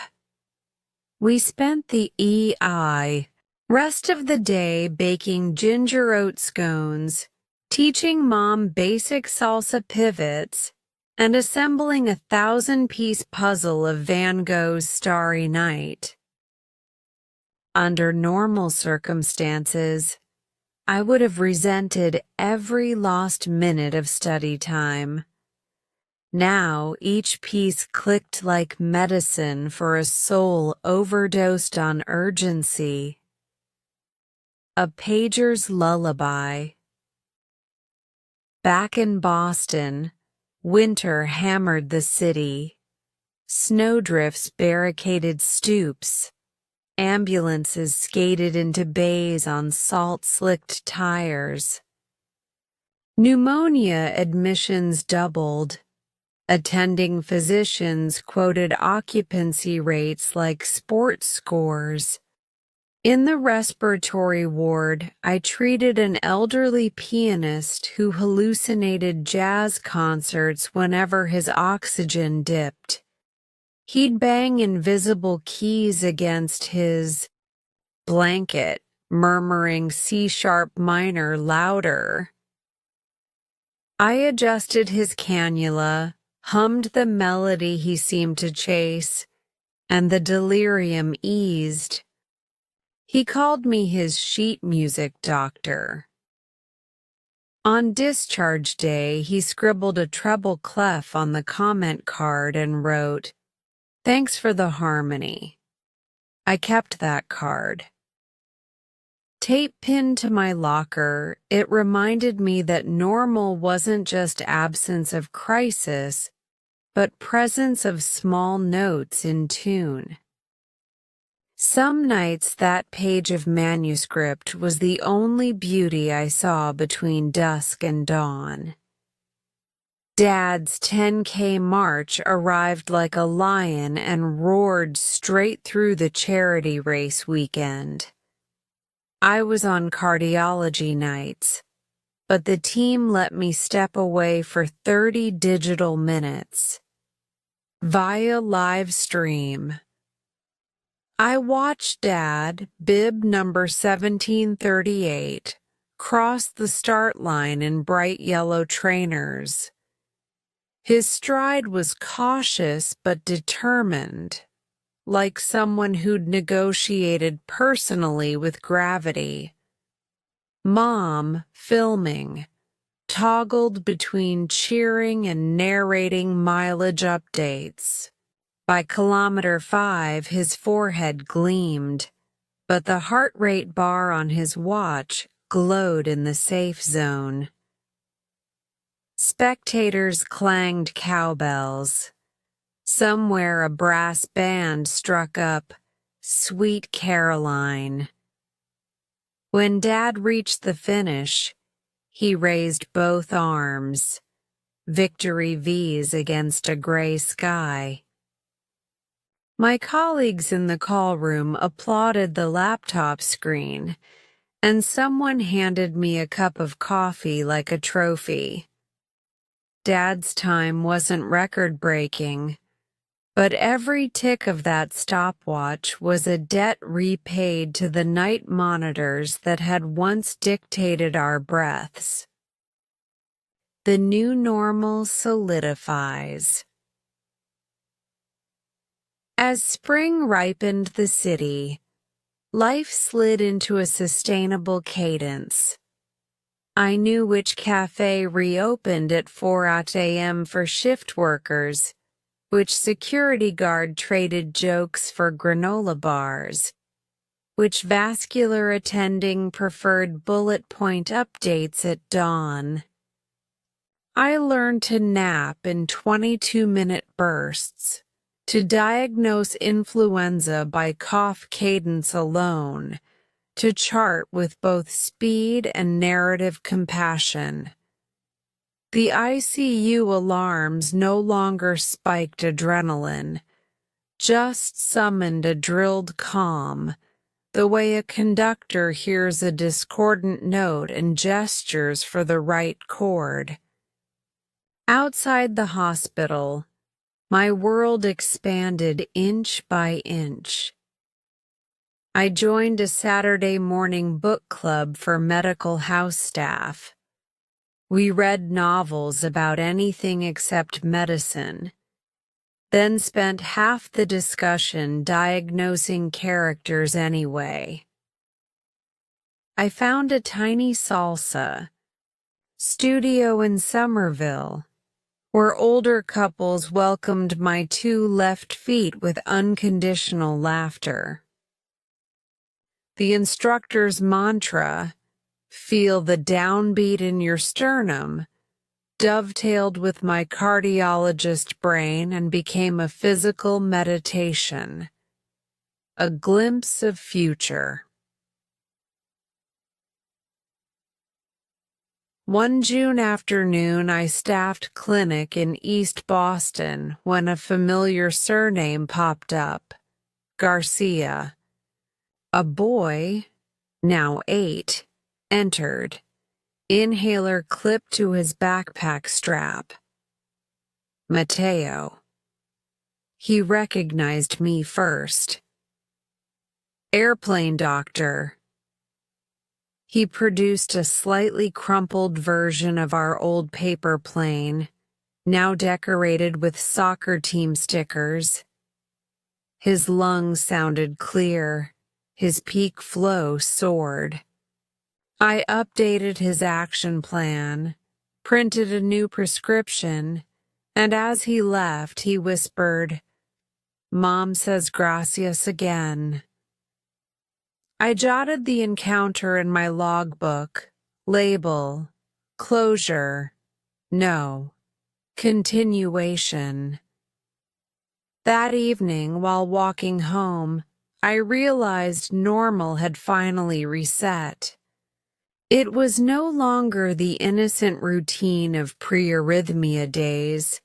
S1: We spent the rest of the day baking ginger oat scones, teaching Mom basic salsa pivots, and assembling a 1,000-piece puzzle of Van Gogh's Starry Night. Under normal circumstances, I would have resented every lost minute of study time. Now each piece clicked like medicine for a soul overdosed on urgency. A pager's lullaby. Back in Boston, winter hammered the city. Snowdrifts barricaded stoops. Ambulances skated into bays on salt-slicked tires. Pneumonia admissions doubled. Attending physicians quoted occupancy rates like sports scores. In the respiratory ward, I treated an elderly pianist who hallucinated jazz concerts whenever his oxygen dipped. He'd bang invisible keys against his blanket, murmuring C-sharp minor louder. I adjusted his cannula, hummed the melody he seemed to chase, and the delirium eased. He called me his sheet music doctor. On discharge day, he scribbled a treble clef on the comment card and wrote, "Thanks for the harmony." I kept that card. Tape pinned to my locker, it reminded me that normal wasn't just absence of crisis, but presence of small notes in tune. Some nights that page of manuscript was the only beauty I saw between dusk and dawn. Dad's 10K march arrived like a lion and roared straight through the charity race weekend. I was on cardiology nights, but the team let me step away for 30 digital minutes. Via live stream. I watched Dad, bib number 1738, cross the start line in bright yellow trainers. His stride was cautious but determined, like someone who'd negotiated personally with gravity. Mom, filming, toggled between cheering and narrating mileage updates. By kilometer 5, his forehead gleamed, but the heart rate bar on his watch glowed in the safe zone. Spectators clanged cowbells. Somewhere a brass band struck up "Sweet Caroline." When Dad reached the finish, he raised both arms, victory V's against a gray sky. My colleagues in the call room applauded the laptop screen, and someone handed me a cup of coffee like a trophy. Dad's time wasn't record-breaking, But every tick of that stopwatch was a debt repaid to the night monitors that had once dictated our breaths. The new normal solidifies. As spring ripened the city, life slid into a sustainable cadence. I knew which cafe reopened at 4 a.m. for shift workers, which security guard traded jokes for granola bars, which vascular attending preferred bullet point updates at dawn. I learned to nap in 22-minute bursts, to diagnose influenza by cough cadence alone, to chart with both speed and narrative compassion. The ICU alarms no longer spiked adrenaline, just summoned a drilled calm, the way a conductor hears a discordant note and gestures for the right chord. Outside the hospital, my world expanded inch by inch. I joined a Saturday morning book club for medical house staff. We read novels about anything except medicine, then spent half the discussion diagnosing characters anyway. I found a tiny salsa studio in Somerville, where older couples welcomed my two left feet with unconditional laughter. The instructor's mantra, "Feel the downbeat in your sternum," dovetailed with my cardiologist brain and became a physical meditation, a glimpse of future. One June afternoon, I staffed clinic in East Boston when a familiar surname popped up, Garcia. A boy, now 8, entered, inhaler clipped to his backpack strap. Mateo. He recognized me first. Airplane doctor. He produced a slightly crumpled version of our old paper plane, now decorated with soccer team stickers. His lungs sounded clear, his peak flow soared. I updated his action plan, printed a new prescription, and as he left, he whispered, "Mom says gracias again." I jotted the encounter in my logbook, label, closure, no, continuation. That evening, while walking home, I realized normal had finally reset. It was no longer the innocent routine of pre-arrhythmia days,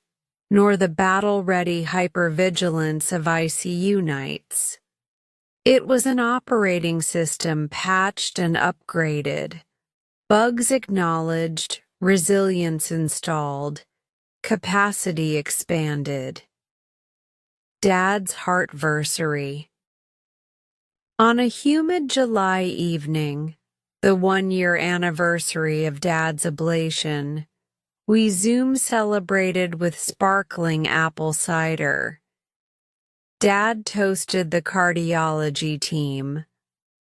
S1: nor the battle-ready hypervigilance of ICU nights. It was an operating system patched and upgraded, bugs acknowledged, resilience installed, capacity expanded. Dad's Heartversary. On a humid July evening, the 1-year anniversary of Dad's ablation, we Zoom celebrated with sparkling apple cider. Dad toasted the cardiology team.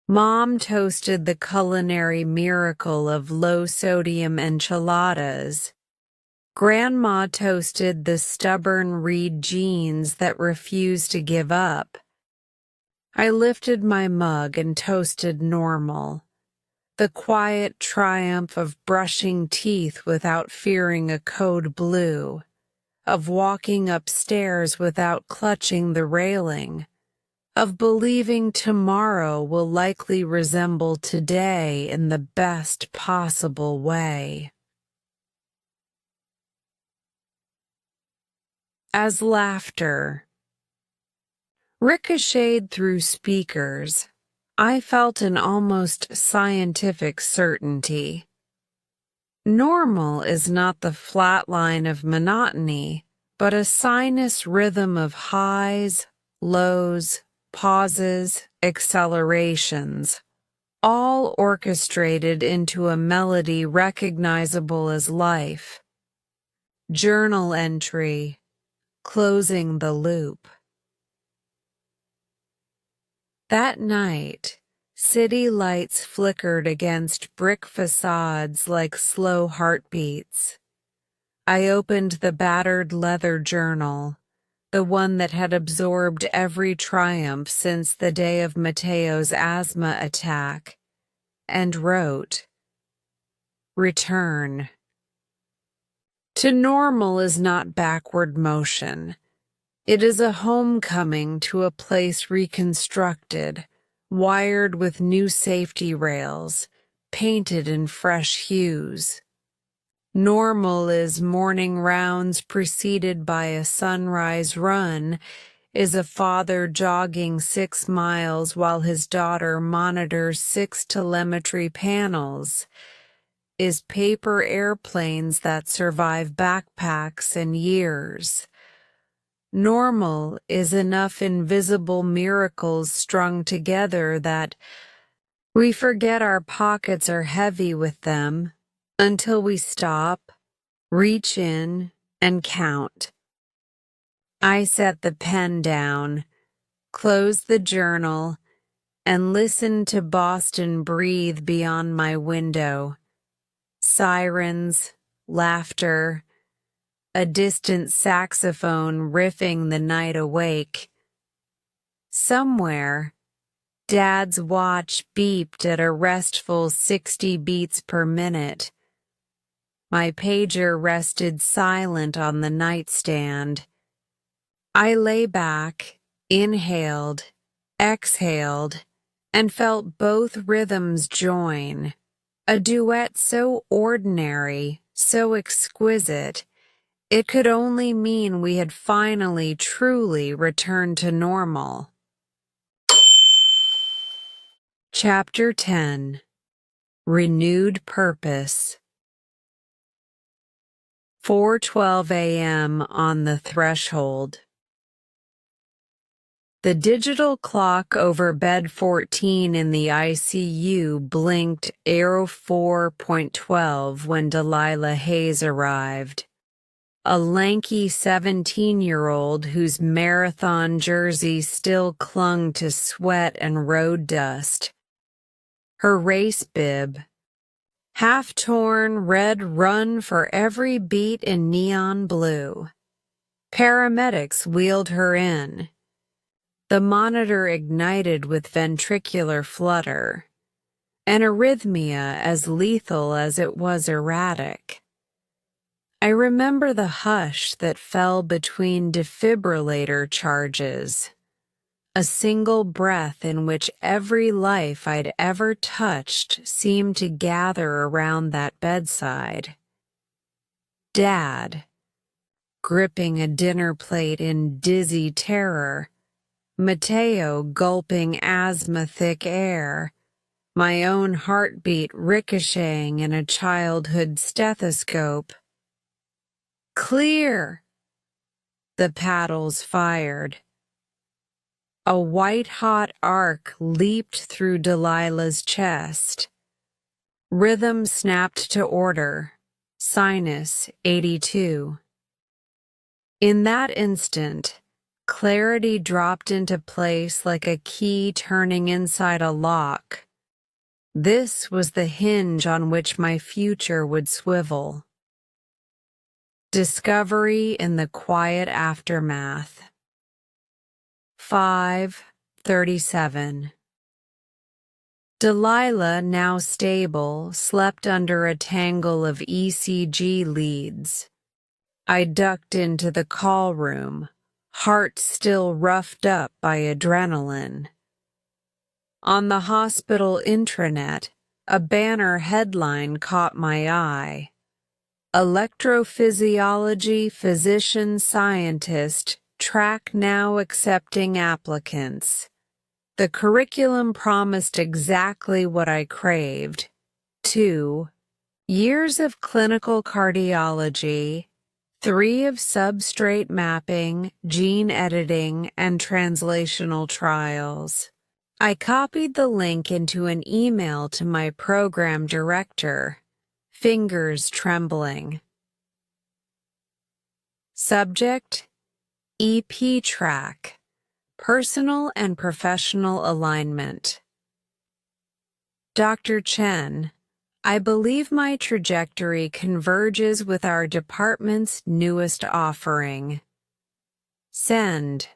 S1: Mom toasted the culinary miracle of low-sodium enchiladas. Grandma toasted the stubborn Reed genes that refused to give up. I lifted my mug and toasted normal, the quiet triumph of brushing teeth without fearing a code blue, of walking upstairs without clutching the railing, of believing tomorrow will likely resemble today in the best possible way. As laughter ricocheted through speakers, I felt an almost scientific certainty. Normal is not the flat line of monotony, but a sinus rhythm of highs, lows, pauses, accelerations, all orchestrated into a melody recognizable as life. Journal entry, closing the loop. That night, city lights flickered against brick facades like slow heartbeats. I opened the battered leather journal, the one that had absorbed every triumph since the day of Mateo's asthma attack, and wrote, "Return. To normal is not backward motion. It is a homecoming to a place reconstructed, wired with new safety rails, painted in fresh hues. Normal is morning rounds preceded by a sunrise run, is a father jogging 6 miles while his daughter monitors 6 telemetry panels, is paper airplanes that survive backpacks and years. Normal is enough invisible miracles strung together that we forget our pockets are heavy with them until we stop, reach in, and count." I set the pen down, closed the journal, and listened to Boston breathe beyond my window. Sirens, laughter, a distant saxophone riffing the night awake. Somewhere, Dad's watch beeped at a restful 60 beats per minute. My pager rested silent on the nightstand. I lay back, inhaled, exhaled, and felt both rhythms join. A duet so ordinary, so exquisite, it could only mean we had finally truly returned to normal. Chapter 10. Renewed Purpose. 4:12 a.m. on the threshold. The digital clock over bed 14 in the ICU blinked arrow 4.12 when Delilah Hayes arrived. A lanky 17-year-old whose marathon jersey still clung to sweat and road dust. Her race bib, half-torn red run for every beat in neon blue. Paramedics wheeled her in. The monitor ignited with ventricular flutter, an arrhythmia as lethal as it was erratic. I remember the hush that fell between defibrillator charges, a single breath in which every life I'd ever touched seemed to gather around that bedside. Dad, gripping a dinner plate in dizzy terror, Mateo gulping asthma-thick air, my own heartbeat ricocheting in a childhood stethoscope. "Clear!" The paddles fired. A white-hot arc leaped through Delilah's chest. Rhythm snapped to order. Sinus 82. In that instant, clarity dropped into place like a key turning inside a lock. This was the hinge on which my future would swivel. Discovery in the quiet aftermath. 5:37. Delilah, now stable, slept under a tangle of ECG leads. I ducked into the call room, heart still roughed up by adrenaline. On the hospital intranet, a banner headline caught my eye. Electrophysiology physician scientist track now accepting applicants. The curriculum promised exactly what I craved. 2 years of clinical cardiology, 3 of substrate mapping, gene editing, and translational trials. I copied the link into an email to my program director, fingers trembling. Subject: EP track, personal and professional alignment. Dr. Chen, I believe my trajectory converges with our department's newest offering. Send.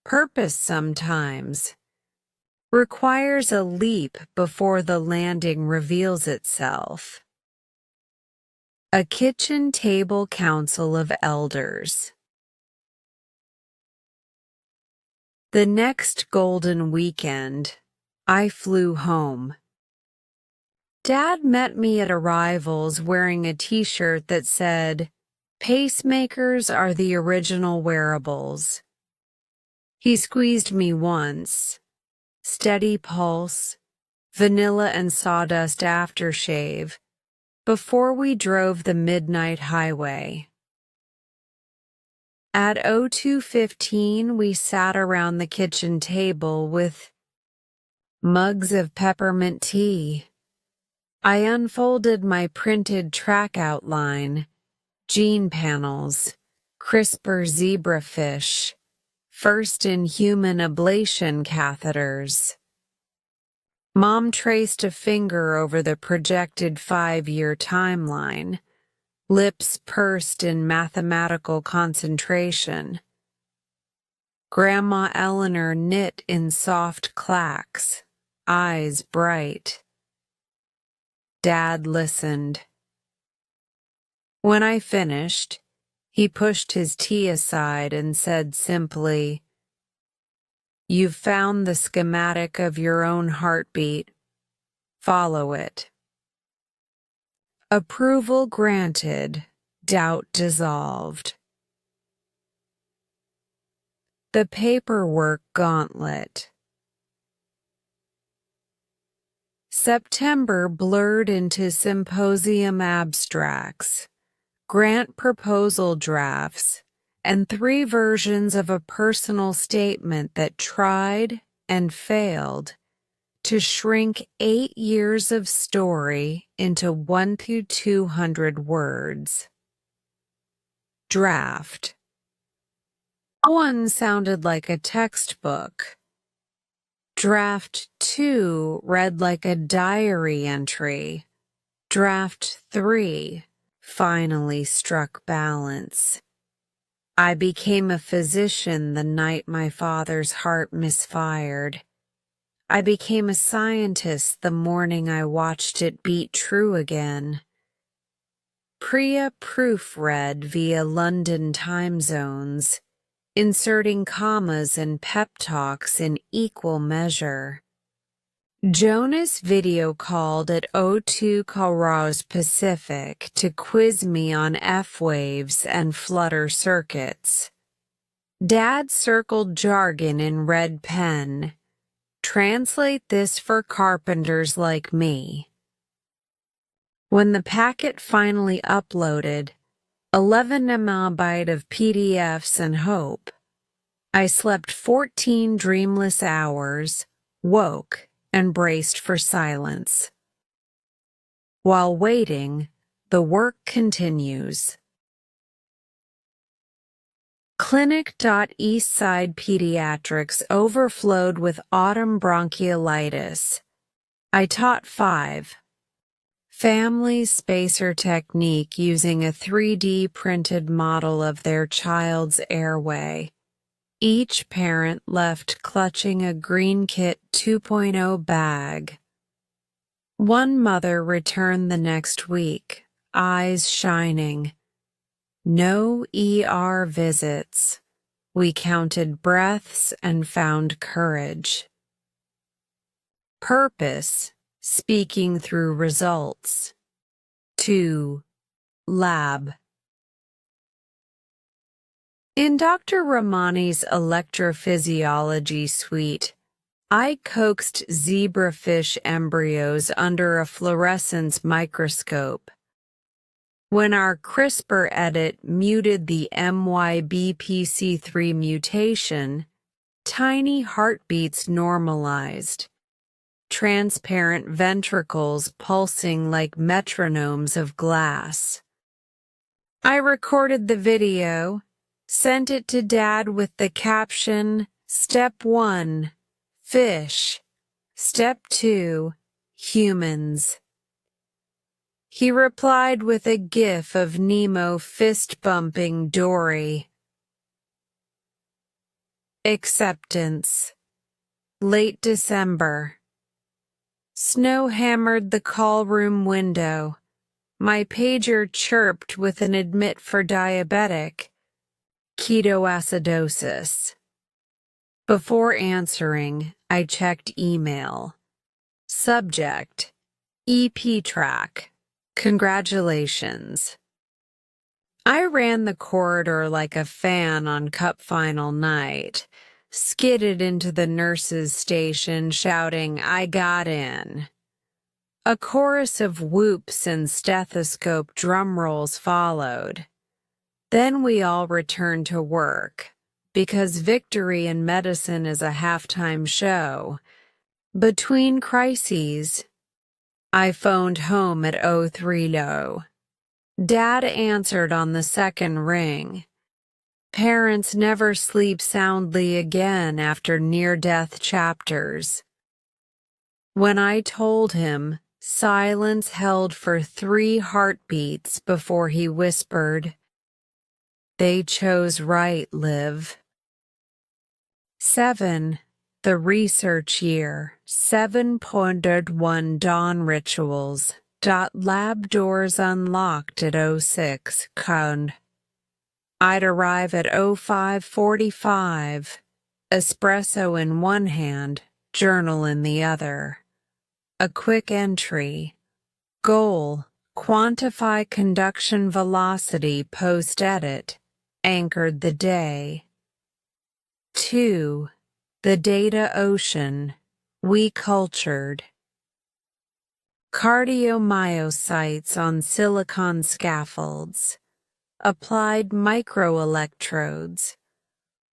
S1: Purpose sometimes requires a leap before the landing reveals itself. A kitchen table council of elders. The next golden weekend, I flew home. Dad met me at arrivals wearing a t-shirt that said, "Pacemakers are the original wearables." He squeezed me once. Steady pulse, vanilla and sawdust aftershave, before we drove the midnight highway. At 02:15, we sat around the kitchen table with mugs of peppermint tea. I unfolded my printed track outline, gene panels, CRISPR zebrafish, first-in-human ablation catheters. Mom traced a finger over the projected 5-year timeline, lips pursed in mathematical concentration. Grandma Eleanor knit in soft clacks, eyes bright. Dad listened. When I finished, he pushed his tea aside and said simply, "You've found the schematic of your own heartbeat. Follow it." Approval granted, doubt dissolved. The paperwork gauntlet. September blurred into symposium abstracts, grant proposal drafts, and 3 versions of a personal statement that tried and failed to shrink 8 years of story into 1 to 200 words. Draft. 1 sounded like a textbook. Draft 2 read like a diary entry. Draft 3 finally struck balance. I became a physician the night my father's heart misfired. I became a scientist the morning I watched it beat true again. Priya proofread via London time zones, inserting commas and pep talks in equal measure. Jonas video called at 02 Kairos Pacific to quiz me on F-waves and flutter circuits. Dad circled jargon in red pen. Translate this for carpenters like me. When the packet finally uploaded, 11 MB of PDFs and hope, I slept 14 dreamless hours, woke, and braced for silence. While waiting, the work continues. Clinic.Eastside Pediatrics overflowed with autumn bronchiolitis. I taught 5. Families spacer technique using a 3D printed model of their child's airway. Each parent left clutching a Green Kit 2.0 bag. One mother returned the next week, eyes shining. No ER visits. We counted breaths and found courage. Purpose, speaking through results. 2. Lab. In Dr. Ramani's electrophysiology suite, I coaxed zebrafish embryos under a fluorescence microscope. When our CRISPR edit muted the MYBPC3 mutation, tiny heartbeats normalized, transparent ventricles pulsing like metronomes of glass. I recorded the video, sent it to Dad with the caption, Step 1, fish. Step 2, humans. He replied with a gif of Nemo fist-bumping Dory. Acceptance. Late December. Snow hammered the call room window. My pager chirped with an admit for diabetic ketoacidosis. Before answering, I checked email. Subject: EP track. Congratulations. I ran the corridor like a fan on Cup final night, skidded into the nurse's station shouting, "I got in." A chorus of whoops and stethoscope drum rolls followed. Then we all returned to work, because victory in medicine is a halftime show. Between crises, I phoned home at 03:00. Dad answered on the second ring. Parents never sleep soundly again after near-death chapters. When I told him, silence held for 3 heartbeats before he whispered, "They chose right, Liv." 7. The research year, 7.1 dawn rituals. Lab doors unlocked at 06, Cone. I'd arrive at 05:45, espresso in one hand, journal in the other. A quick entry. Goal: quantify conduction velocity post-edit, anchored the day. 2. The data ocean, we cultured. Cardiomyocytes on silicon scaffolds, applied microelectrodes,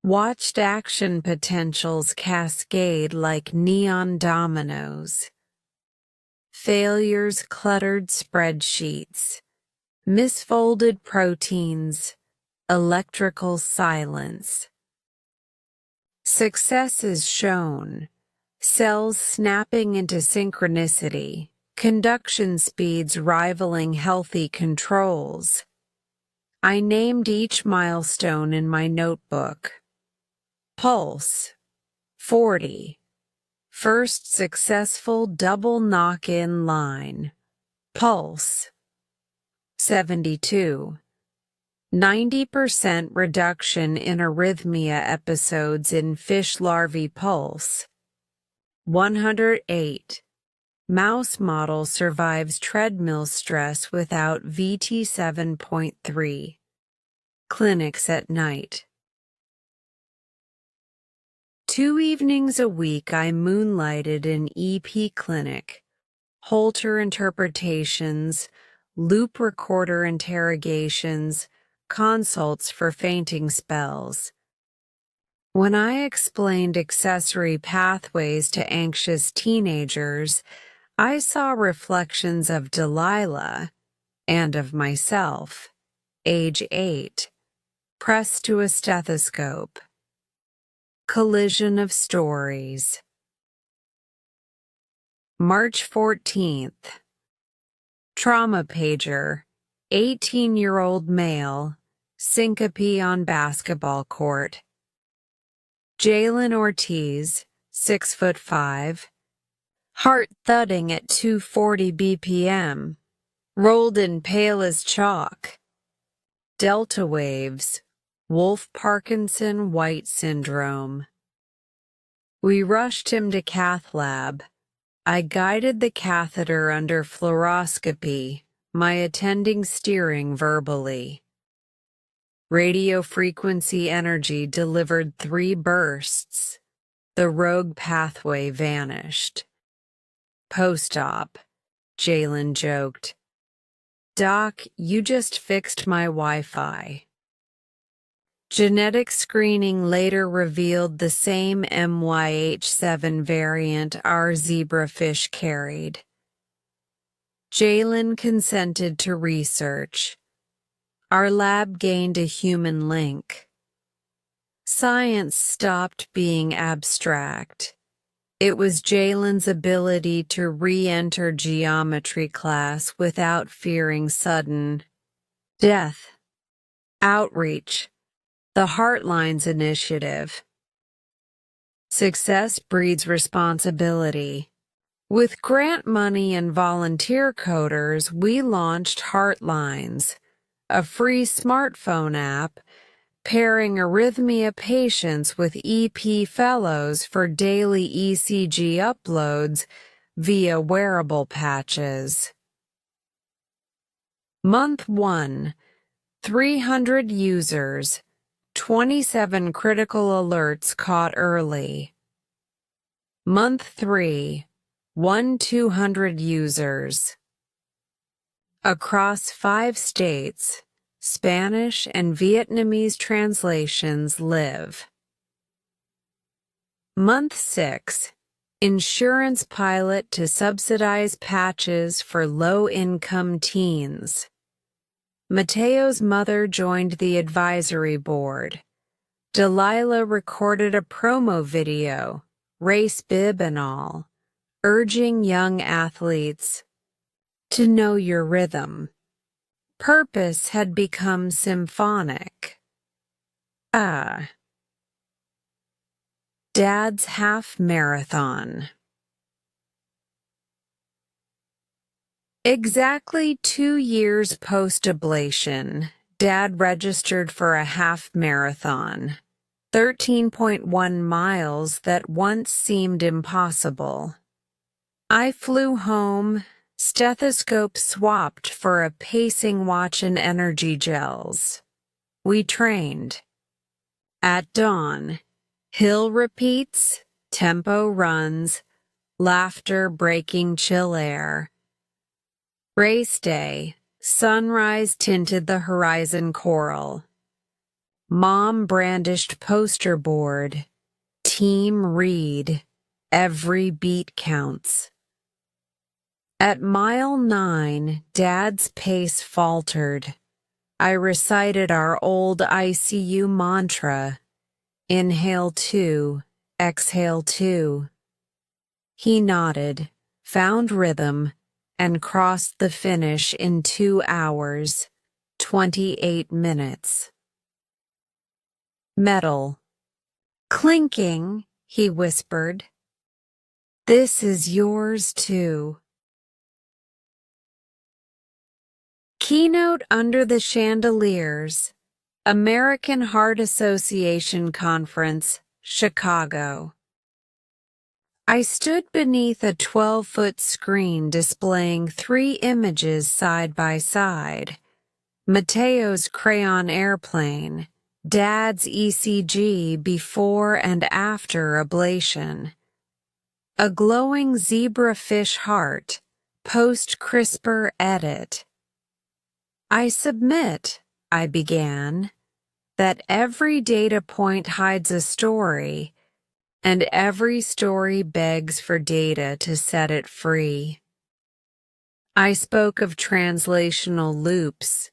S1: watched action potentials cascade like neon dominoes. Failures cluttered spreadsheets, misfolded proteins, electrical silence. Successes shown, cells snapping into synchronicity, conduction speeds rivaling healthy controls. I named each milestone in my notebook. Pulse, 40. First successful double knock-in line. Pulse, 72. 90% reduction in arrhythmia episodes in fish larvae pulse. 108. Mouse model survives treadmill stress without VT 7.3. Clinics at night. 2 evenings a week I moonlighted in EP clinic. Holter interpretations, loop recorder interrogations, consults for fainting spells. When I explained accessory pathways to anxious teenagers, I saw reflections of Delilah and of myself, age 8, pressed to a stethoscope. Collision of stories. March 14th. Trauma pager, 18-year-old male, syncope on basketball court. Jalen Ortiz, 6'5", heart thudding at 240 BPM, rolled in pale as chalk. Delta waves, Wolff-Parkinson-White syndrome. We rushed him to cath lab. I guided the catheter under fluoroscopy, my attending steering verbally. Radio frequency energy delivered 3 bursts. The rogue pathway vanished. Post-op, Jalen joked. Doc, you just fixed my Wi-Fi. Genetic screening later revealed the same MYH7 variant our zebrafish carried. Jalen consented to research. Our lab gained a human link. Science stopped being abstract. It was Jalen's ability to re-enter geometry class without fearing sudden death. Outreach. The Heartlines Initiative. Success breeds responsibility. With grant money and volunteer coders, we launched Heartlines, a free smartphone app pairing arrhythmia patients with EP fellows for daily ECG uploads via wearable patches. Month 1, 300 users, 27 critical alerts caught early. Month 3, 200 users. Across 5 states, Spanish and Vietnamese translations live. Month 6, insurance pilot to subsidize patches for low-income teens. Mateo's mother joined the advisory board. Delilah recorded a promo video, race bib and all, urging young athletes to know your rhythm. Purpose had become symphonic. Dad's half marathon. Exactly 2 years post-ablation, Dad registered for a half marathon, 13.1 miles that once seemed impossible. I flew home, stethoscope swapped for a pacing watch and energy gels. We trained. At dawn, hill repeats, tempo runs, laughter breaking chill air. Race day, sunrise tinted the horizon coral. Mom brandished poster board. Team read. Every beat counts. At mile 9, Dad's pace faltered. I recited our old ICU mantra. Inhale 2, exhale 2. He nodded, found rhythm, and crossed the finish in 2 hours, 28 minutes. Medal. Clinking, he whispered. This is yours too. Keynote under the chandeliers, American Heart Association Conference, Chicago. I stood beneath a 12-foot screen displaying 3 images side by side. Mateo's crayon airplane, Dad's ECG before and after ablation. A glowing zebrafish heart, post-CRISPR edit. I submit, I began, that every data point hides a story, and every story begs for data to set it free. I spoke of translational loops,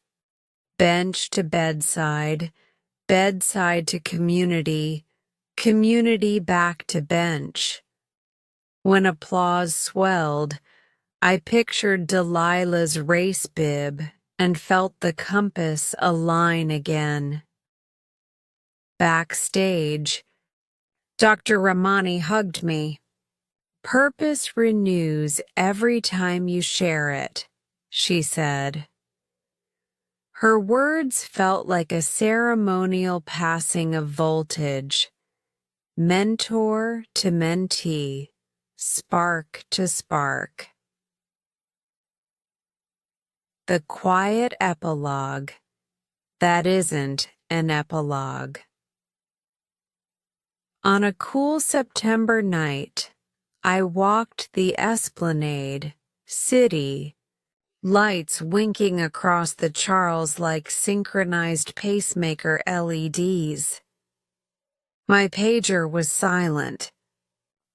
S1: bench to bedside, bedside to community, community back to bench. When applause swelled, I pictured Delilah's race bib and felt the compass align again. Backstage, Dr. Ramani hugged me. Purpose renews every time you share it, she said. Her words felt like a ceremonial passing of voltage, mentor to mentee, spark to spark. The quiet epilogue that isn't an epilogue. On a cool September night, I walked the Esplanade, city, lights winking across the Charles like synchronized pacemaker LEDs. My pager was silent.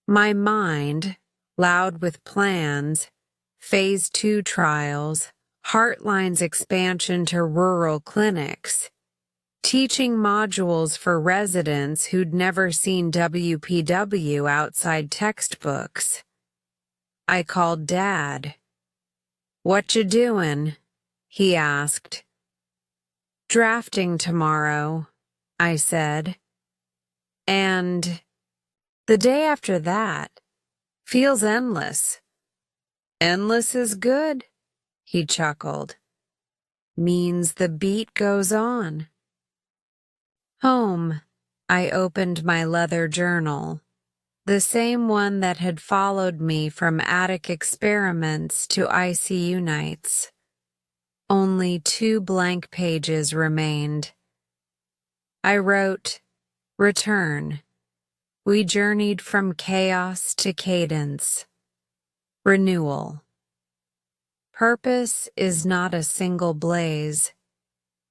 S1: My mind, loud with plans, Phase 2 trials, Heartline's expansion to rural clinics, teaching modules for residents who'd never seen WPW outside textbooks. I called Dad. "What you doing?" he asked. "Drafting tomorrow," I said. And the day after that feels endless. "Endless is good," he chuckled. "Means the beat goes on." Home, I opened my leather journal, the same one that had followed me from attic experiments to ICU nights. Only 2 blank pages remained. I wrote, "Return. We journeyed from chaos to cadence. Renewal. Purpose is not a single blaze.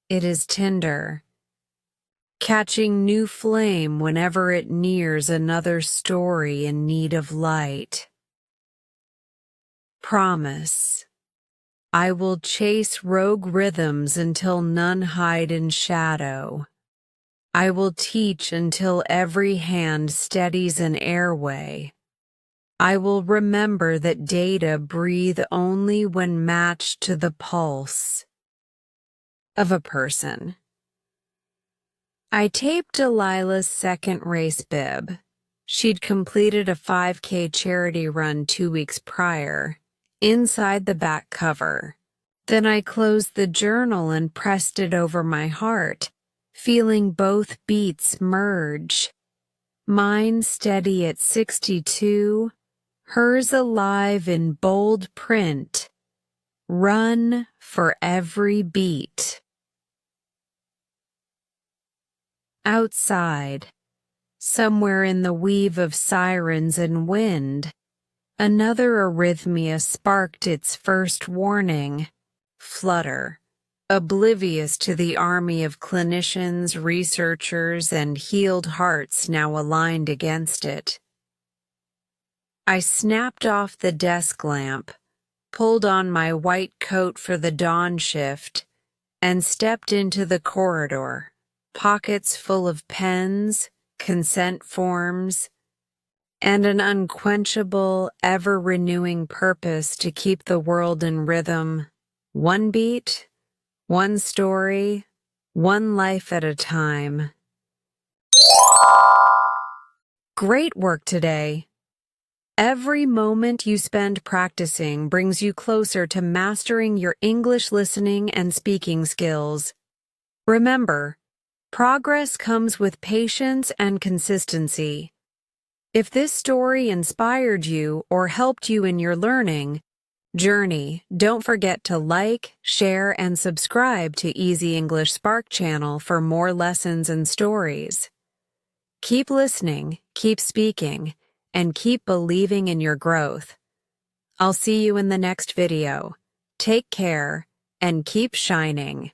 S1: It is tinder, catching new flame whenever it nears another story in need of light. Promise. I will chase rogue rhythms until none hide in shadow. I will teach until every hand steadies an airway. I will remember that data breathe only when matched to the pulse of a person." I taped Delilah's second race bib. She'd completed a 5K charity run 2 weeks prior, inside the back cover. Then I closed the journal and pressed it over my heart, feeling both beats merge. Mine steady at 62, hers alive in bold print. Run for every beat. Outside, somewhere in the weave of sirens and wind, another arrhythmia sparked its first warning. Flutter, oblivious to the army of clinicians, researchers, and healed hearts now aligned against it. I snapped off the desk lamp, pulled on my white coat for the dawn shift, and stepped into the corridor, pockets full of pens, consent forms, and an unquenchable, ever-renewing purpose to keep the world in rhythm. One beat, one story, one life at a time. Great work today. Every moment you spend practicing brings you closer to mastering your English listening and speaking skills. Remember, progress comes with patience and consistency. If this story inspired you or helped you in your learning journey, don't forget to like, share, and subscribe to Easy English Spark channel for more lessons and stories. Keep listening, keep speaking, and keep believing in your growth. I'll see you in the next video. Take care and keep shining.